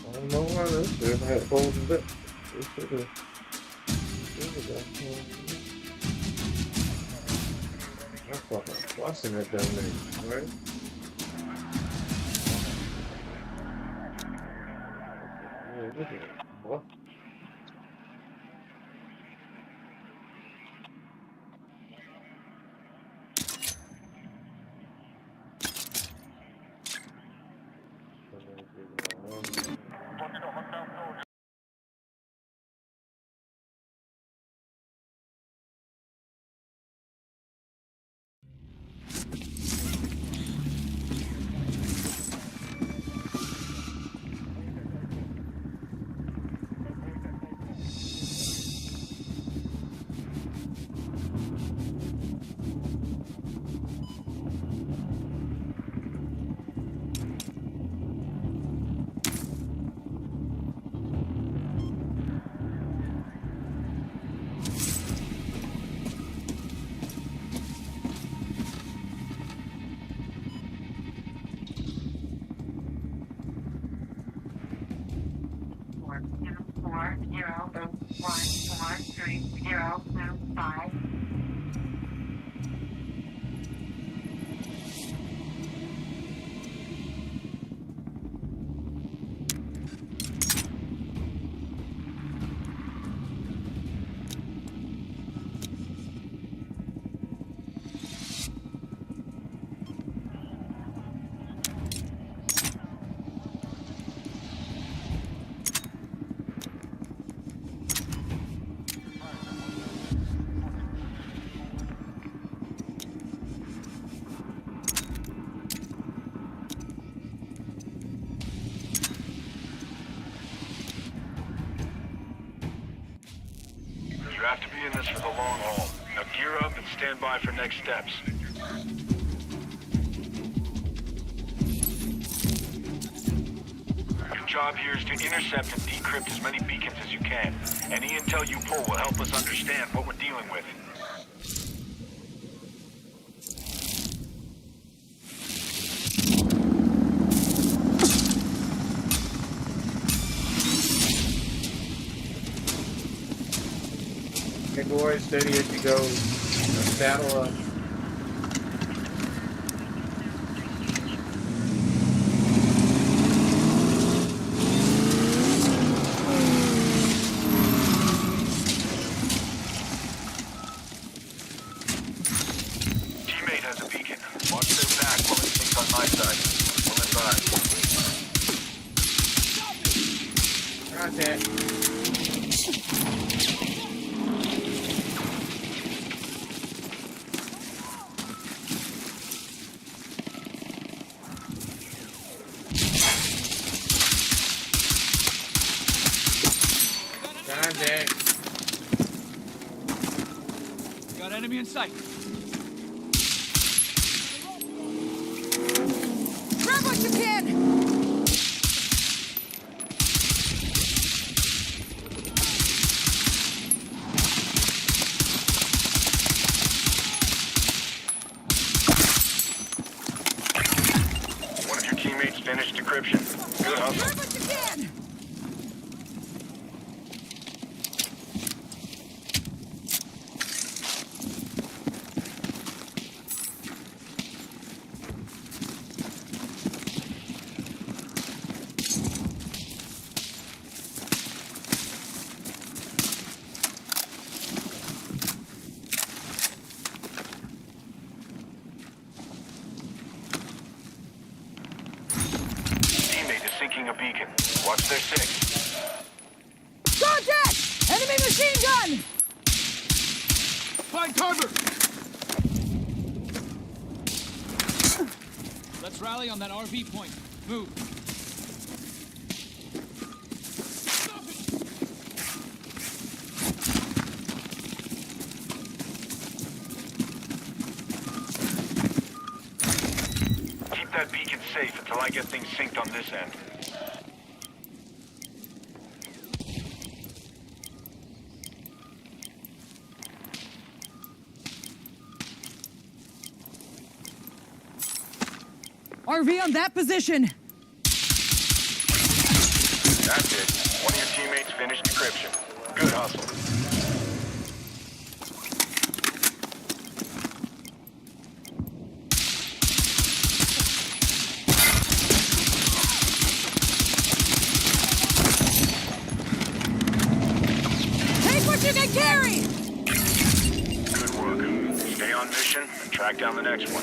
I don't know why this shit had folded up. This shit is. I'm fucking busting it down there, right? Yeah, look at it. What? You have to be in this for the long haul. Now gear up and stand by for next steps. Your job here is to intercept and decrypt as many beacons as you can. Any intel you pull will help us understand what we're dealing with. Okay, boy, steady as you go. Saddle up. Teammate has a beacon. Watch their back while it sinks on my side. We'll advise. Contact. Got enemy in sight. Grab what you can! One of your teammates finished decryption. Good hustle. Grab what you can! Teammate is sinking a beacon. Watch their six. Contact! Enemy machine gun! Find cover! Let's rally on that RV point. Move. Keep that beacon safe until I get things synced on this end. RV on that position! That's it. One of your teammates finished decryption. Good hustle. Take what you can carry! Good work. Stay on mission and track down the next one.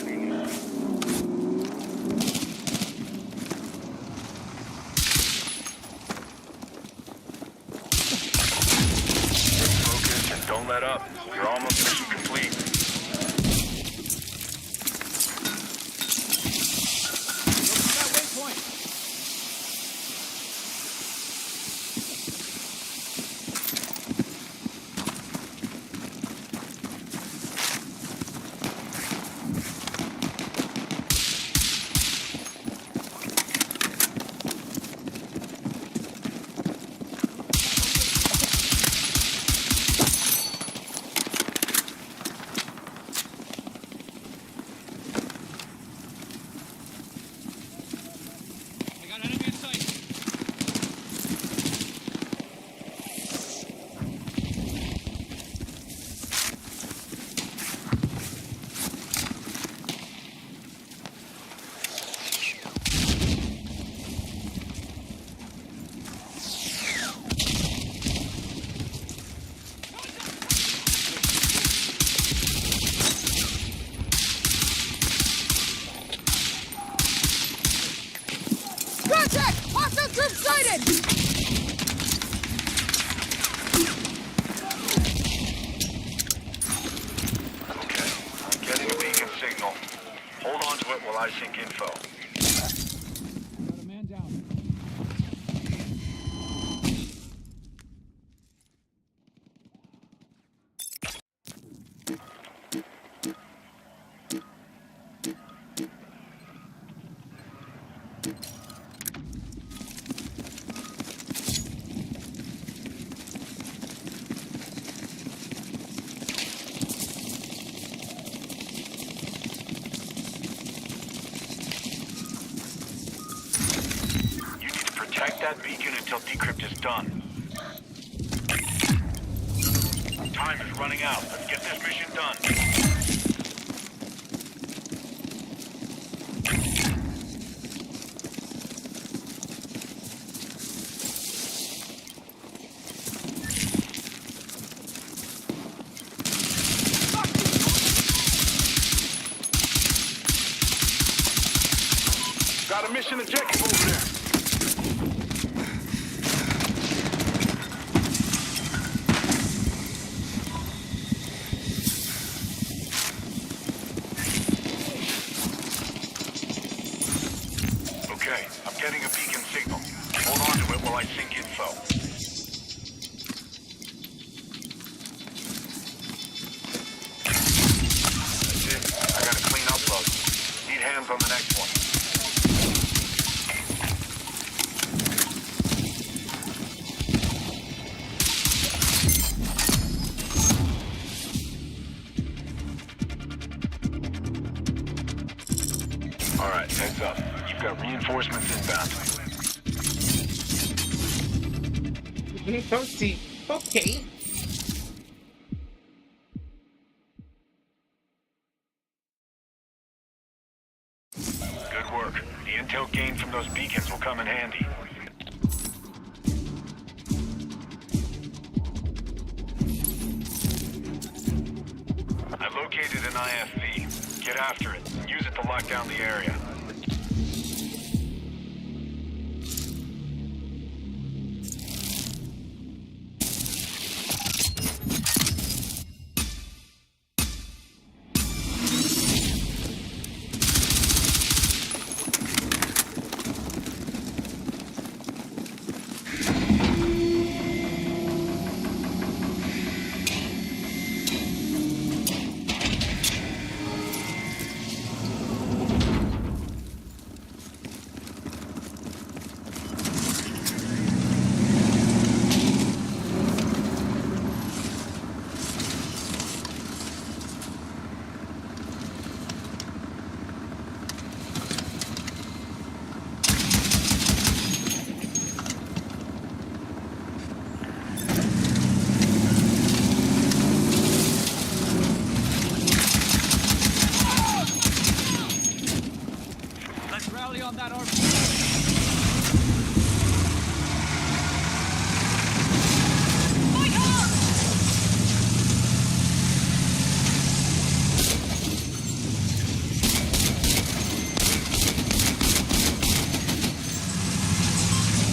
Focus and don't let up. You're almost mission complete. That waypoint. I got enemy in sight. Contact! Hostile troops sighted! Okay. I'm getting a beacon signal. Hold on to it while I sync info. Got a man down. at that beacon until decrypt is done. Time is running out. Let's get this mission done. Got a mission objective over there. Okay, I'm getting a beacon signal. Hold on to it while I sync info. That's it. I got a clean upload. Need hands on the next one. All right, heads up. You've got reinforcements inbound. Okay. Good work. The intel gained from those beacons will come in handy. I located an IFV. Get after it. Use it to lock down the area. Let's rally on that RV.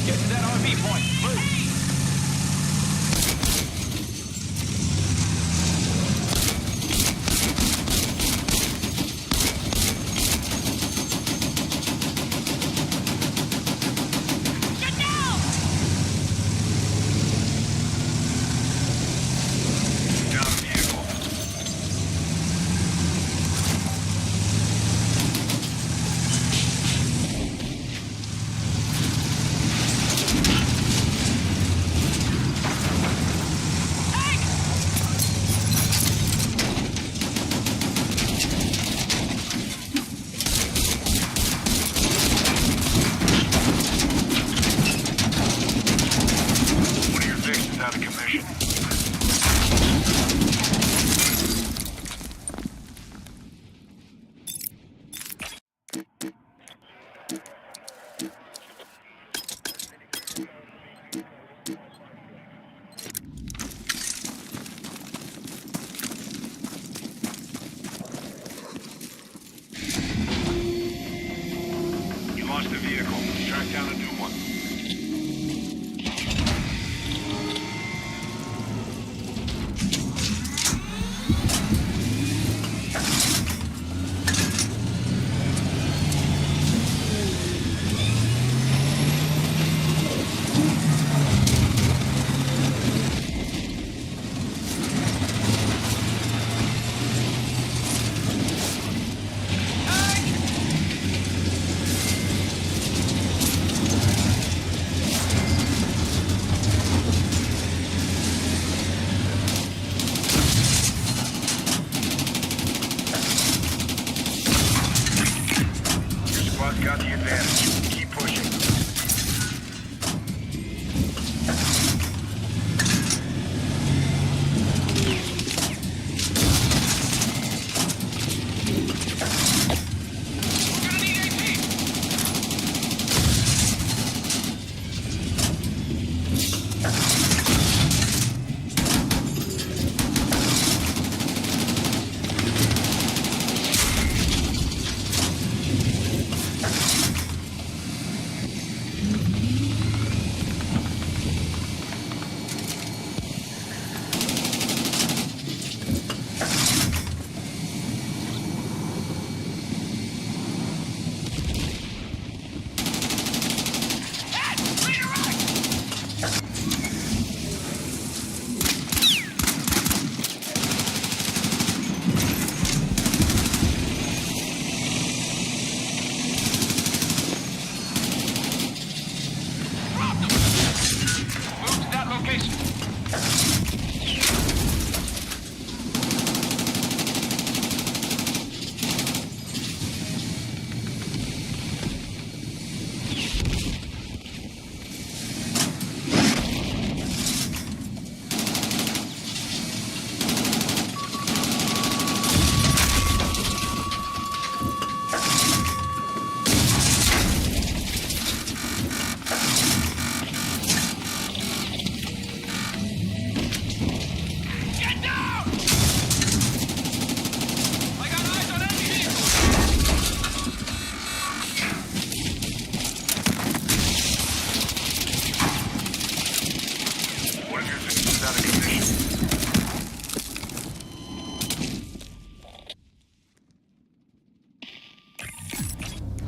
Get to that RV point. Move. One of your fixes is out of commission. You lost the vehicle. Track down a new one.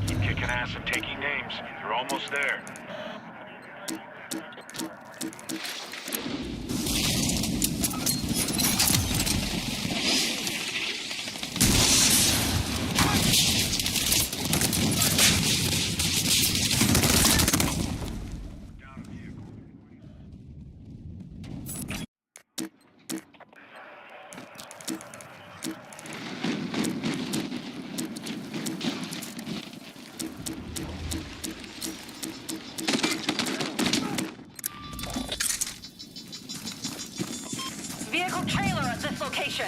Keep kicking ass and taking names. You're almost there. Vehicle trailer at this location.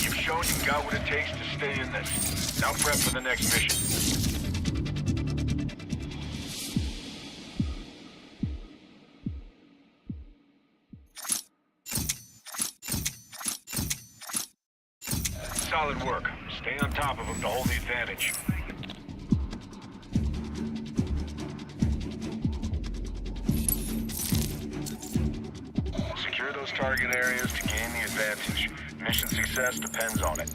You've shown you've got what it takes to stay in this. Now prep for the next mission. Solid work. Stay on top of them to hold the advantage. Secure those target areas to gain the advantage. Mission success depends on it.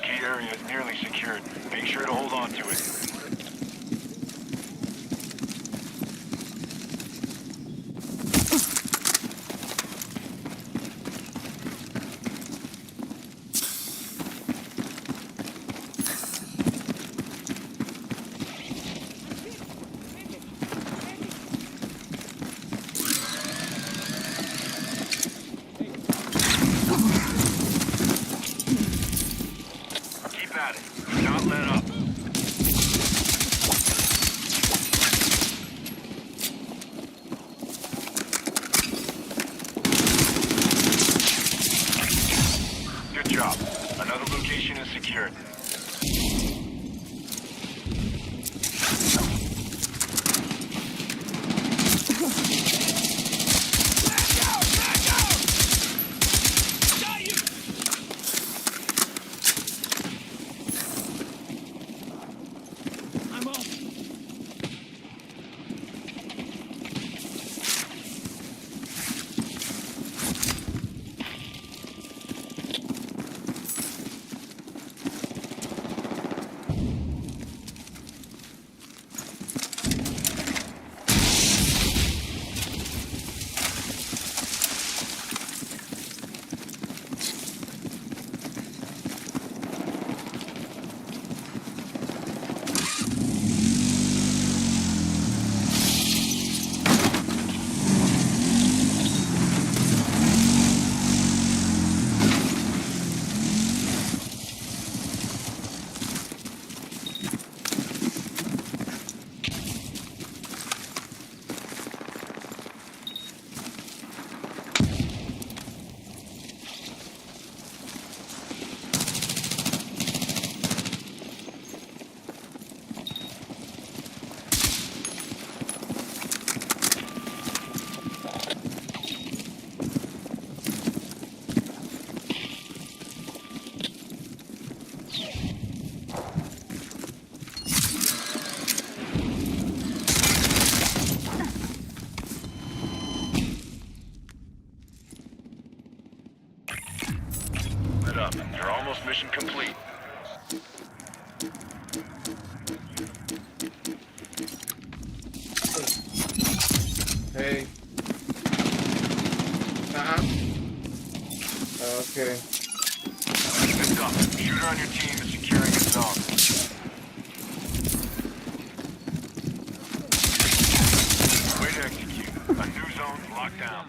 Key area is nearly secured. Make sure to hold on to it. Keep at it. Do not let up. Good job. Another location is secured. I'm off. You're almost mission complete. Hey. Okay. Heads up. Shooter on your team is securing a zone. Way to execute. A new zone locked down.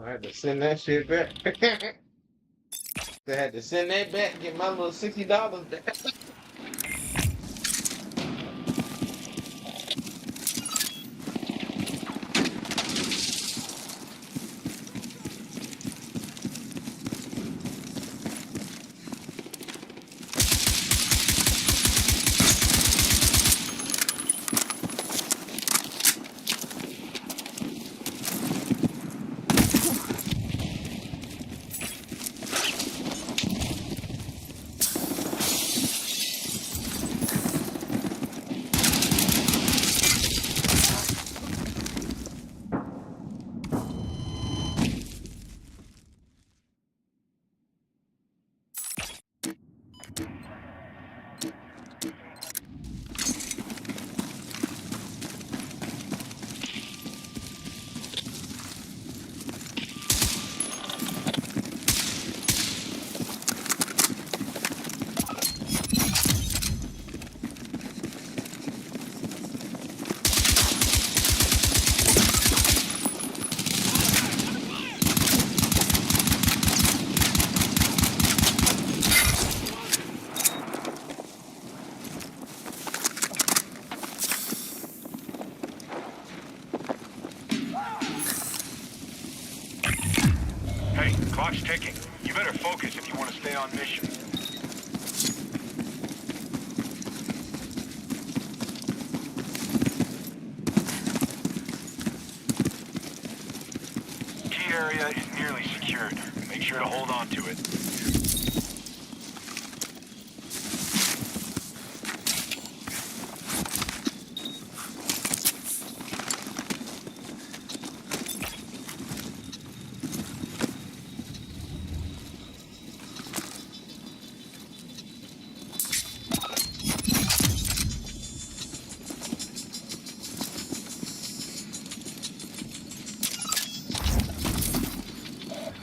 I had to send that shit back. I had to send that back and get my little $60 back. Hey, clock's ticking. You better focus if you want to stay on mission. Key area is nearly secured. Make sure to hold on to it.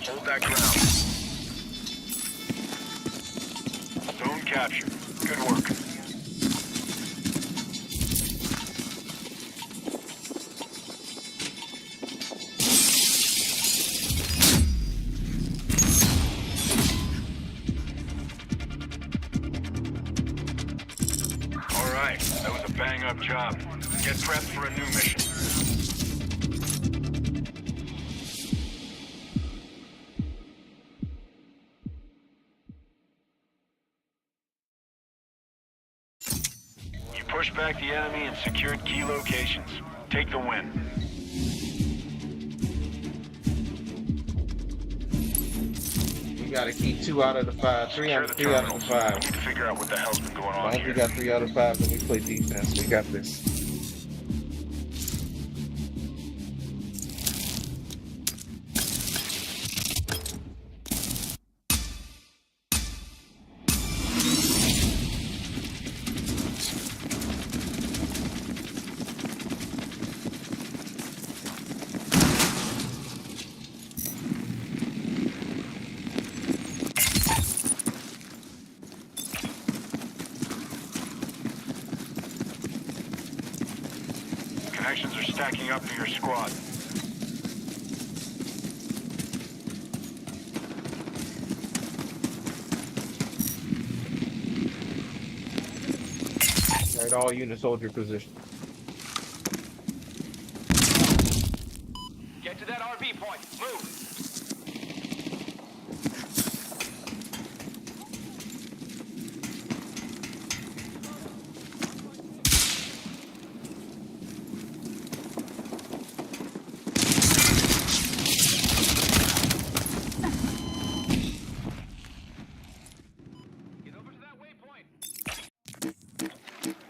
Hold that ground. Zone captured. Good work. All right, that was a bang-up job. Get prepped for a new mission. You pushed back the enemy and secured key locations. Take the win. We gotta keep 2 out of the 5, 3 out of the 5. We need to figure out what the hell's been going on Once here. we got 3 out of 5, then we play defense. We got this. Connections are stacking up for your squad. Right, all units hold your position. Get to that RV point. Move.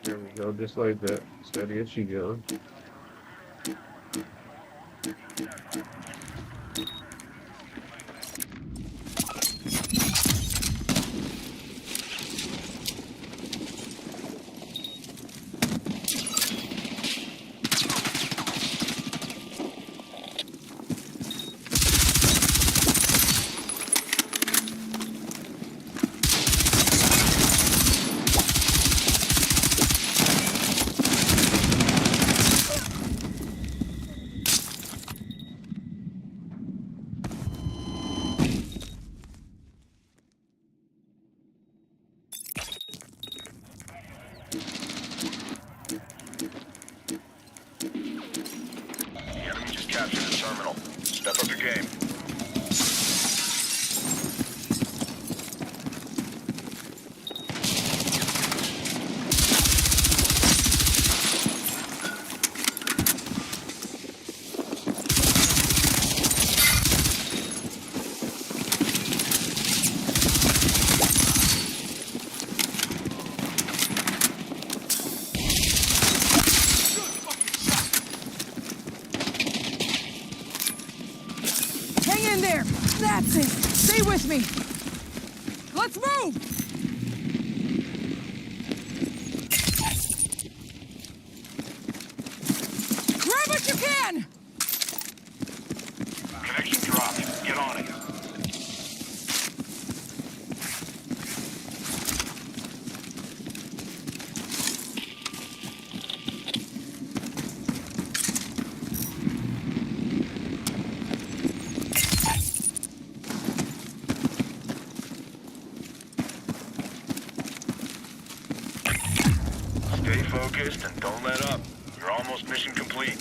There we go, just like that. Steady as she goes. Step up your game. Hang in there. That's it. Stay with me. Let's move. Grab what you can. Connection dropped. Get on it. Stay focused and don't let up. You're almost mission complete.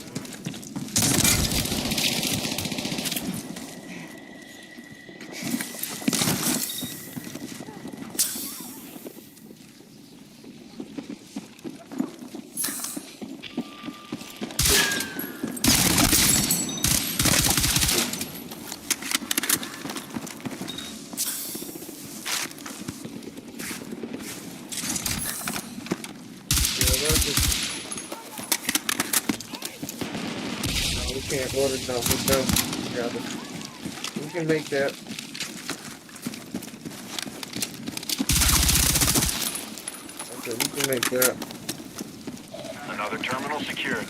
We can't order something, so we can make that. Okay, we can make that. Another terminal secured.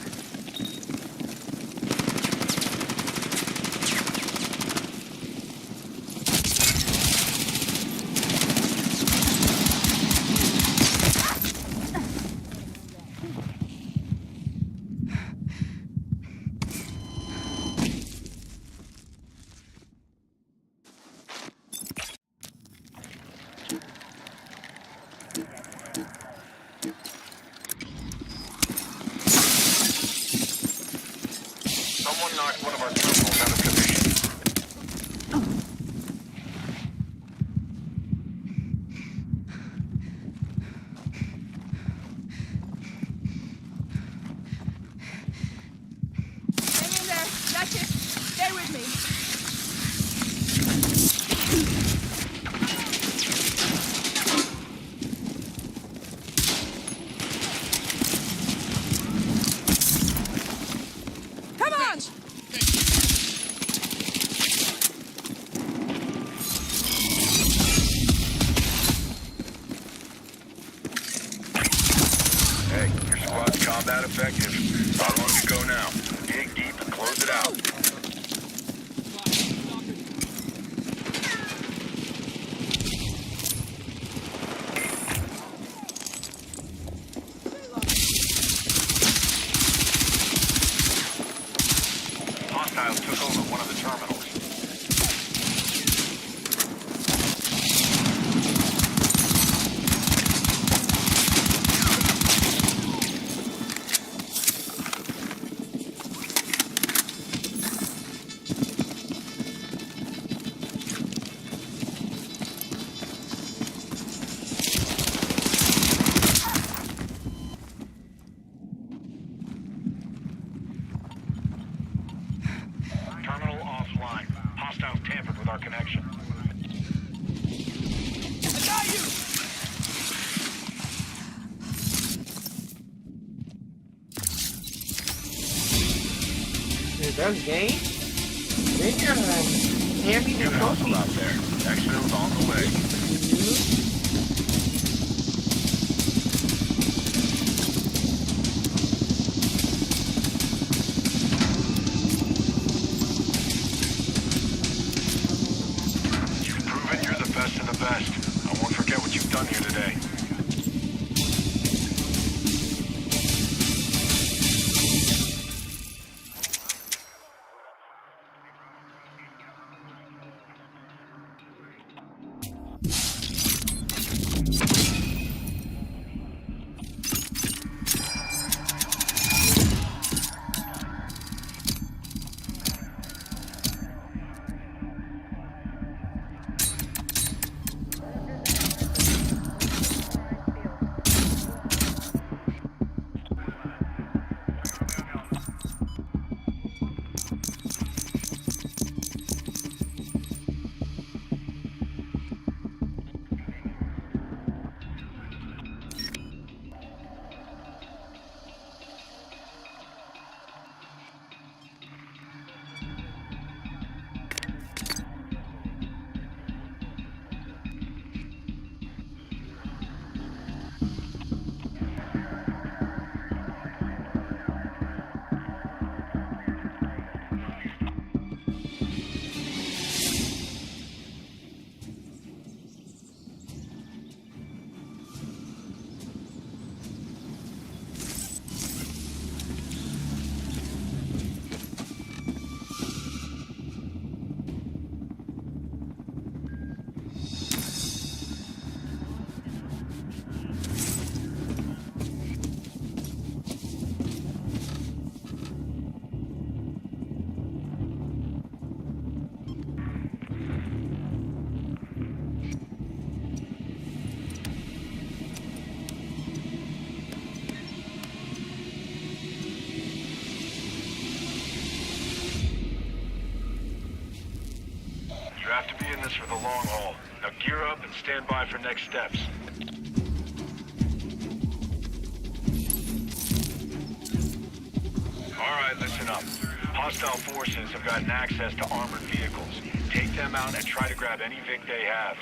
Someone knocked one of our terminals out of commission. Hang in there. That's it. Stay with me. Come on. Hey, your squad's combat effective. How long to go now? Dig deep and close it out. Hostiles took over one of the terminals. Terminal offline. Hostiles tampered with our connection. I got you. Dude, that's game? Damn, hand me Good the hustle out there. Exfil's on the way. You've proven you're the best of the best. I won't forget what you've done here today. have to be in this for the long haul. Now gear up and stand by for next steps. Alright, listen up. Hostile forces have gotten access to armored vehicles. Take them out and try to grab any Vic they have.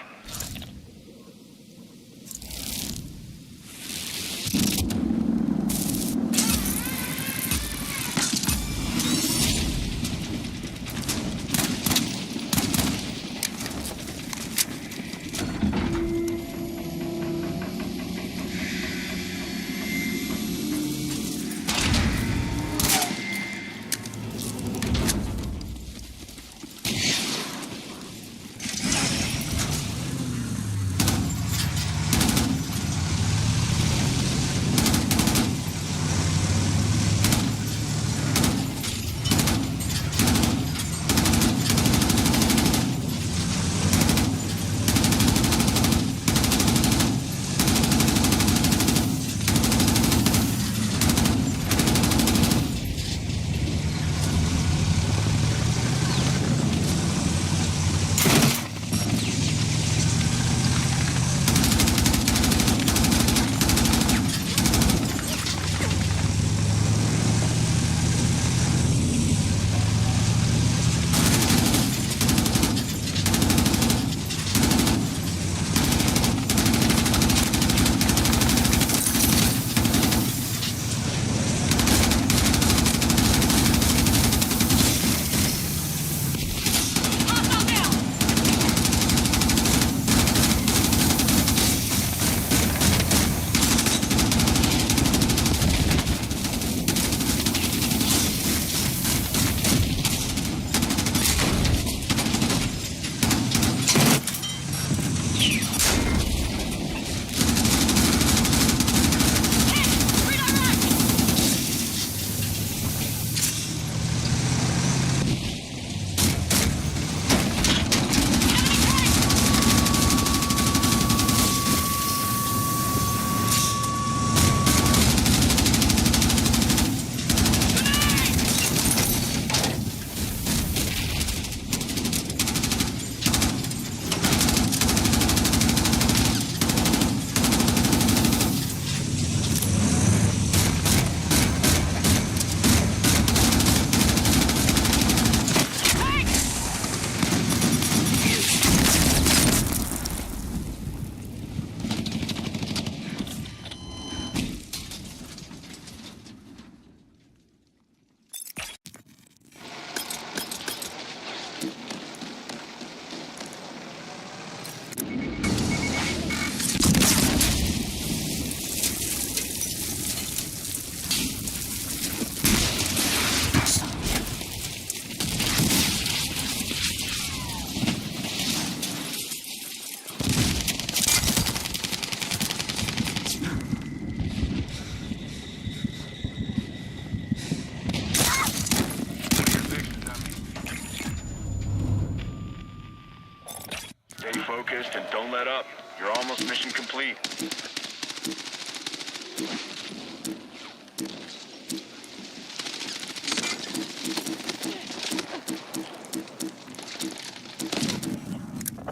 focused and don't let up. You're almost mission complete.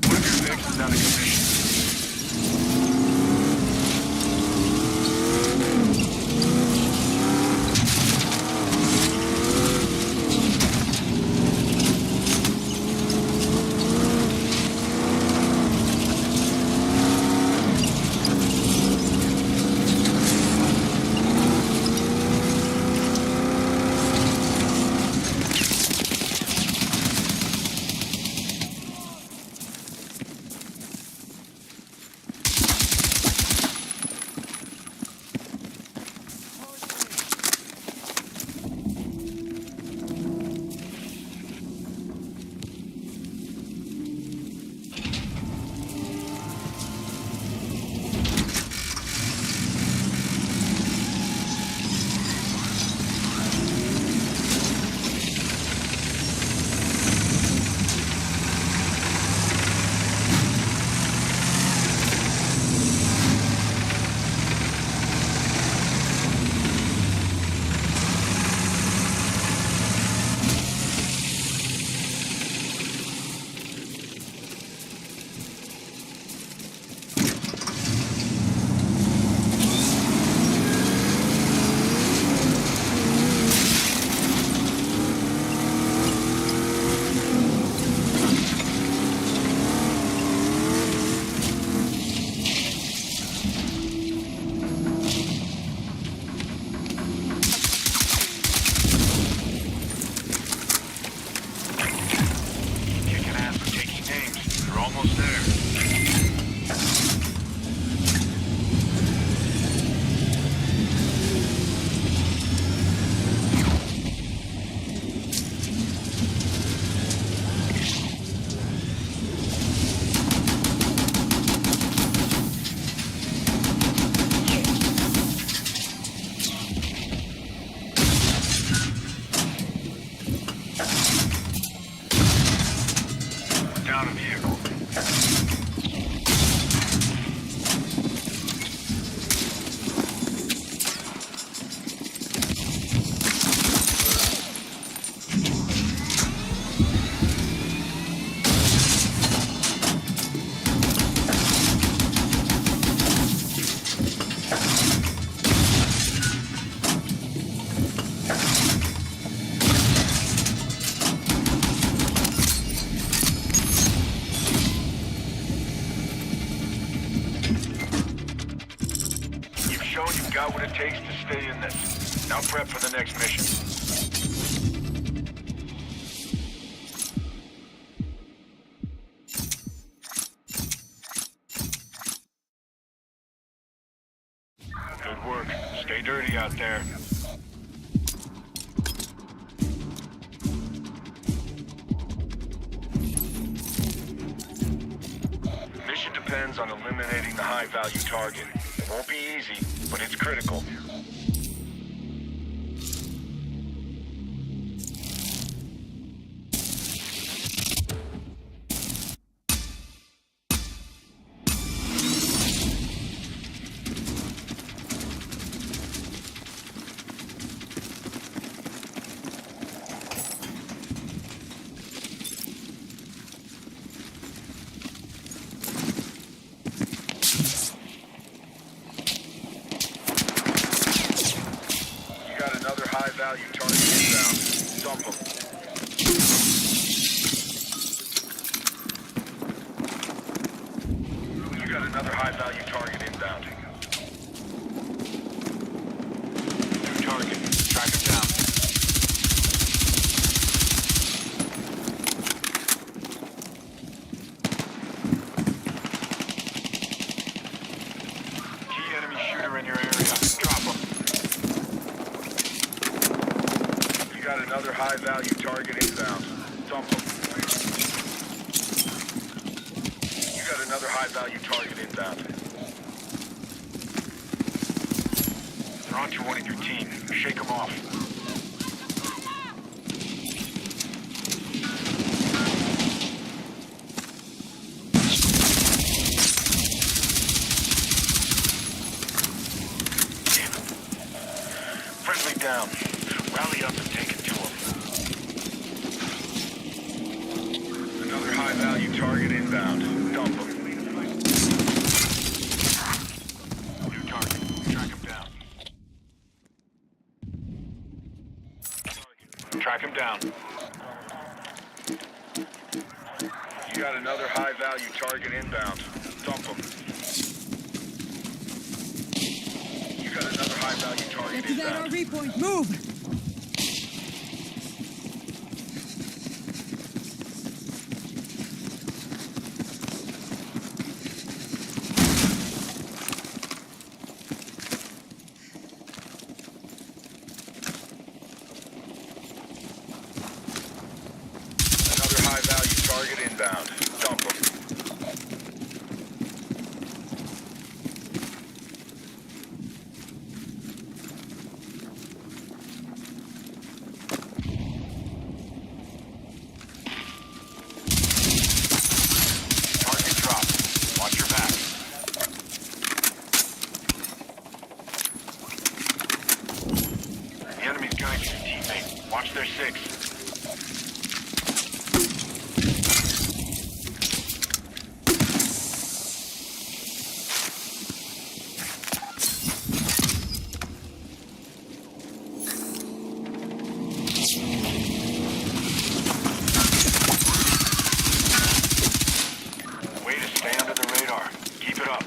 One of your Vicks is out of commission. Down a vehicle. You've shown you've got what it takes to stay in this. Now prep for the next mission. Good work. Stay dirty out there. Mission depends on eliminating the high-value target. It won't be easy, but it's critical. High-value target inbound. Dump them. You got another high-value target inbound. New target. Track him down. Key enemy shooter in your area. Drop him. Got another high-value target inbound. Dump them. You got another high-value target inbound. They're onto one of your team. Shake them off. Friendly down. Rally up and take it to him. Another high-value target inbound. Dump him. New target. Track him down. Track him down. You got another high-value target inbound. Dump him. You got another high-value target Get to that inbound. RV point. Move! Another high-value target inbound. Dump him. Target dropped. Watch your back. The enemy's gunning your teammate. Watch their six. Way to stay under the radar. Keep it up.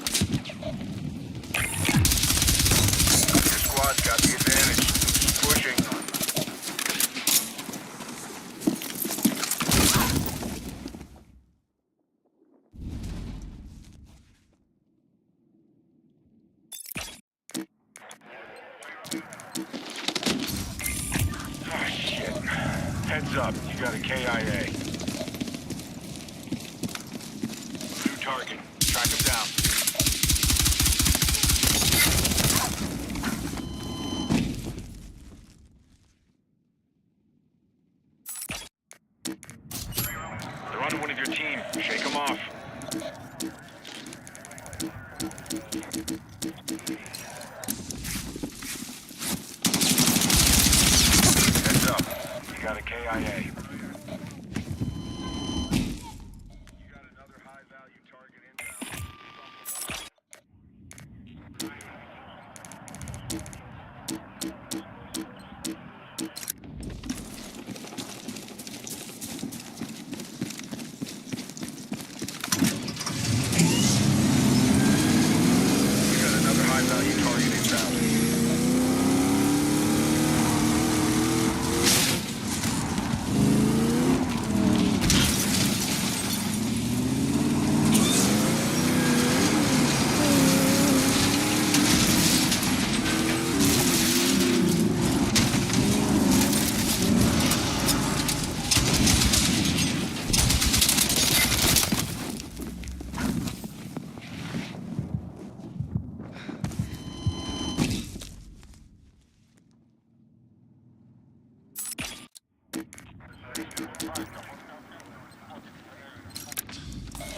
Your squad's got the advantage. Keep pushing. Ah, shit. Heads up, you got a KIA. New target. Track him down. They're on one of your team. Shake them off. Heads up. You got a KIA. You got another high-value target inbound. You got another high-value target inbound.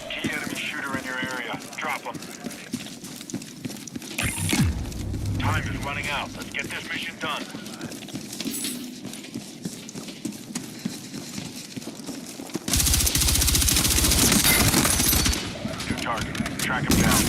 Key enemy shooter in your area. Drop him. Time is running out. Let's get this mission done. New target. Track him down.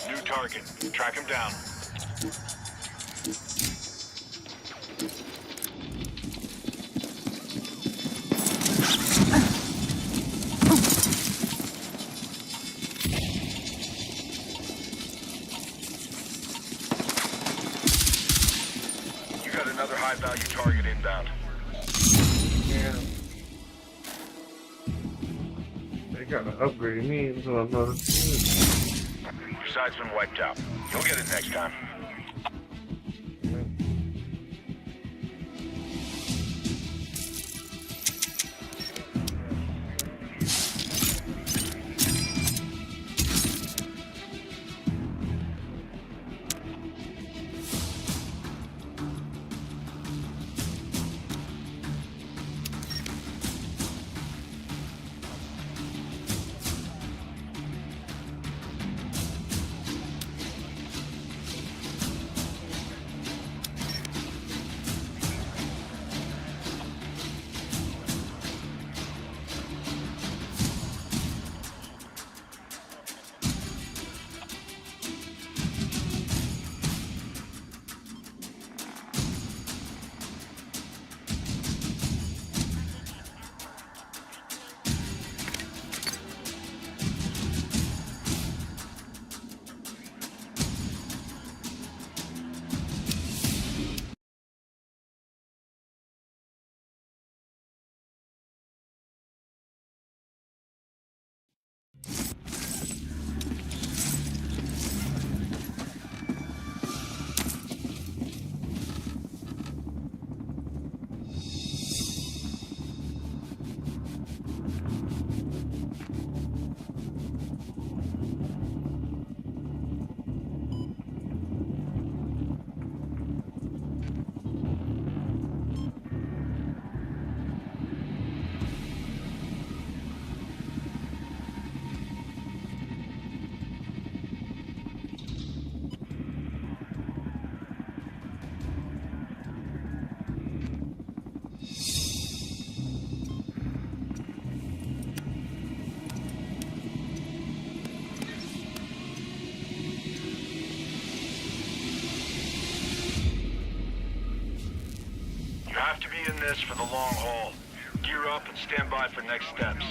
New target. Track him down. You got another high-value target inbound. Yeah. They gotta upgrade me into another team. Your side's been wiped out. You'll get it next time. have to be in this for the long haul. Gear up and stand by for next steps.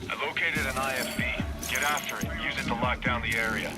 I located an IFV. Get after it. Use it to lock down the area.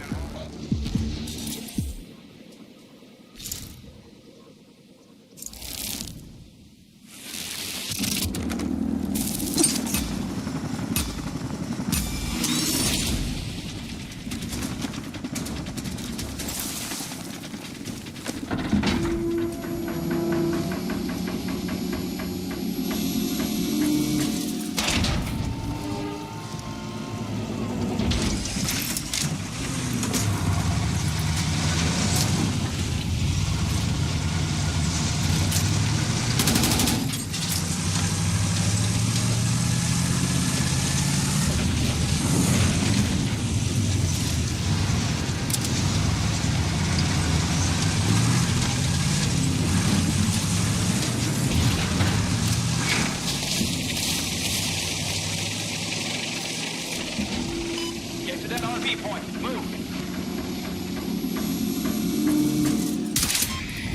Get to that RV point. Move.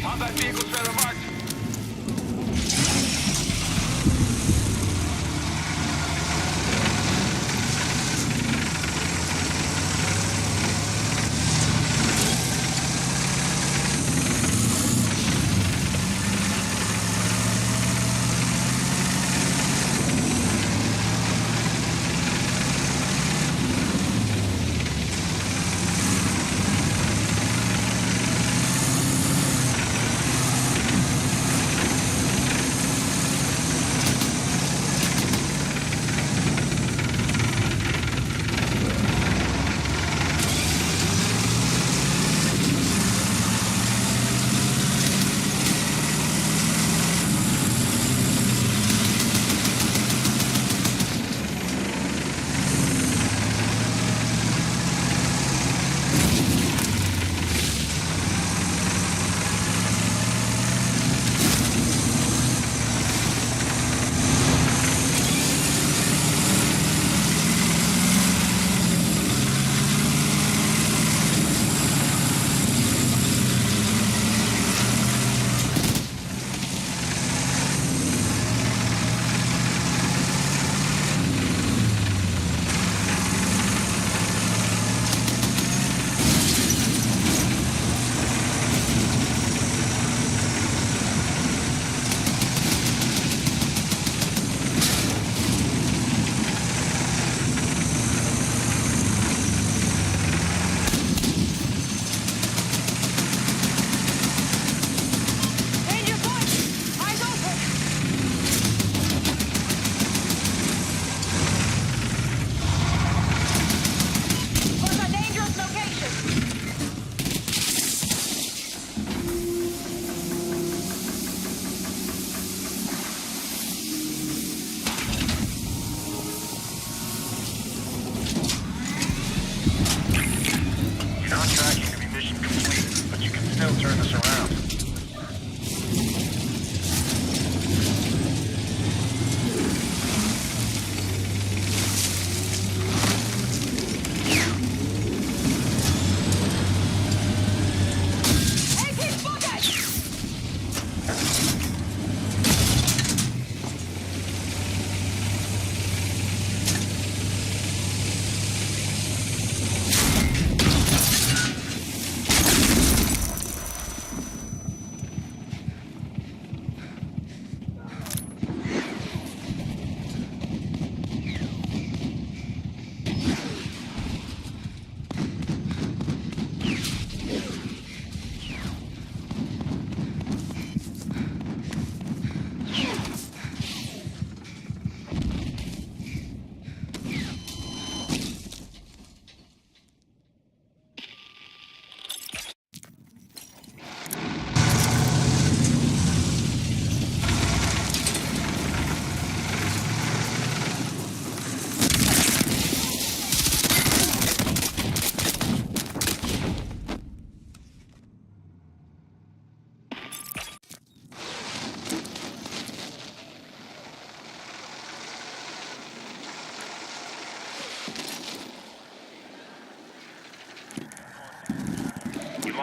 Combat vehicle trailer marked.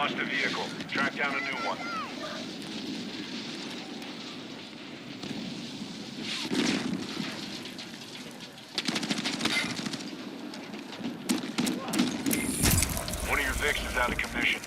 lost a vehicle. Track down a new one. One of your Vicks is out of commission.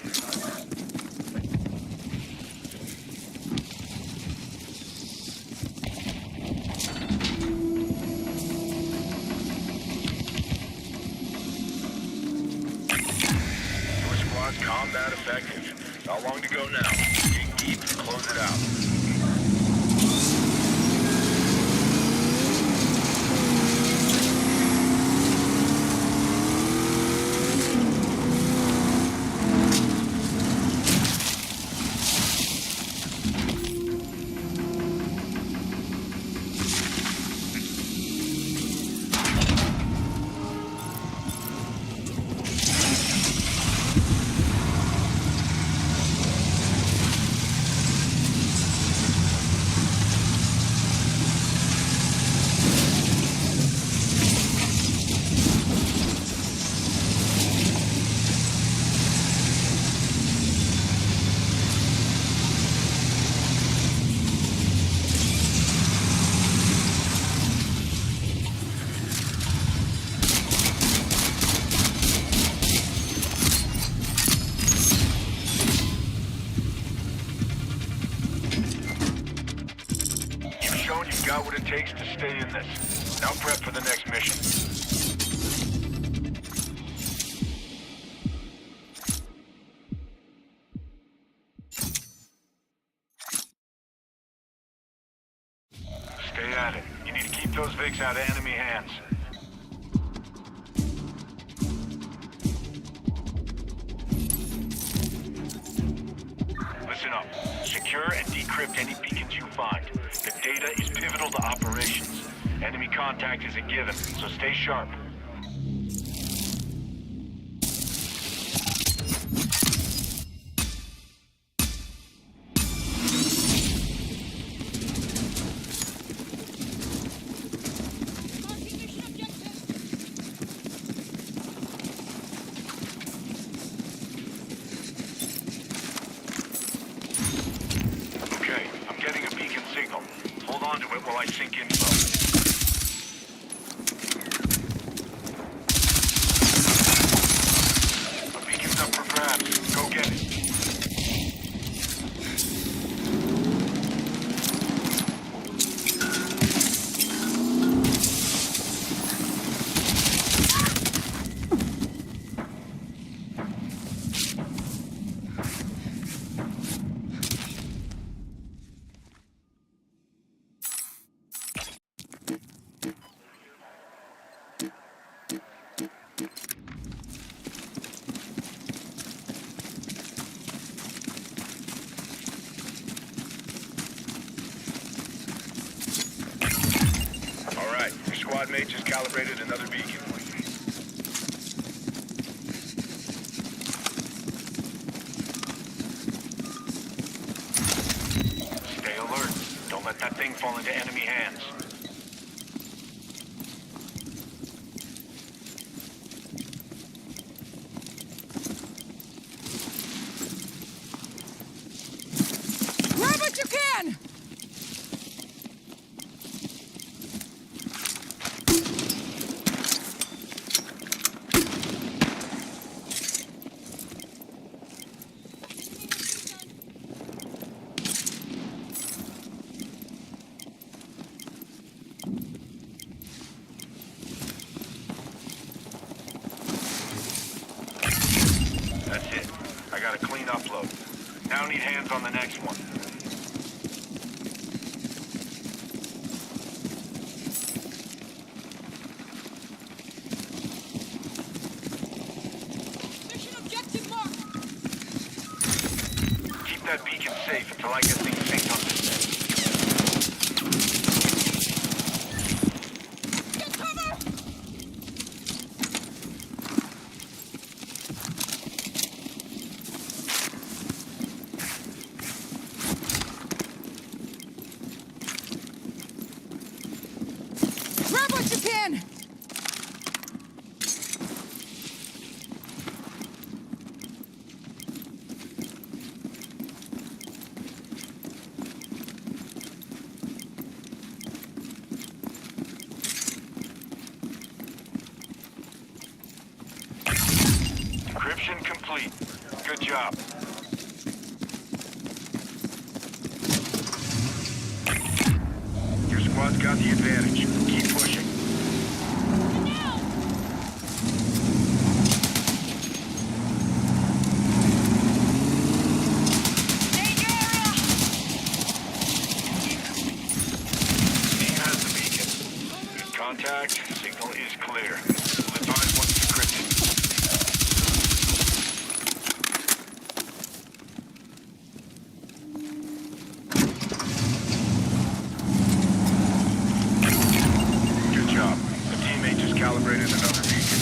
Your squad's combat effective. Not long to go now. Dig deep and close it out. You've shown you've got what it takes to stay in this. Now prep for the next mission. Stay at it. You need to keep those Vicks out of enemy hands. Listen up. Secure and decrypt any beacons you find. The data is pivotal to operations. Enemy contact is a given, so stay sharp. Okay, I'm getting a beacon signal. Hold on to it while I sink info. A beacon's up for grabs. Go get it. All right, your squad mate just calibrated another beacon. Stay alert. Don't let that thing fall into enemy hands. Grab what you can! That's it. I got a clean upload. Now need hands on the next one. Mission objective marked! Keep that beacon safe until I get things synced on this thing. Get cover! Grab what you can! Mission complete. Good job. Your squad's got the advantage. Keep pushing. Team has the beacon. Contact. Signal is clear. Advise once decrypted. Good job. The teammate just calibrated another beacon.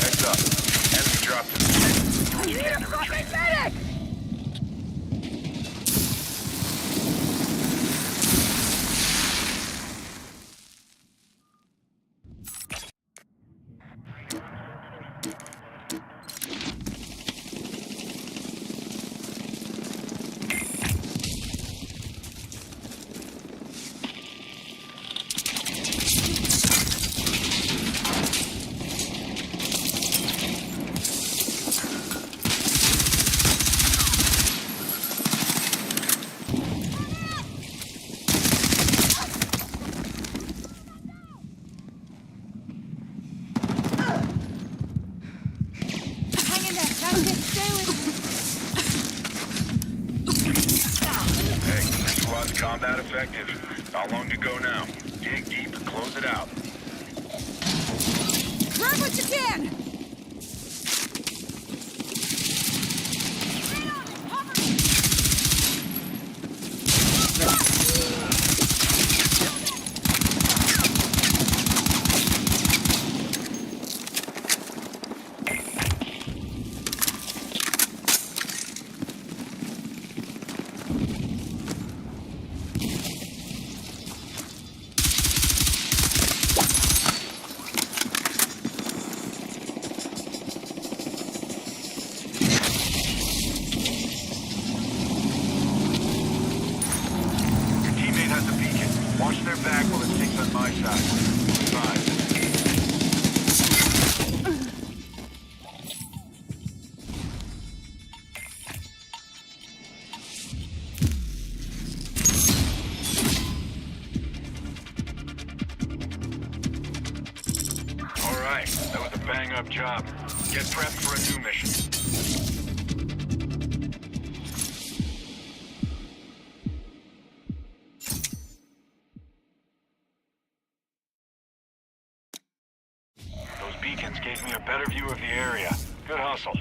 Heads up. Enemy dropped in the city. Do what you can to retreat. Hang in there. That's it. Stay with me. Hey, squad's combat effective. Not long to go now. Dig deep and close it out. Grab what you can. Your teammate has a beacon. Watch their back while it sticks on my side. Fine. All right, that was a bang-up job. Get prepped for a new mission. Those beacons gave me a better view of the area. Good hustle.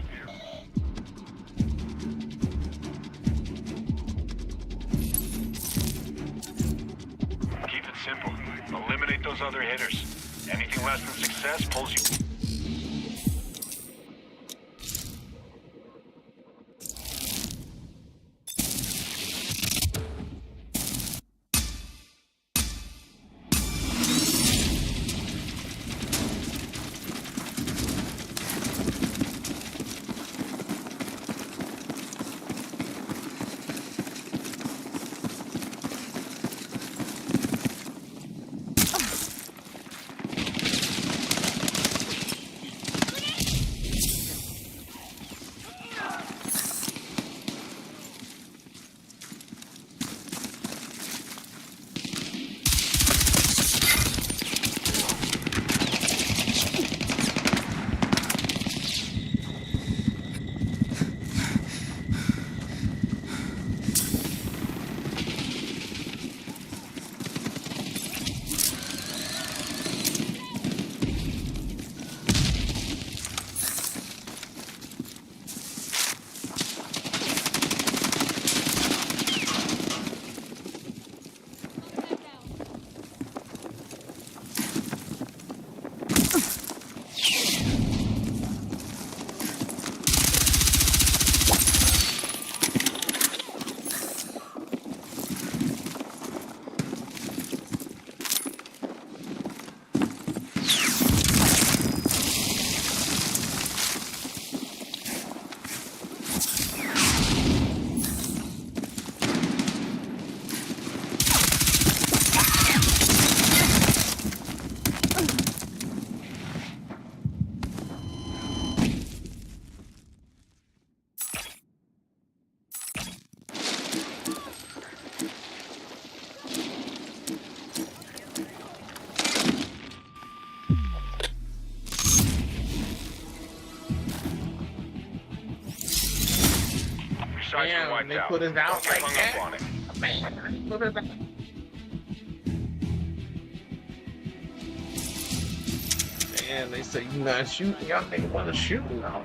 Keep it simple. Eliminate those other hitters. Anything less than success pulls you. side's been wiped they out. put us out Don't get like hung that. up on it. Man, put us out. Man, they say you not shooting. Y'all niggas want to shoot now.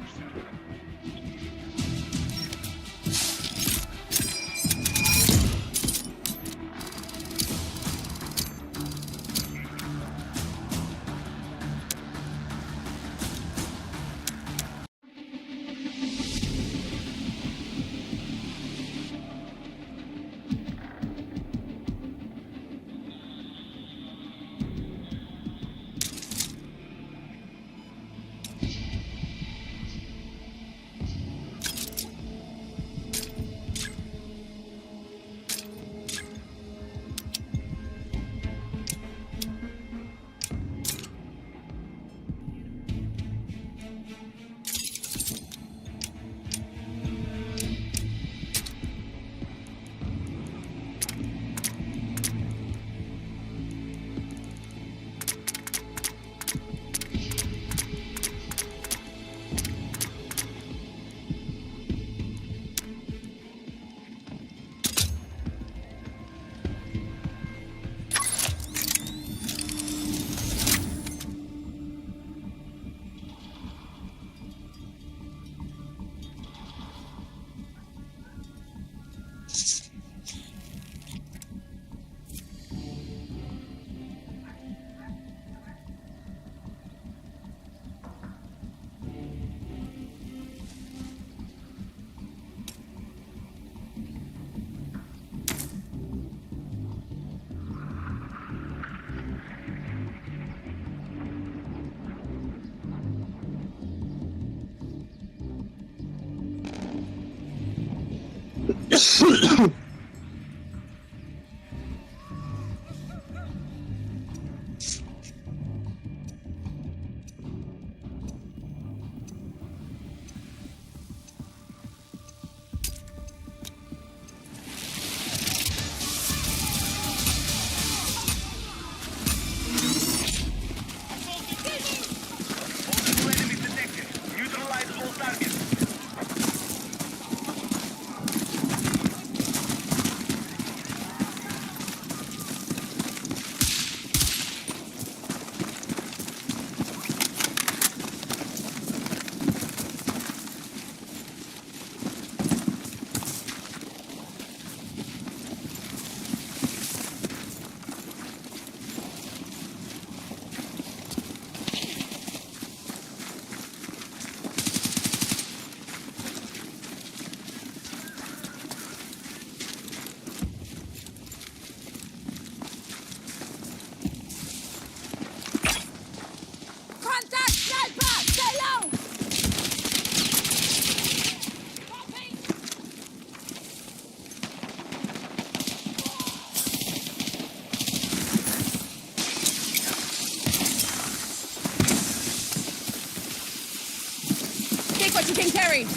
What you can carry.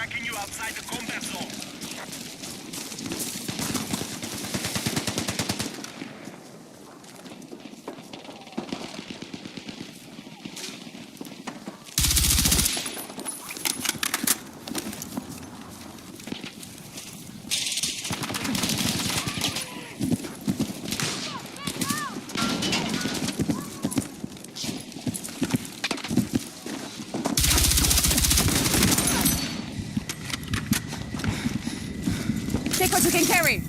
tracking you outside the combat zone. Take what you can carry.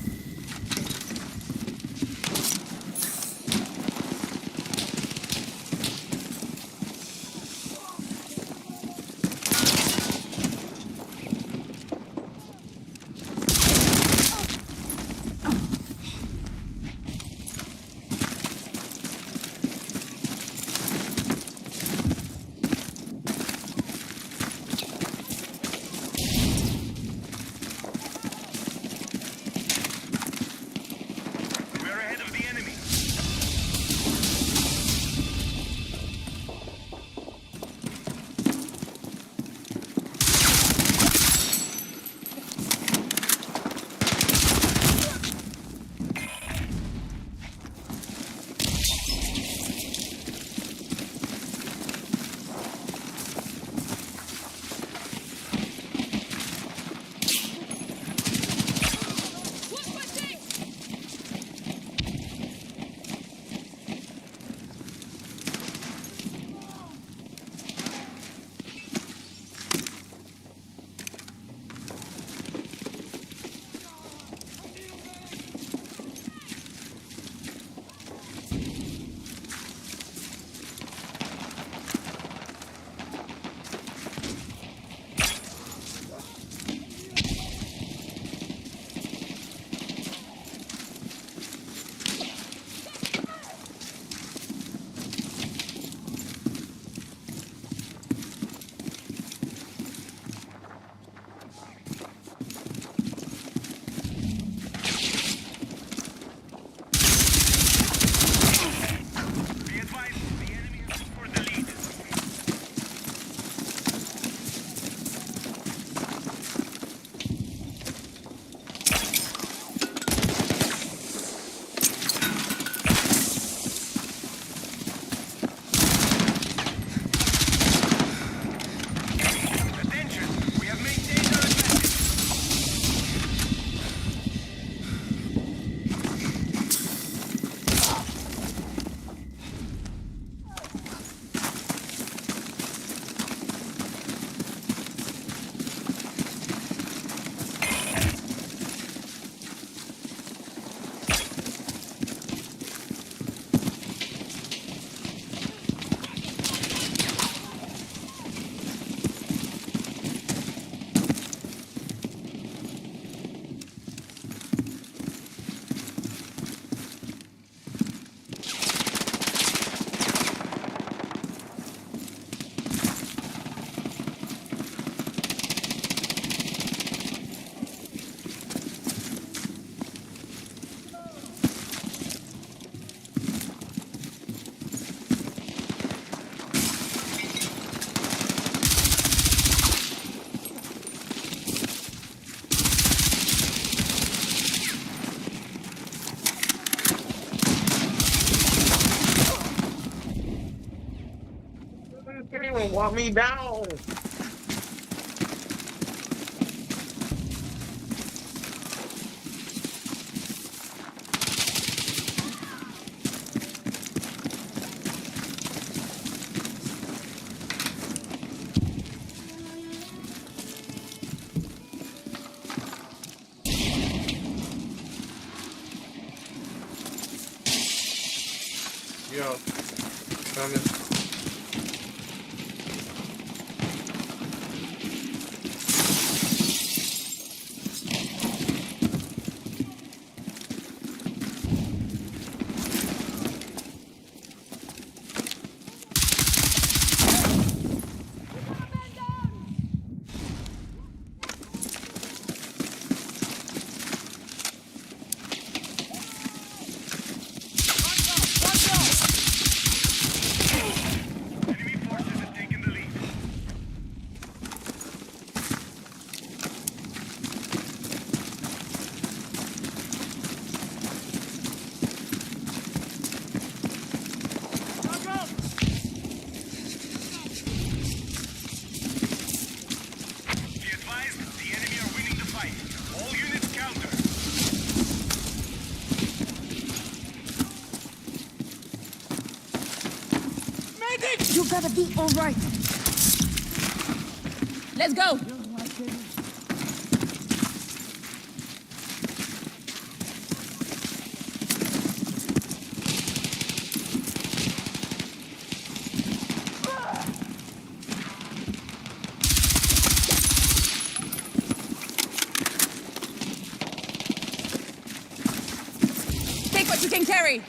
Anyone want me down? Yo, coming. You gotta be all right. Let's go. Take what you can carry.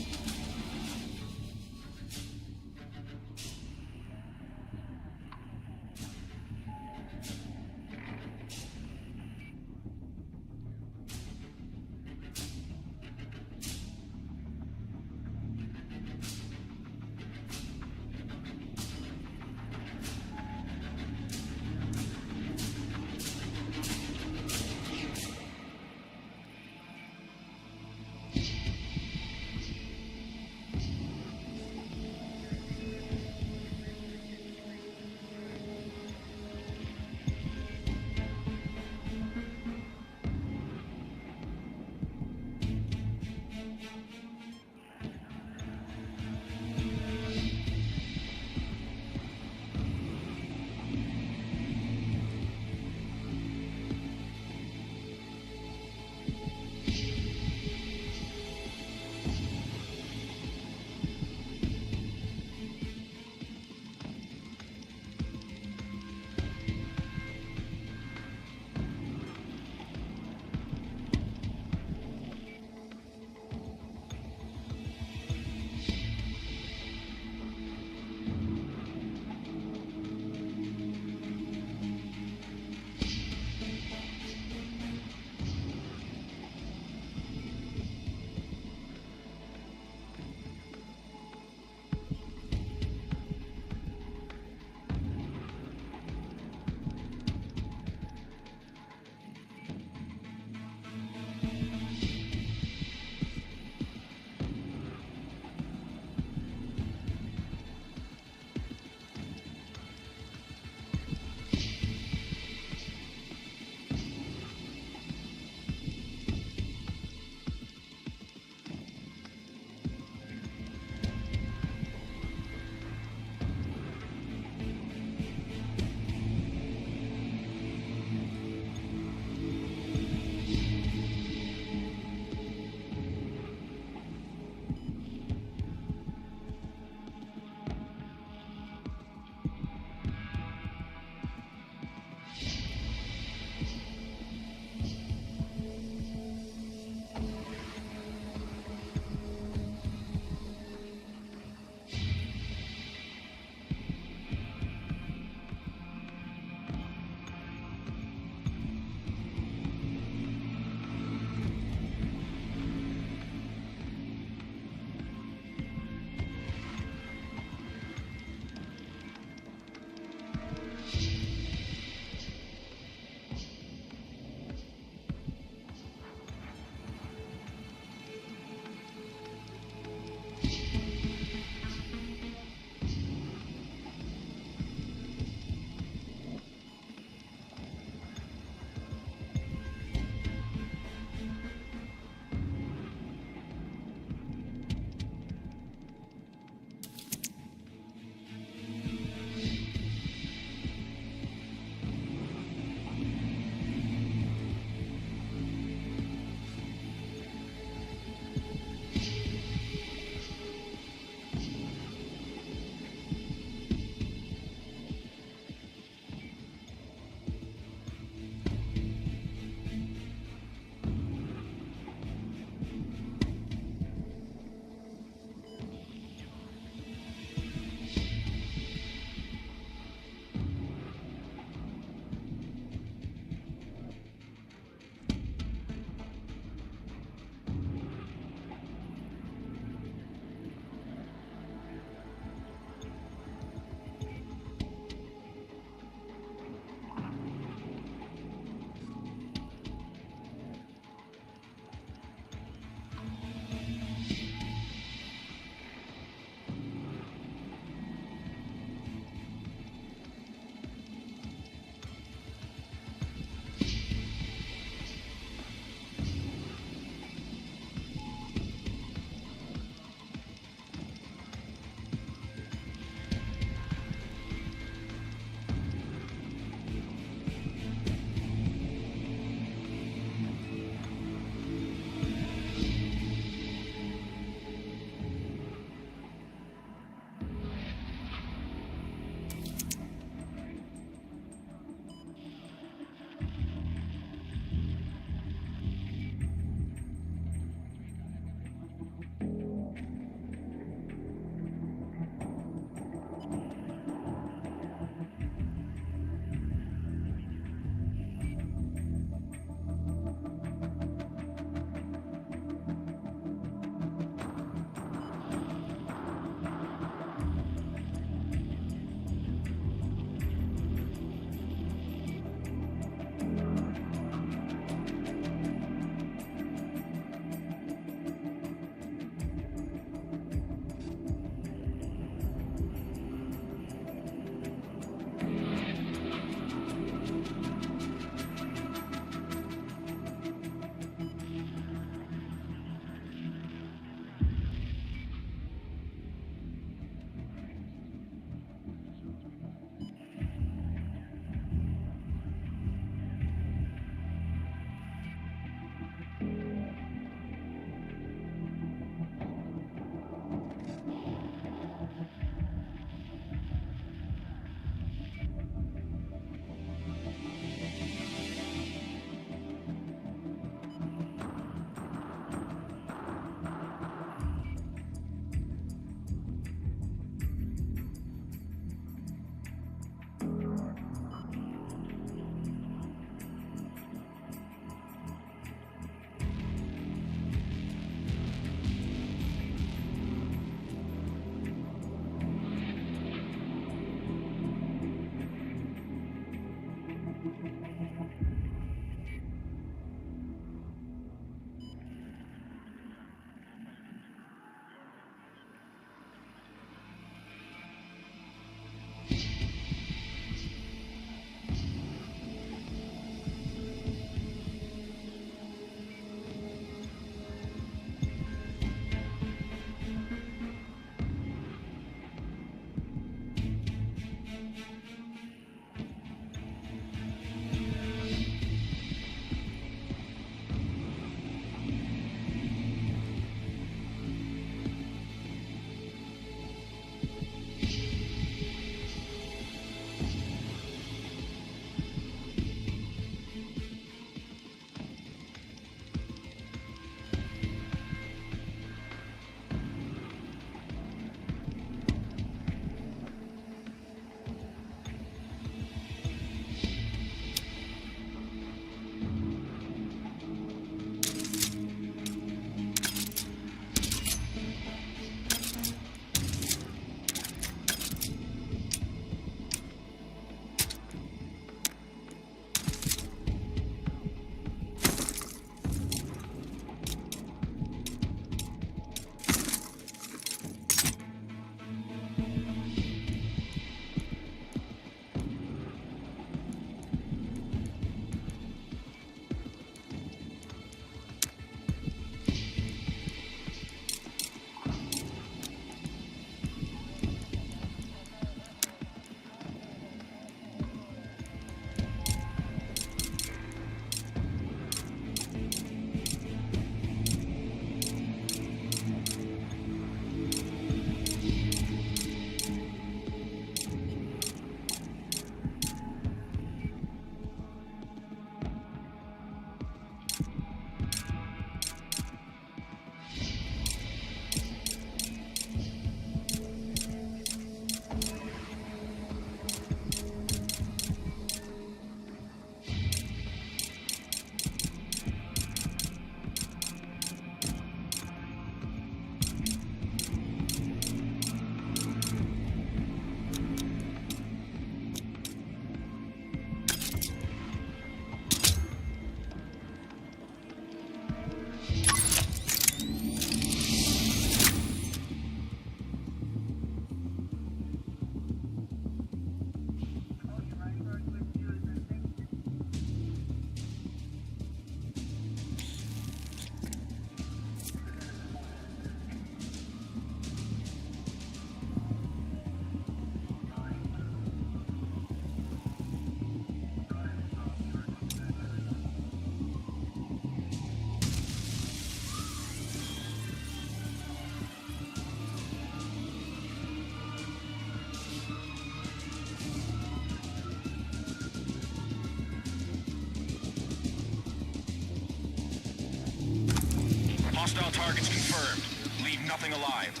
Hostile targets confirmed. Leave nothing alive.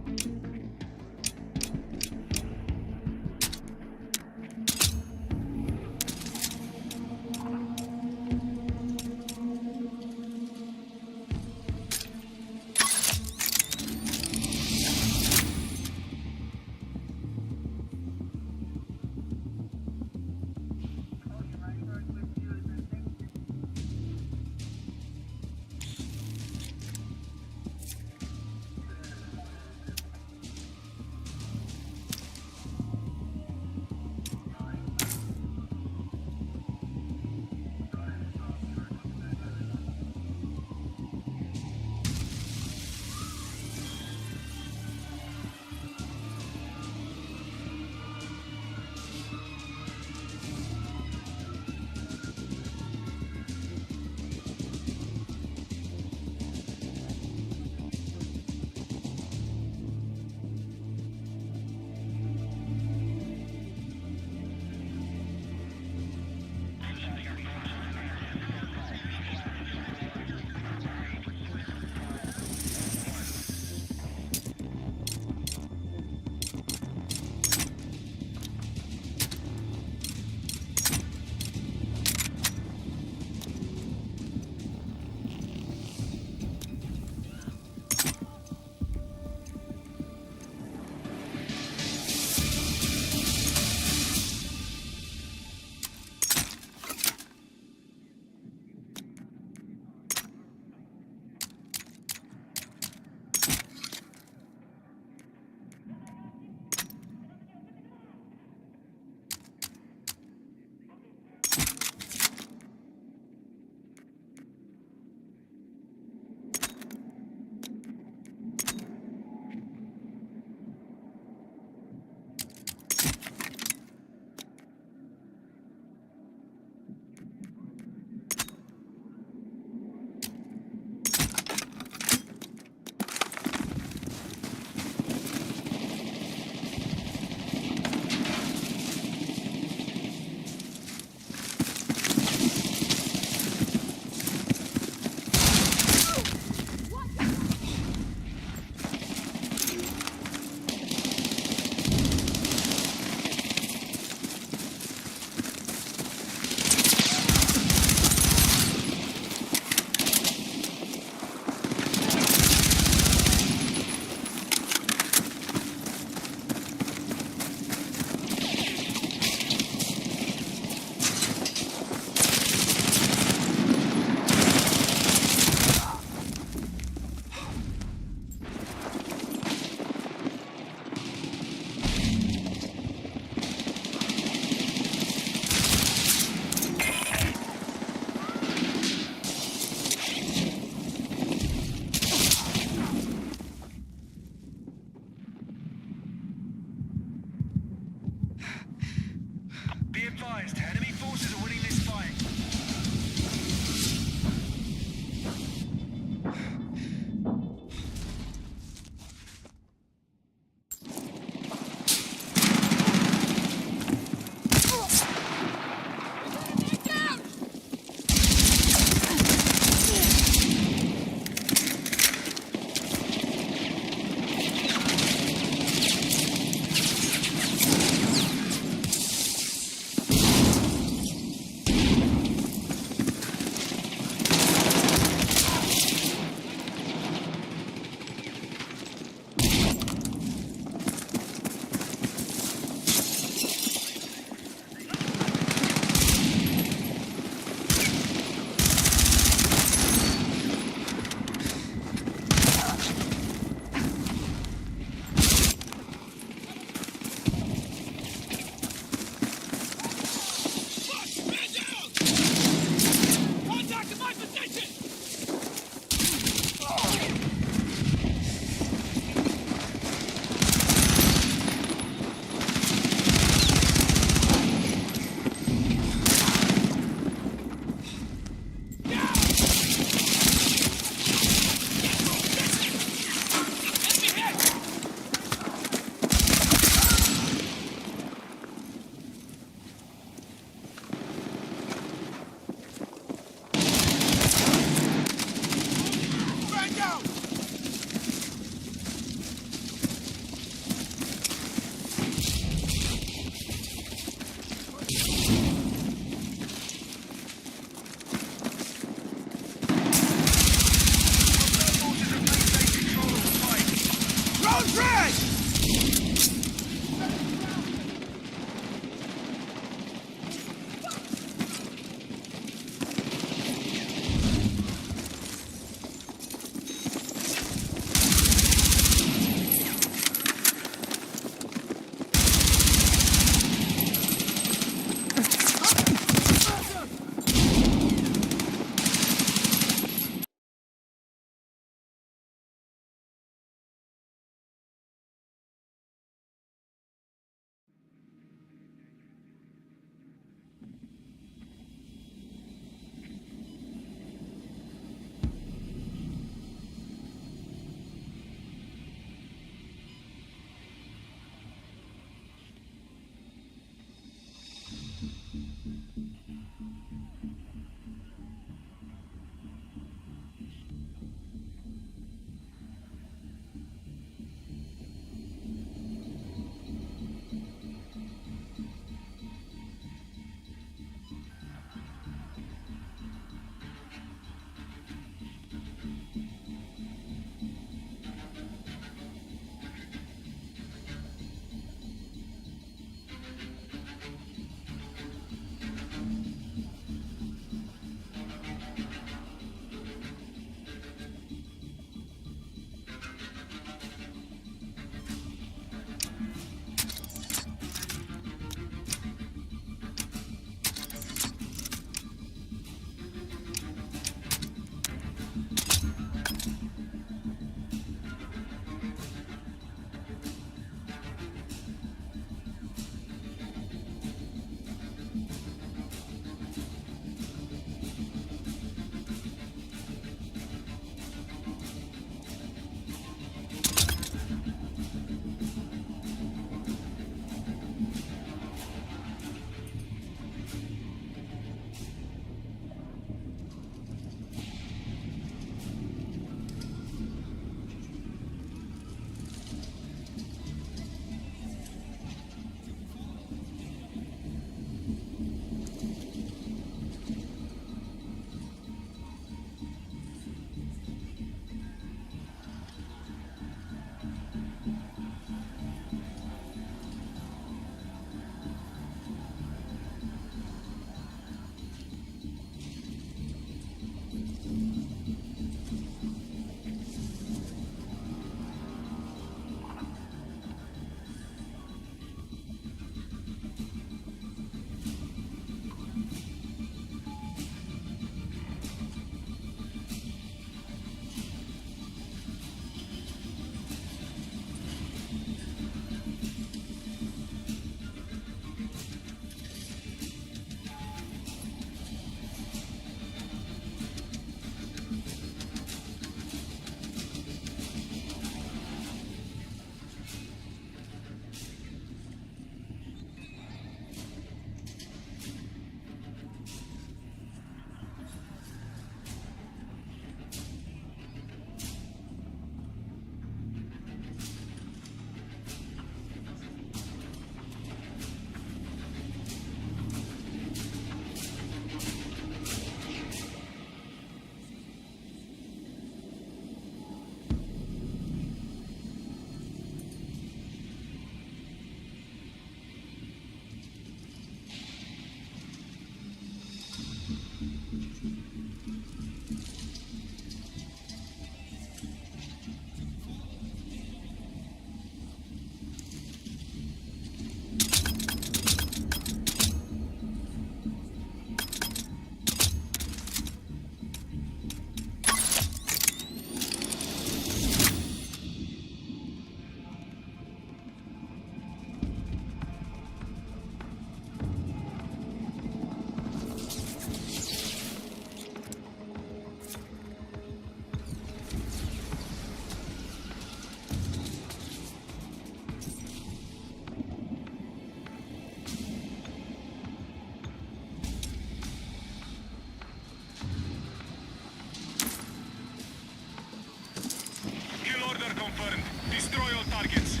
Destroy all targets.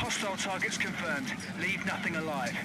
Hostile targets confirmed. Leave nothing alive.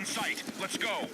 sight. Let's go.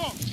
go.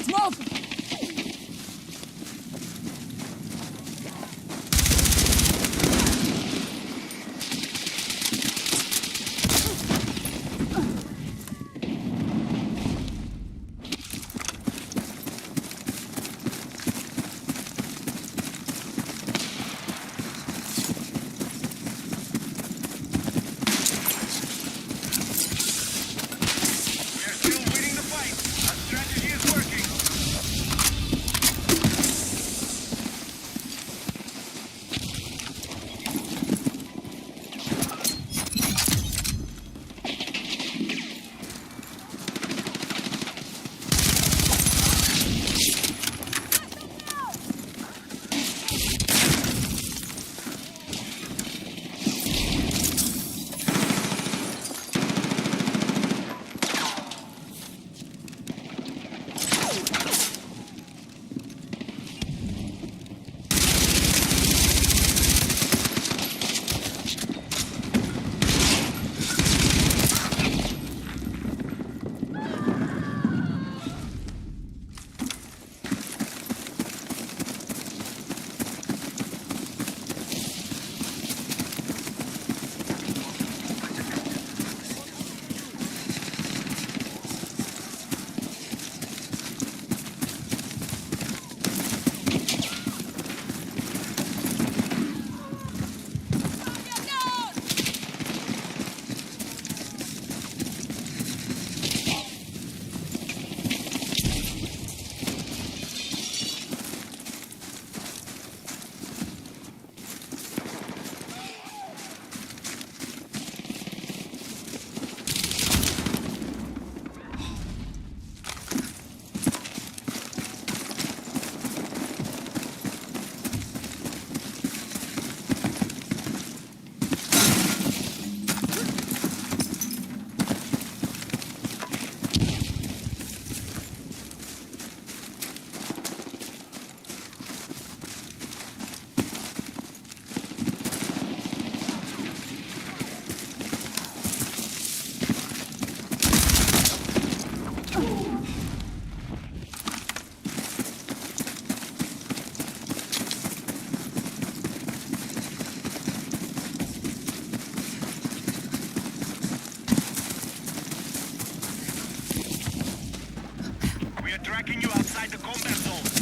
Let's move! Tracking you outside the combat zone.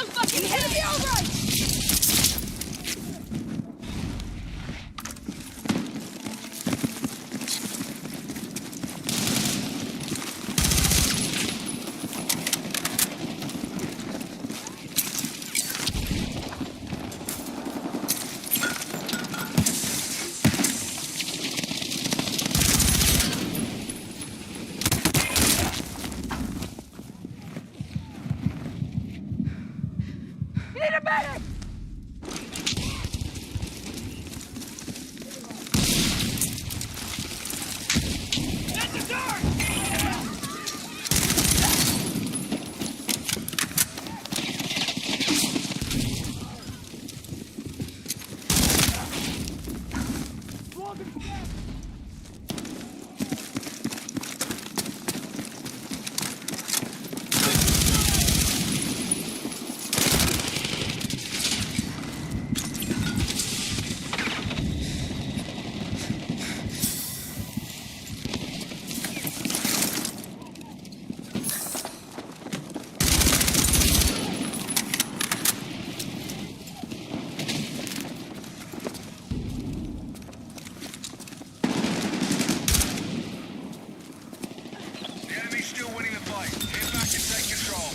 I'm fucking hit me over! Need a medic! At the door! The enemy's still winning the fight. Get back and take control.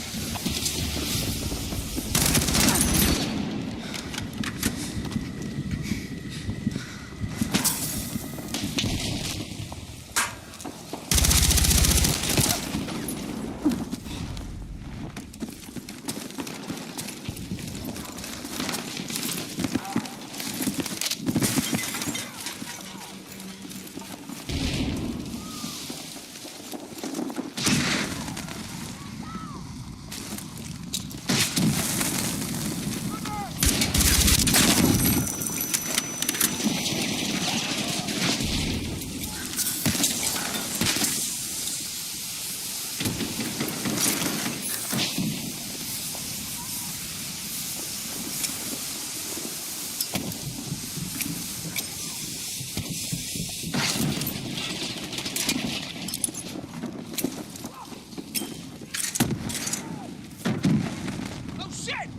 Oh shit!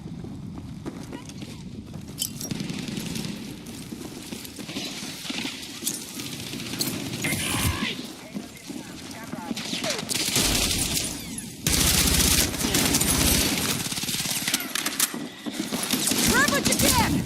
Grab what you can!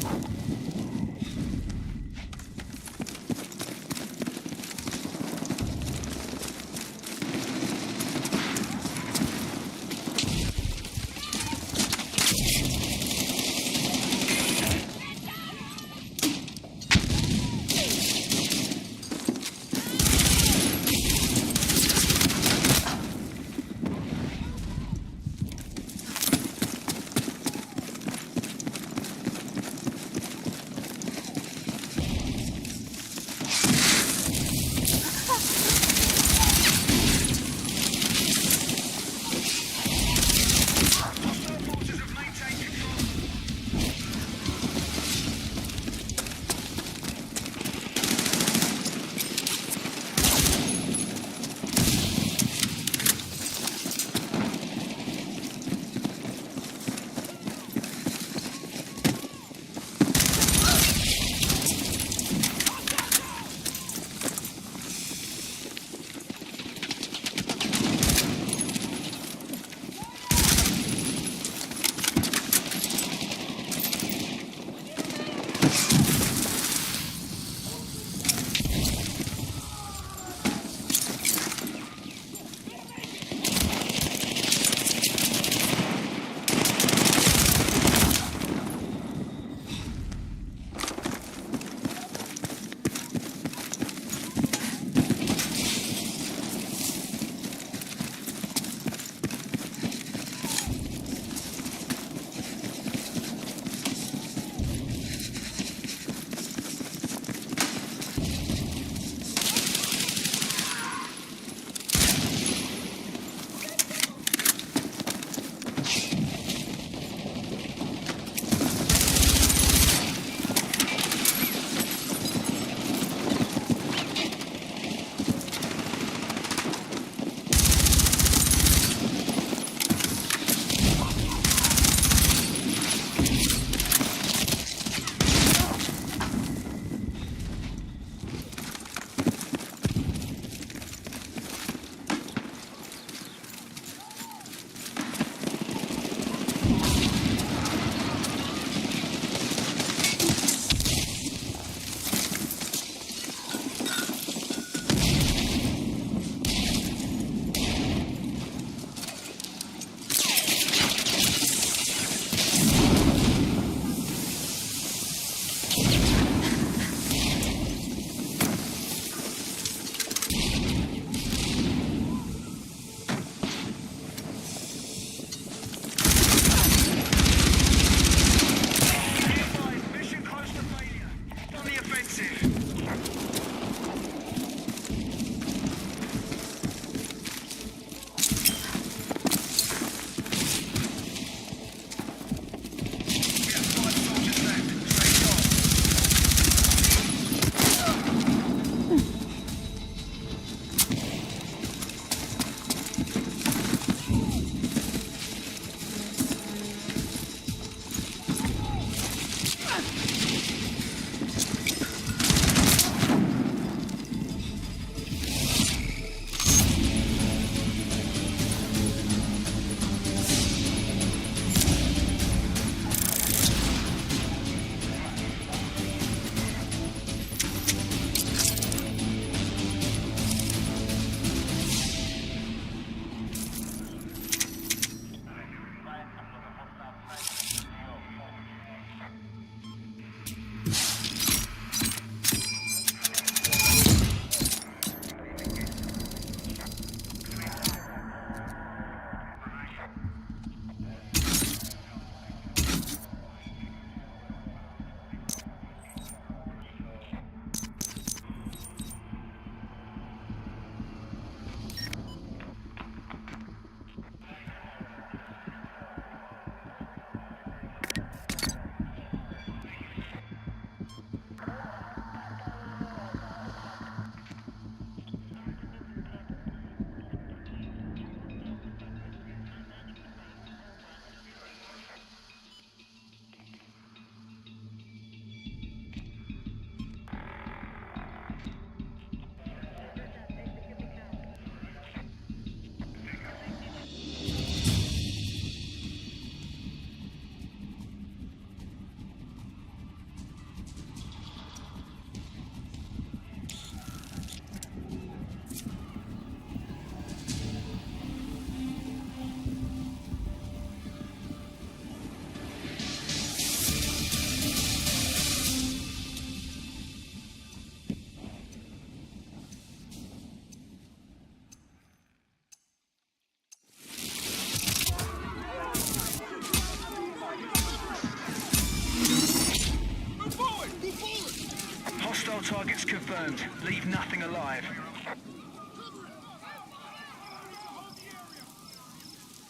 targets confirmed. Leave nothing alive.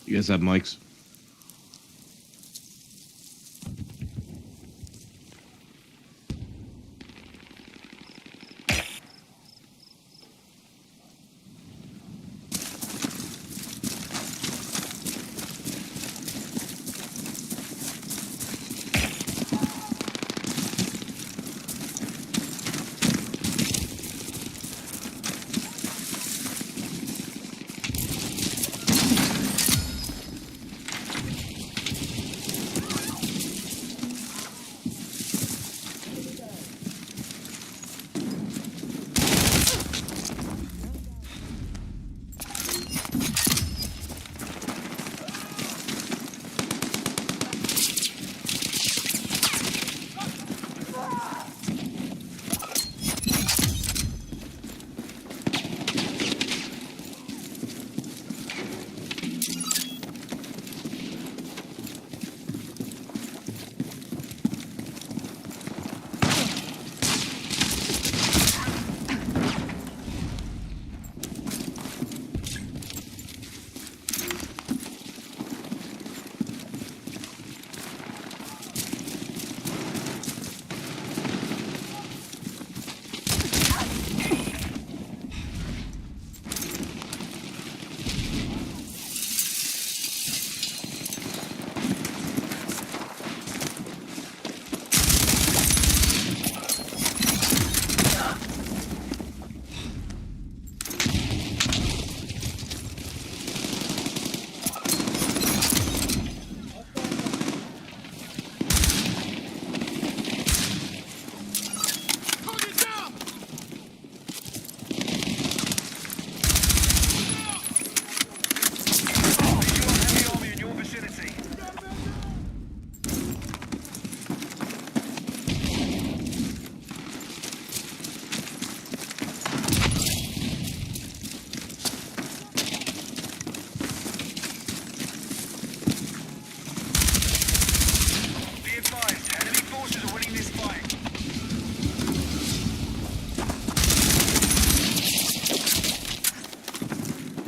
You guys have mics?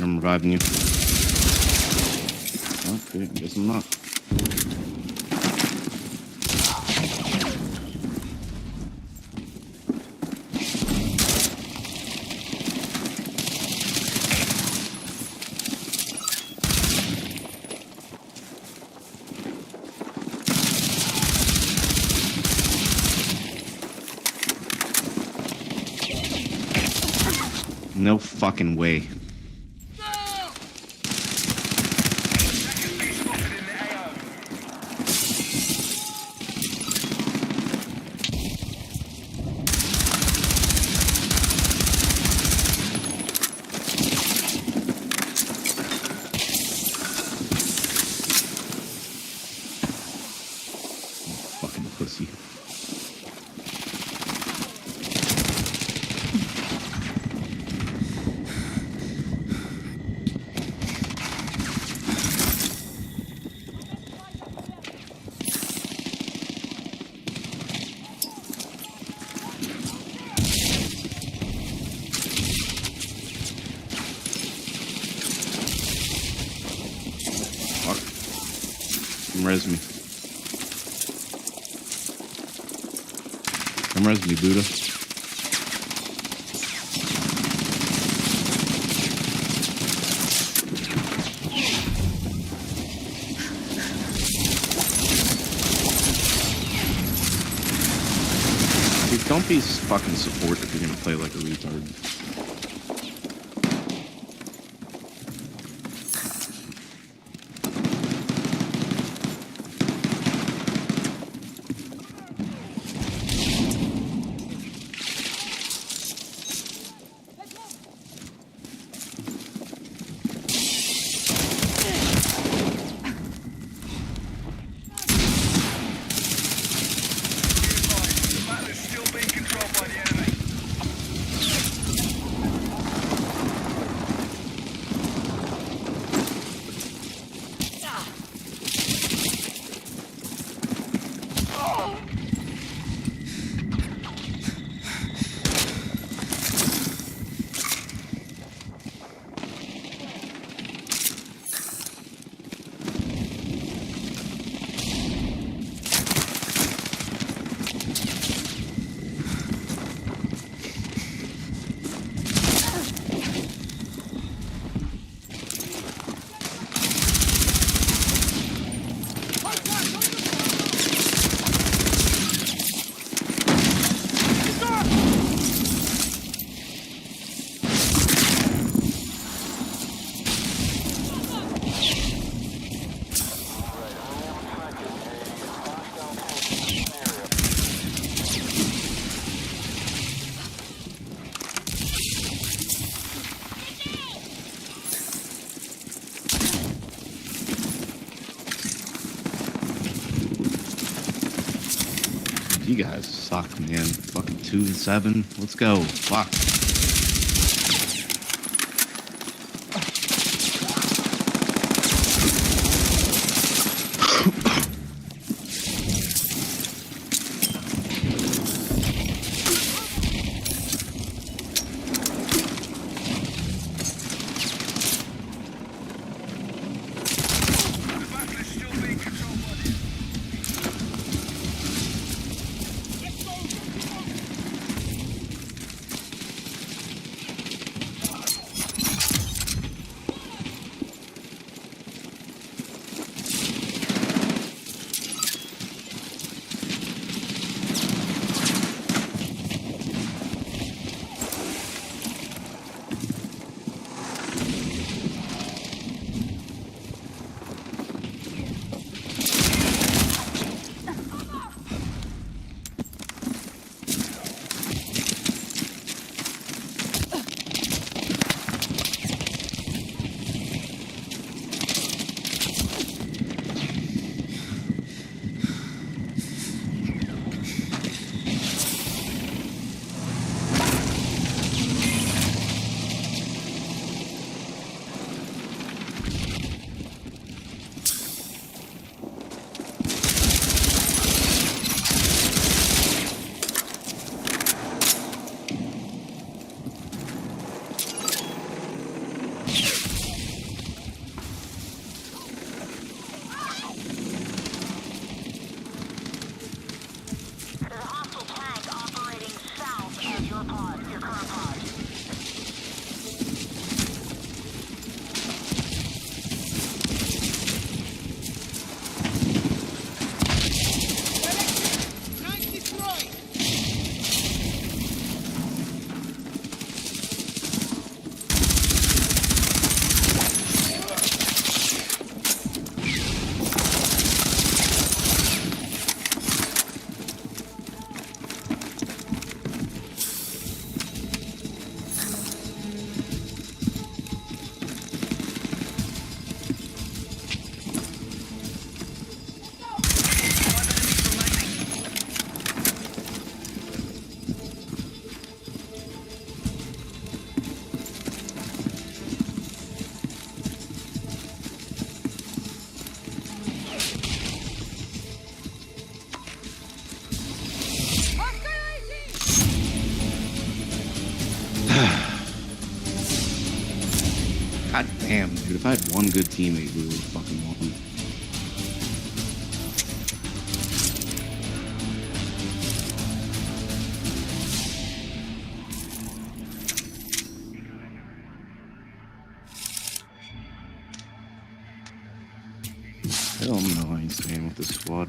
I'm reviving you. Okay, guess I'm not. No fucking way. Fucking pussy. Come res me. Come res me, Buddha. Dude, don't be fucking support if you're gonna play like a retard. You guys suck, man. Fucking 2 and 7. Let's go. Fuck. God damn, dude. If I had one good teammate, we would have fucking won. Hell no, I ain't staying with this squad.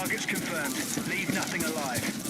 Targets confirmed. Leave nothing alive.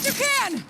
what you can!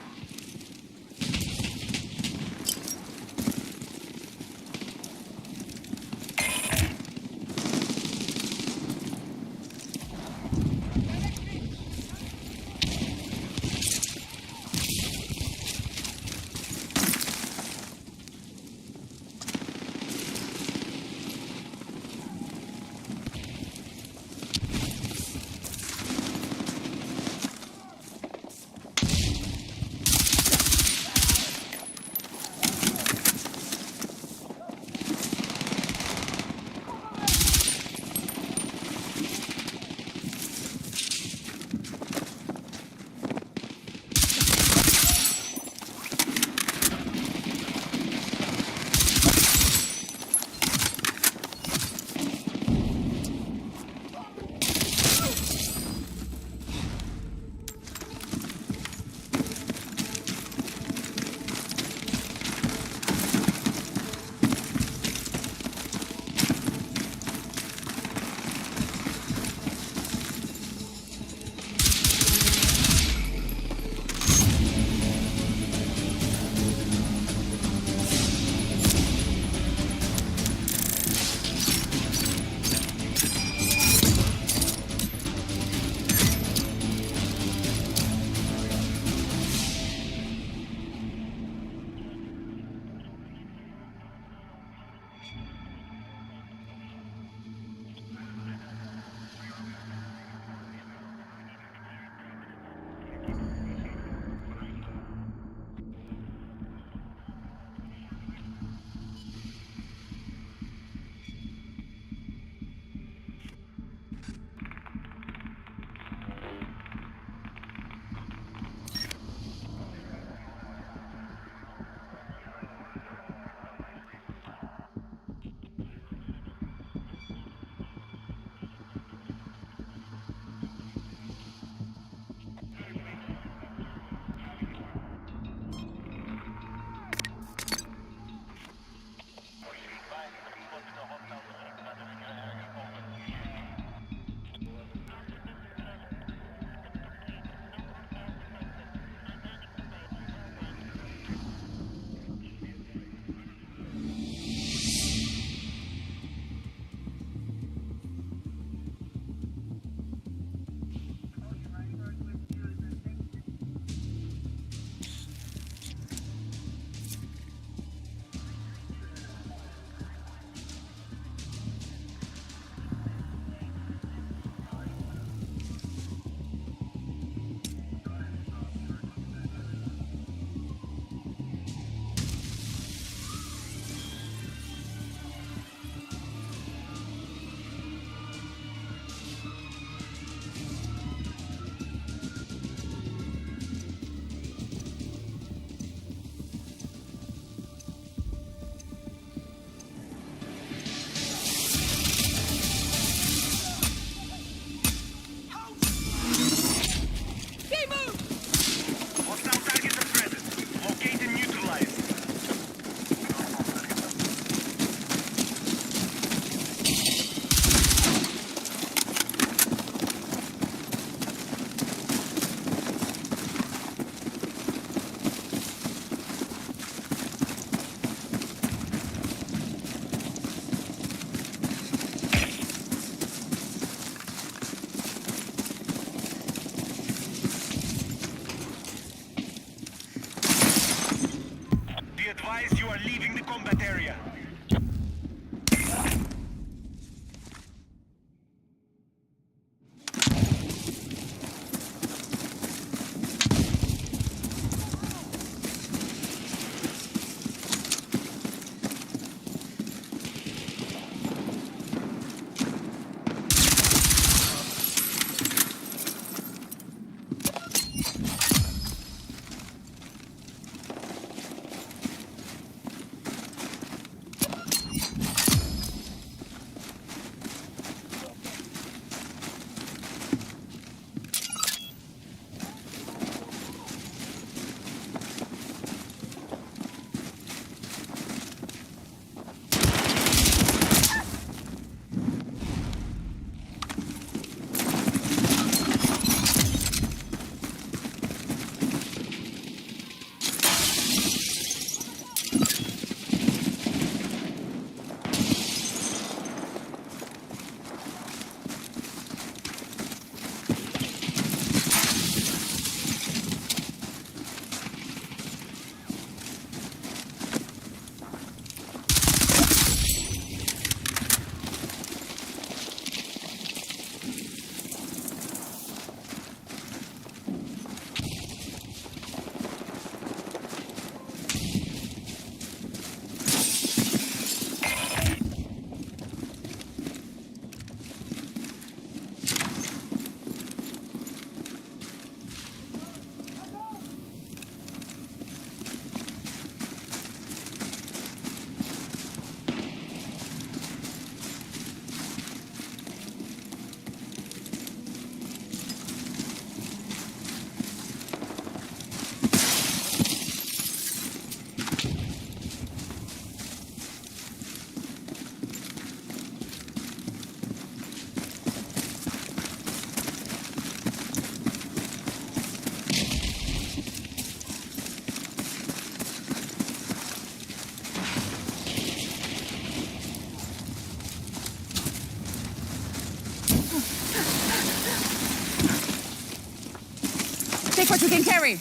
Take what you can carry.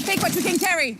Take what you can carry.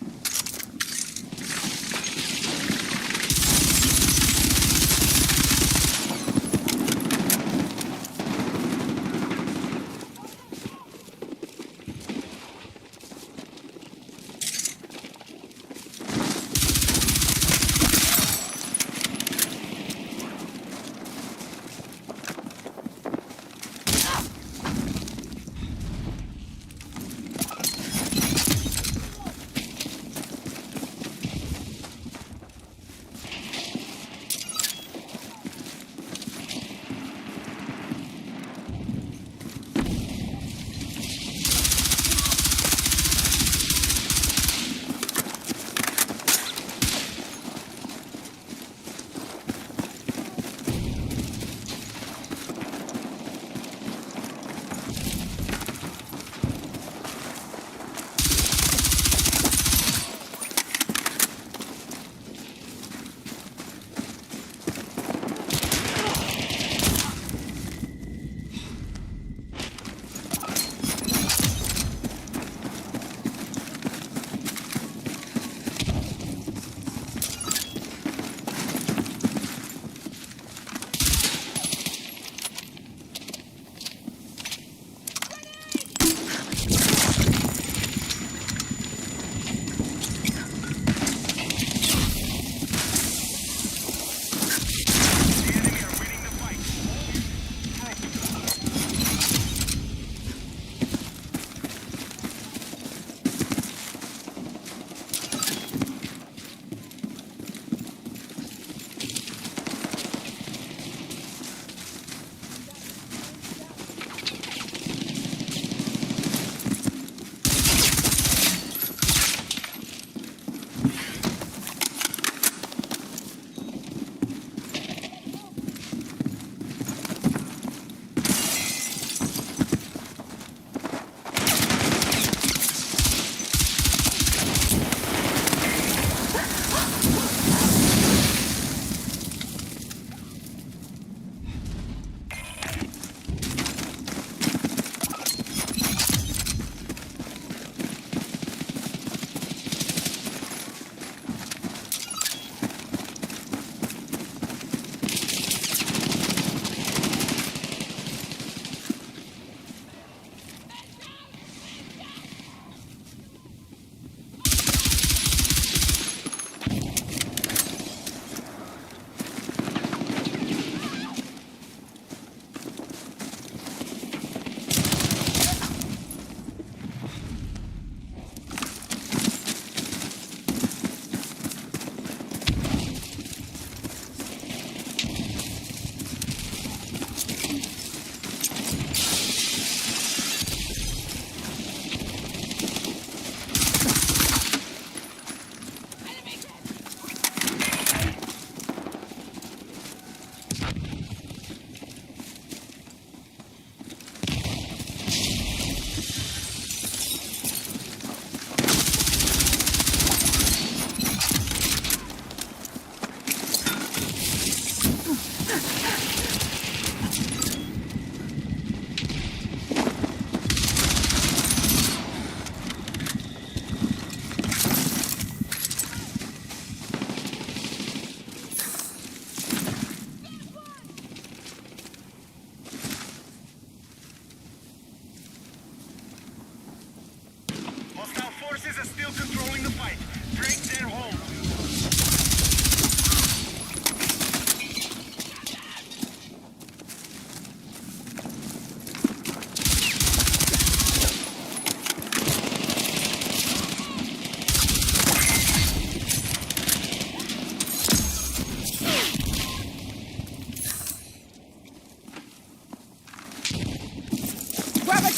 Forces are still controlling the fight. Break their hold.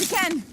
you can.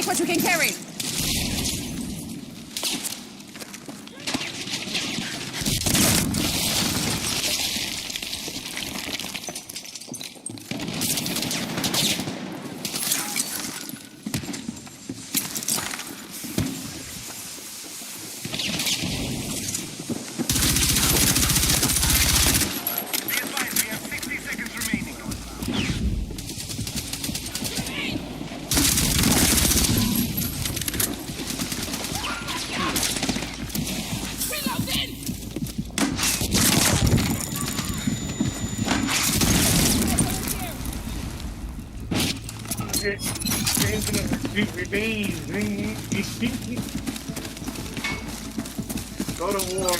Take what you can carry. Go to war.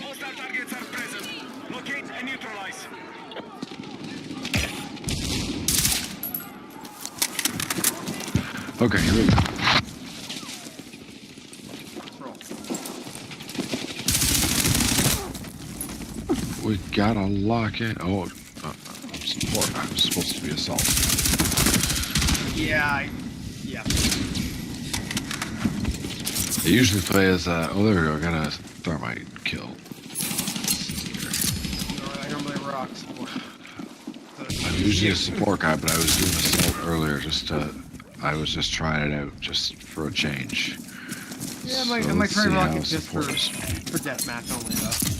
Hostile targets are present. Locate and neutralize. Okay, here we go. We gotta lock it. Oh, support. I'm supposed to be assault. Yeah, yeah. They usually play as, oh, there we go. I got a thermite kill. I normally rock support. I'm usually a support guy, but I was doing assault earlier I was just trying it out just for a change. Yeah, So my let's try see rock how is just for support deathmatch only though.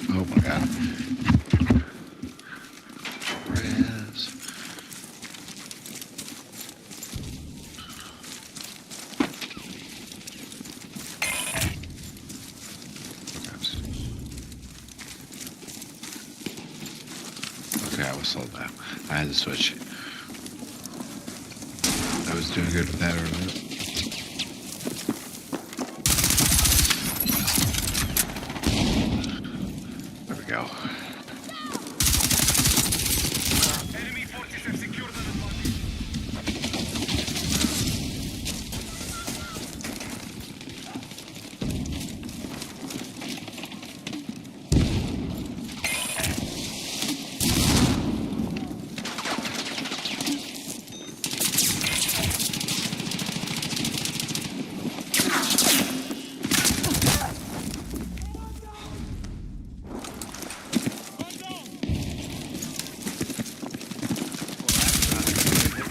Oh my god. Res. Okay, I was sold that. I had to switch. I was doing good with that earlier. go. Enemy forces have secured the advantage.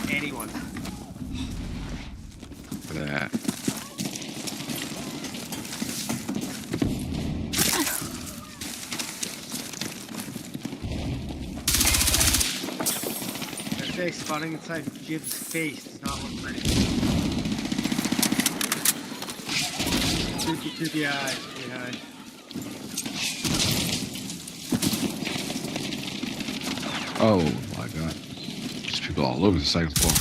Anyone. For that. That thing spawning inside Jib's face does not look pretty. Creepy eyes behind. Oh my god. There's people all over the second floor.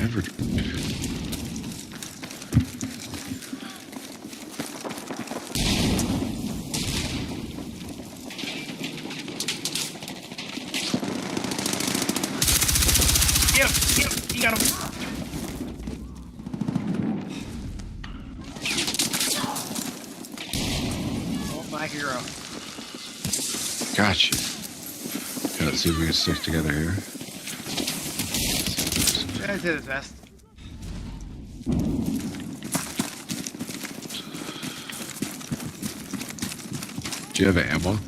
Never. Yep, you got him. Oh, my hero. Gotcha. Okay, let's see if we can stick together here. Yeah, I did his best. Do you have an ammo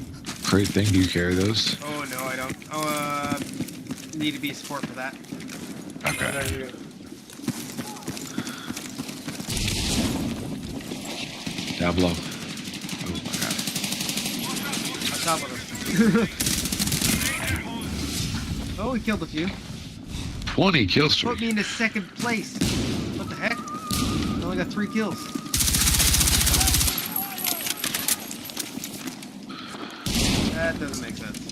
crate thing? Do you carry those? Oh, no, I don't. Need to be a support for that. Okay. Down below. Oh my god. On top of him. Oh, we killed a few. 20 kill streak. Put me into second place. What the heck? I only got 3 kills. That doesn't make sense.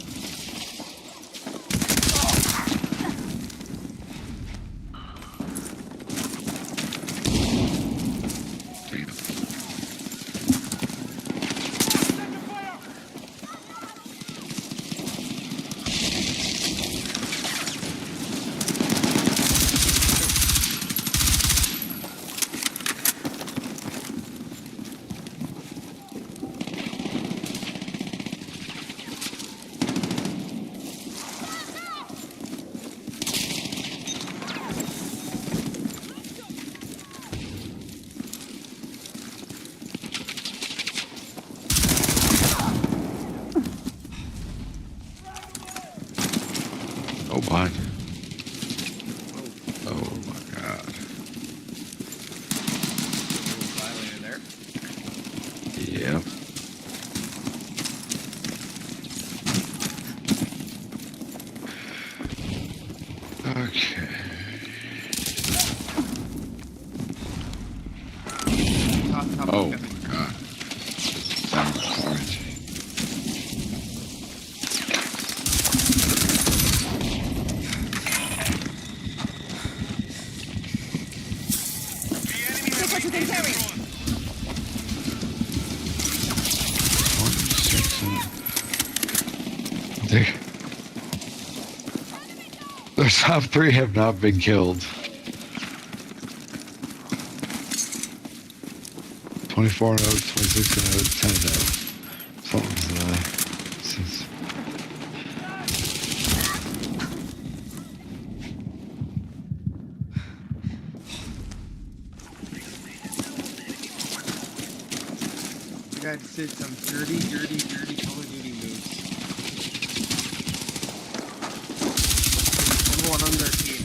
Oh my. Oh my god. Violator there. Yep. Okay. Oh my god. Sounds orange. Take what you can carry. The top 3 have not been killed. 24 and 0, 26 and 0, 10 and 0. Something's since The guy just did some dirty Call of Duty moves. Number 1 on their team.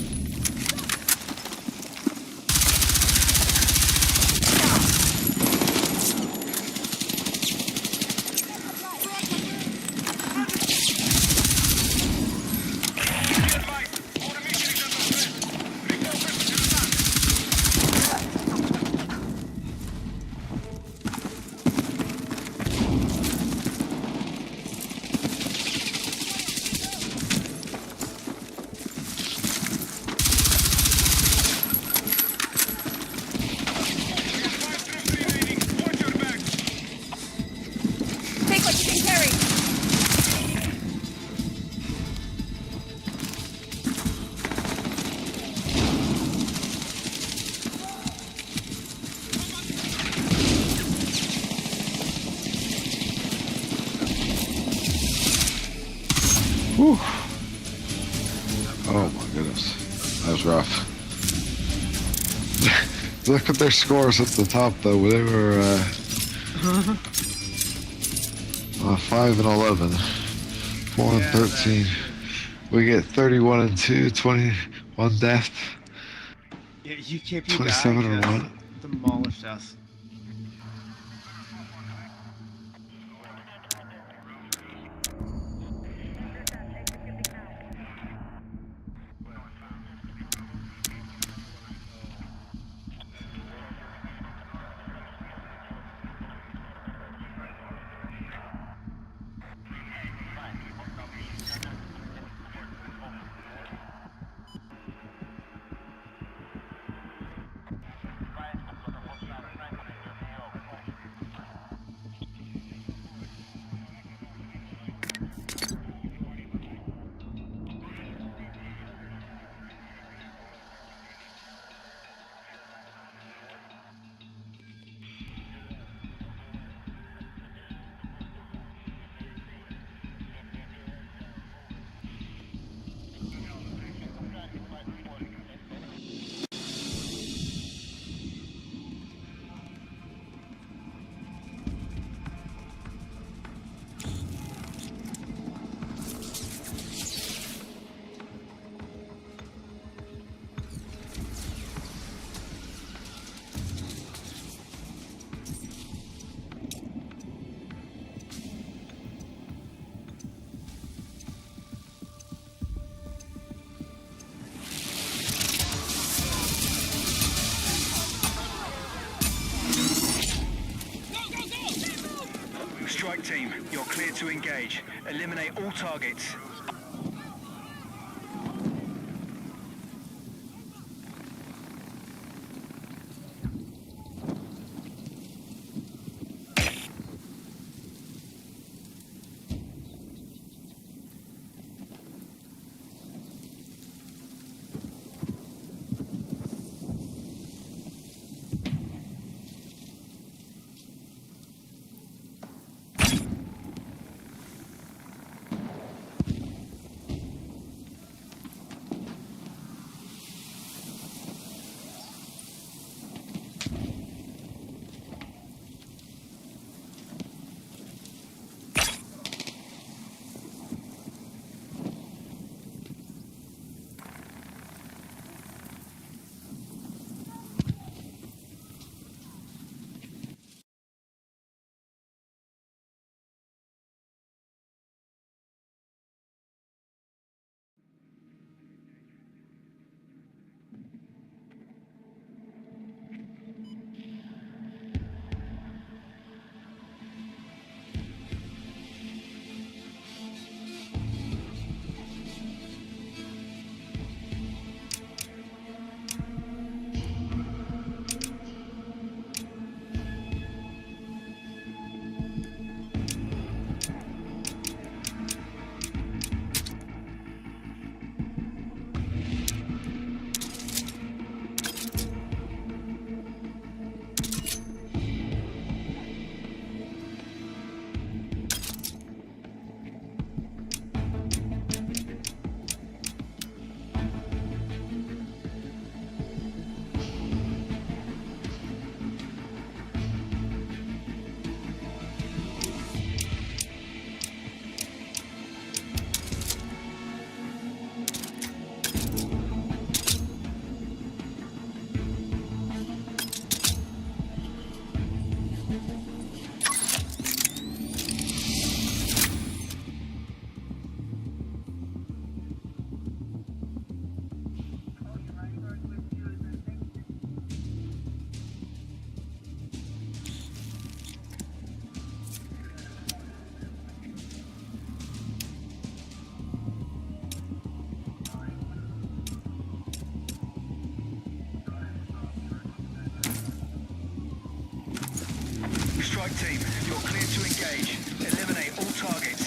Whew. Oh my goodness. That was rough. Look at their scores at the top though. They were 5 and 11. 4 and 13. We get 31 and 2, 21 death. Yeah, you kept 27 and 1. Demolished us. Strike team, you're clear to engage. Eliminate all targets. Strike team, you're clear to engage. Eliminate all targets.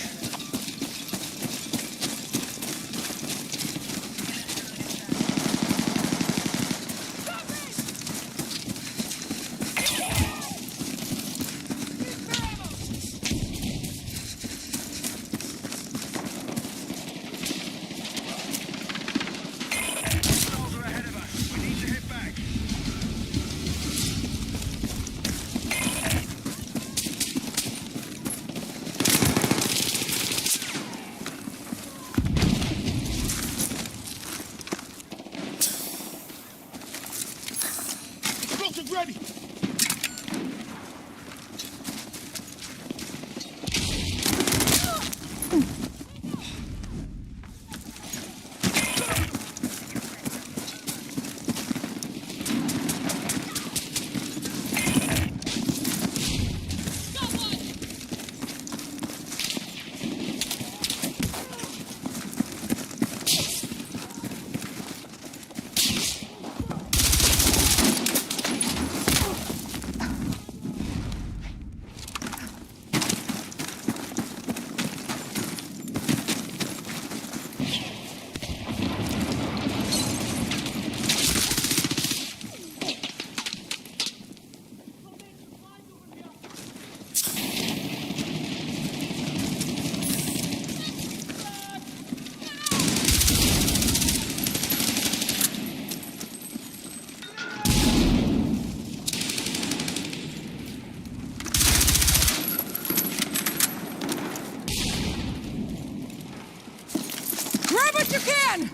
what you can!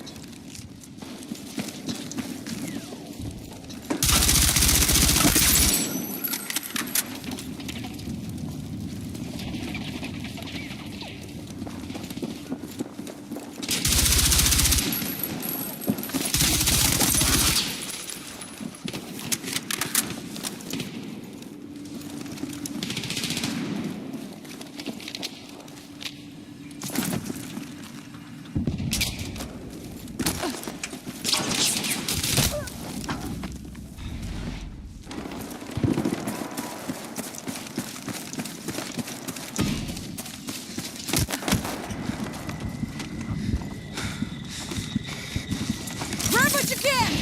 Grab what you can!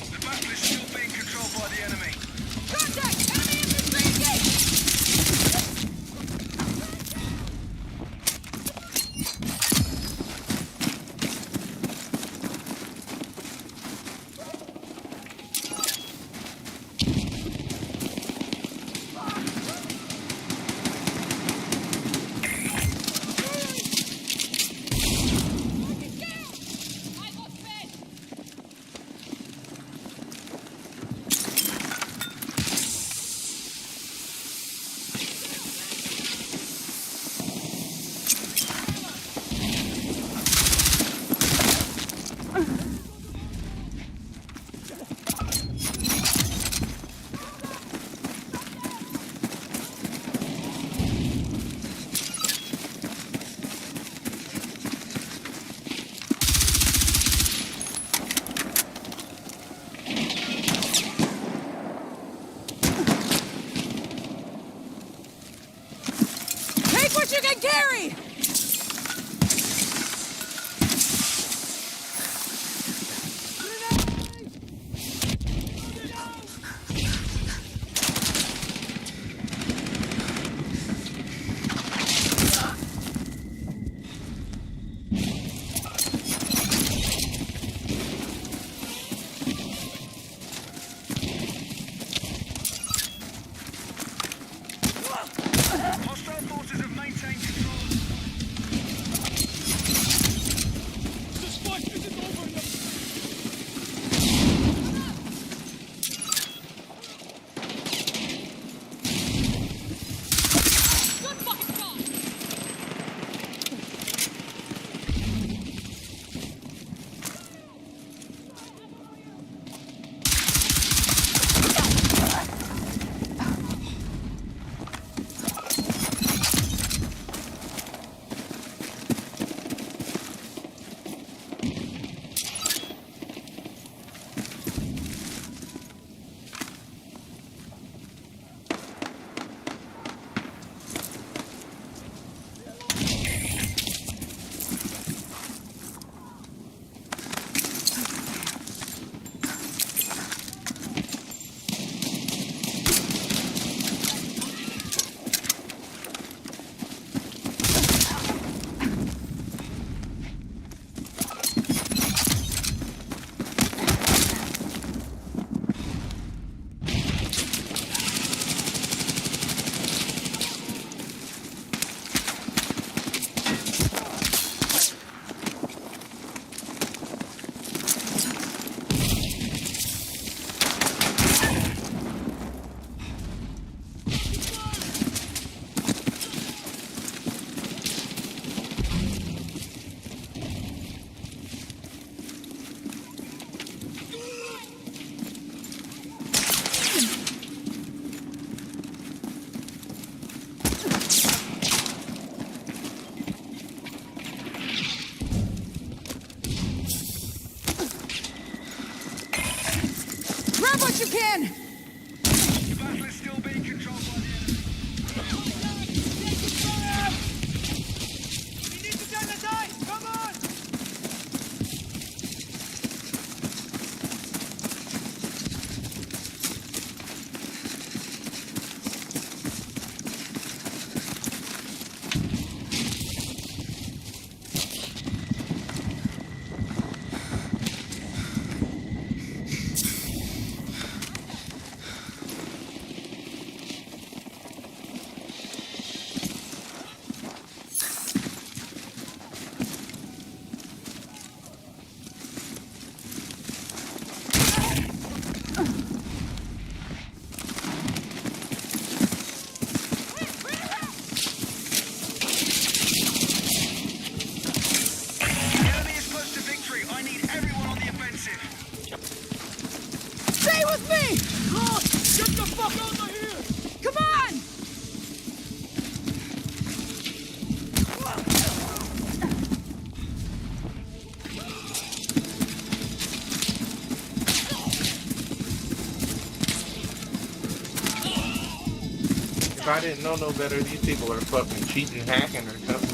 The battle is still being controlled by the enemy. Contact! Enemy infantry engaged! Take what you can carry! Hostile forces have maintained control. you can! The battle is still being controlled by the enemy. We need to turn the tide! Come on! Stay with me! Get the fuck out of here! Come on! If I didn't know no better, these people are fucking cheating, hacking, or something.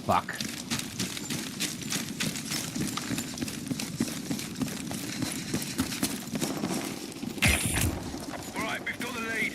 Fuck. Alright, we've got the lead.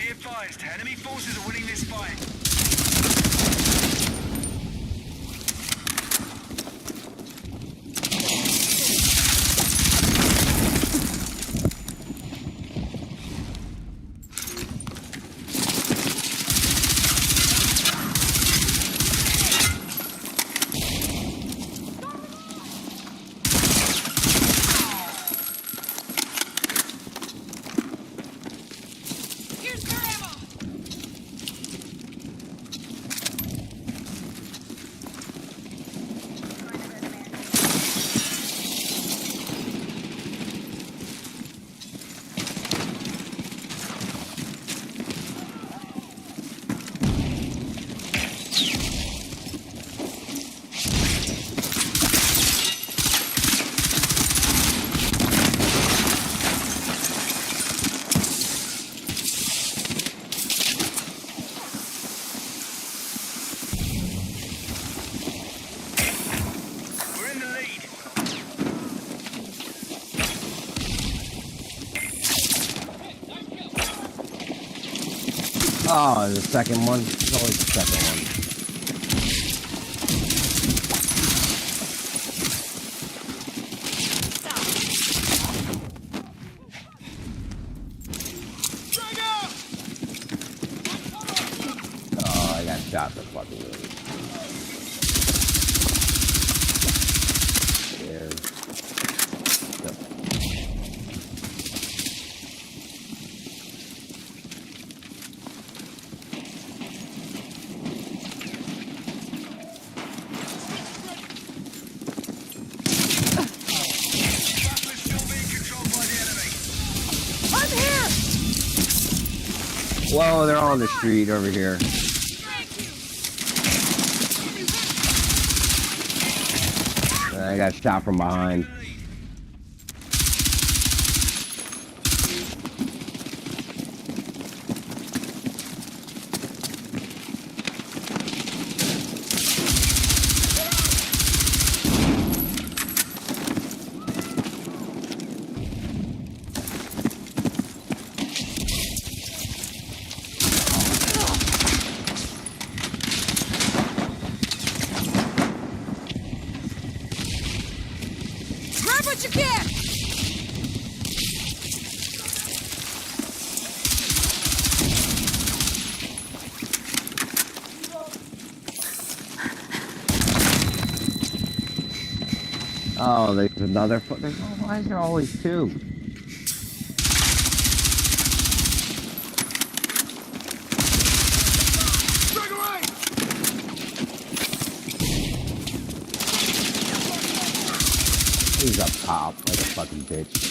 Be advised, enemy forces are winning this fight. Oh, the second one. It's always the second one. Oh, I got shot for fucking really. Whoa, they're all on the street over here. I got shot from behind. Grab what you can! Oh, there's another. Why is there always two? He's up top like a fucking bitch.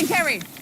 Taking carry.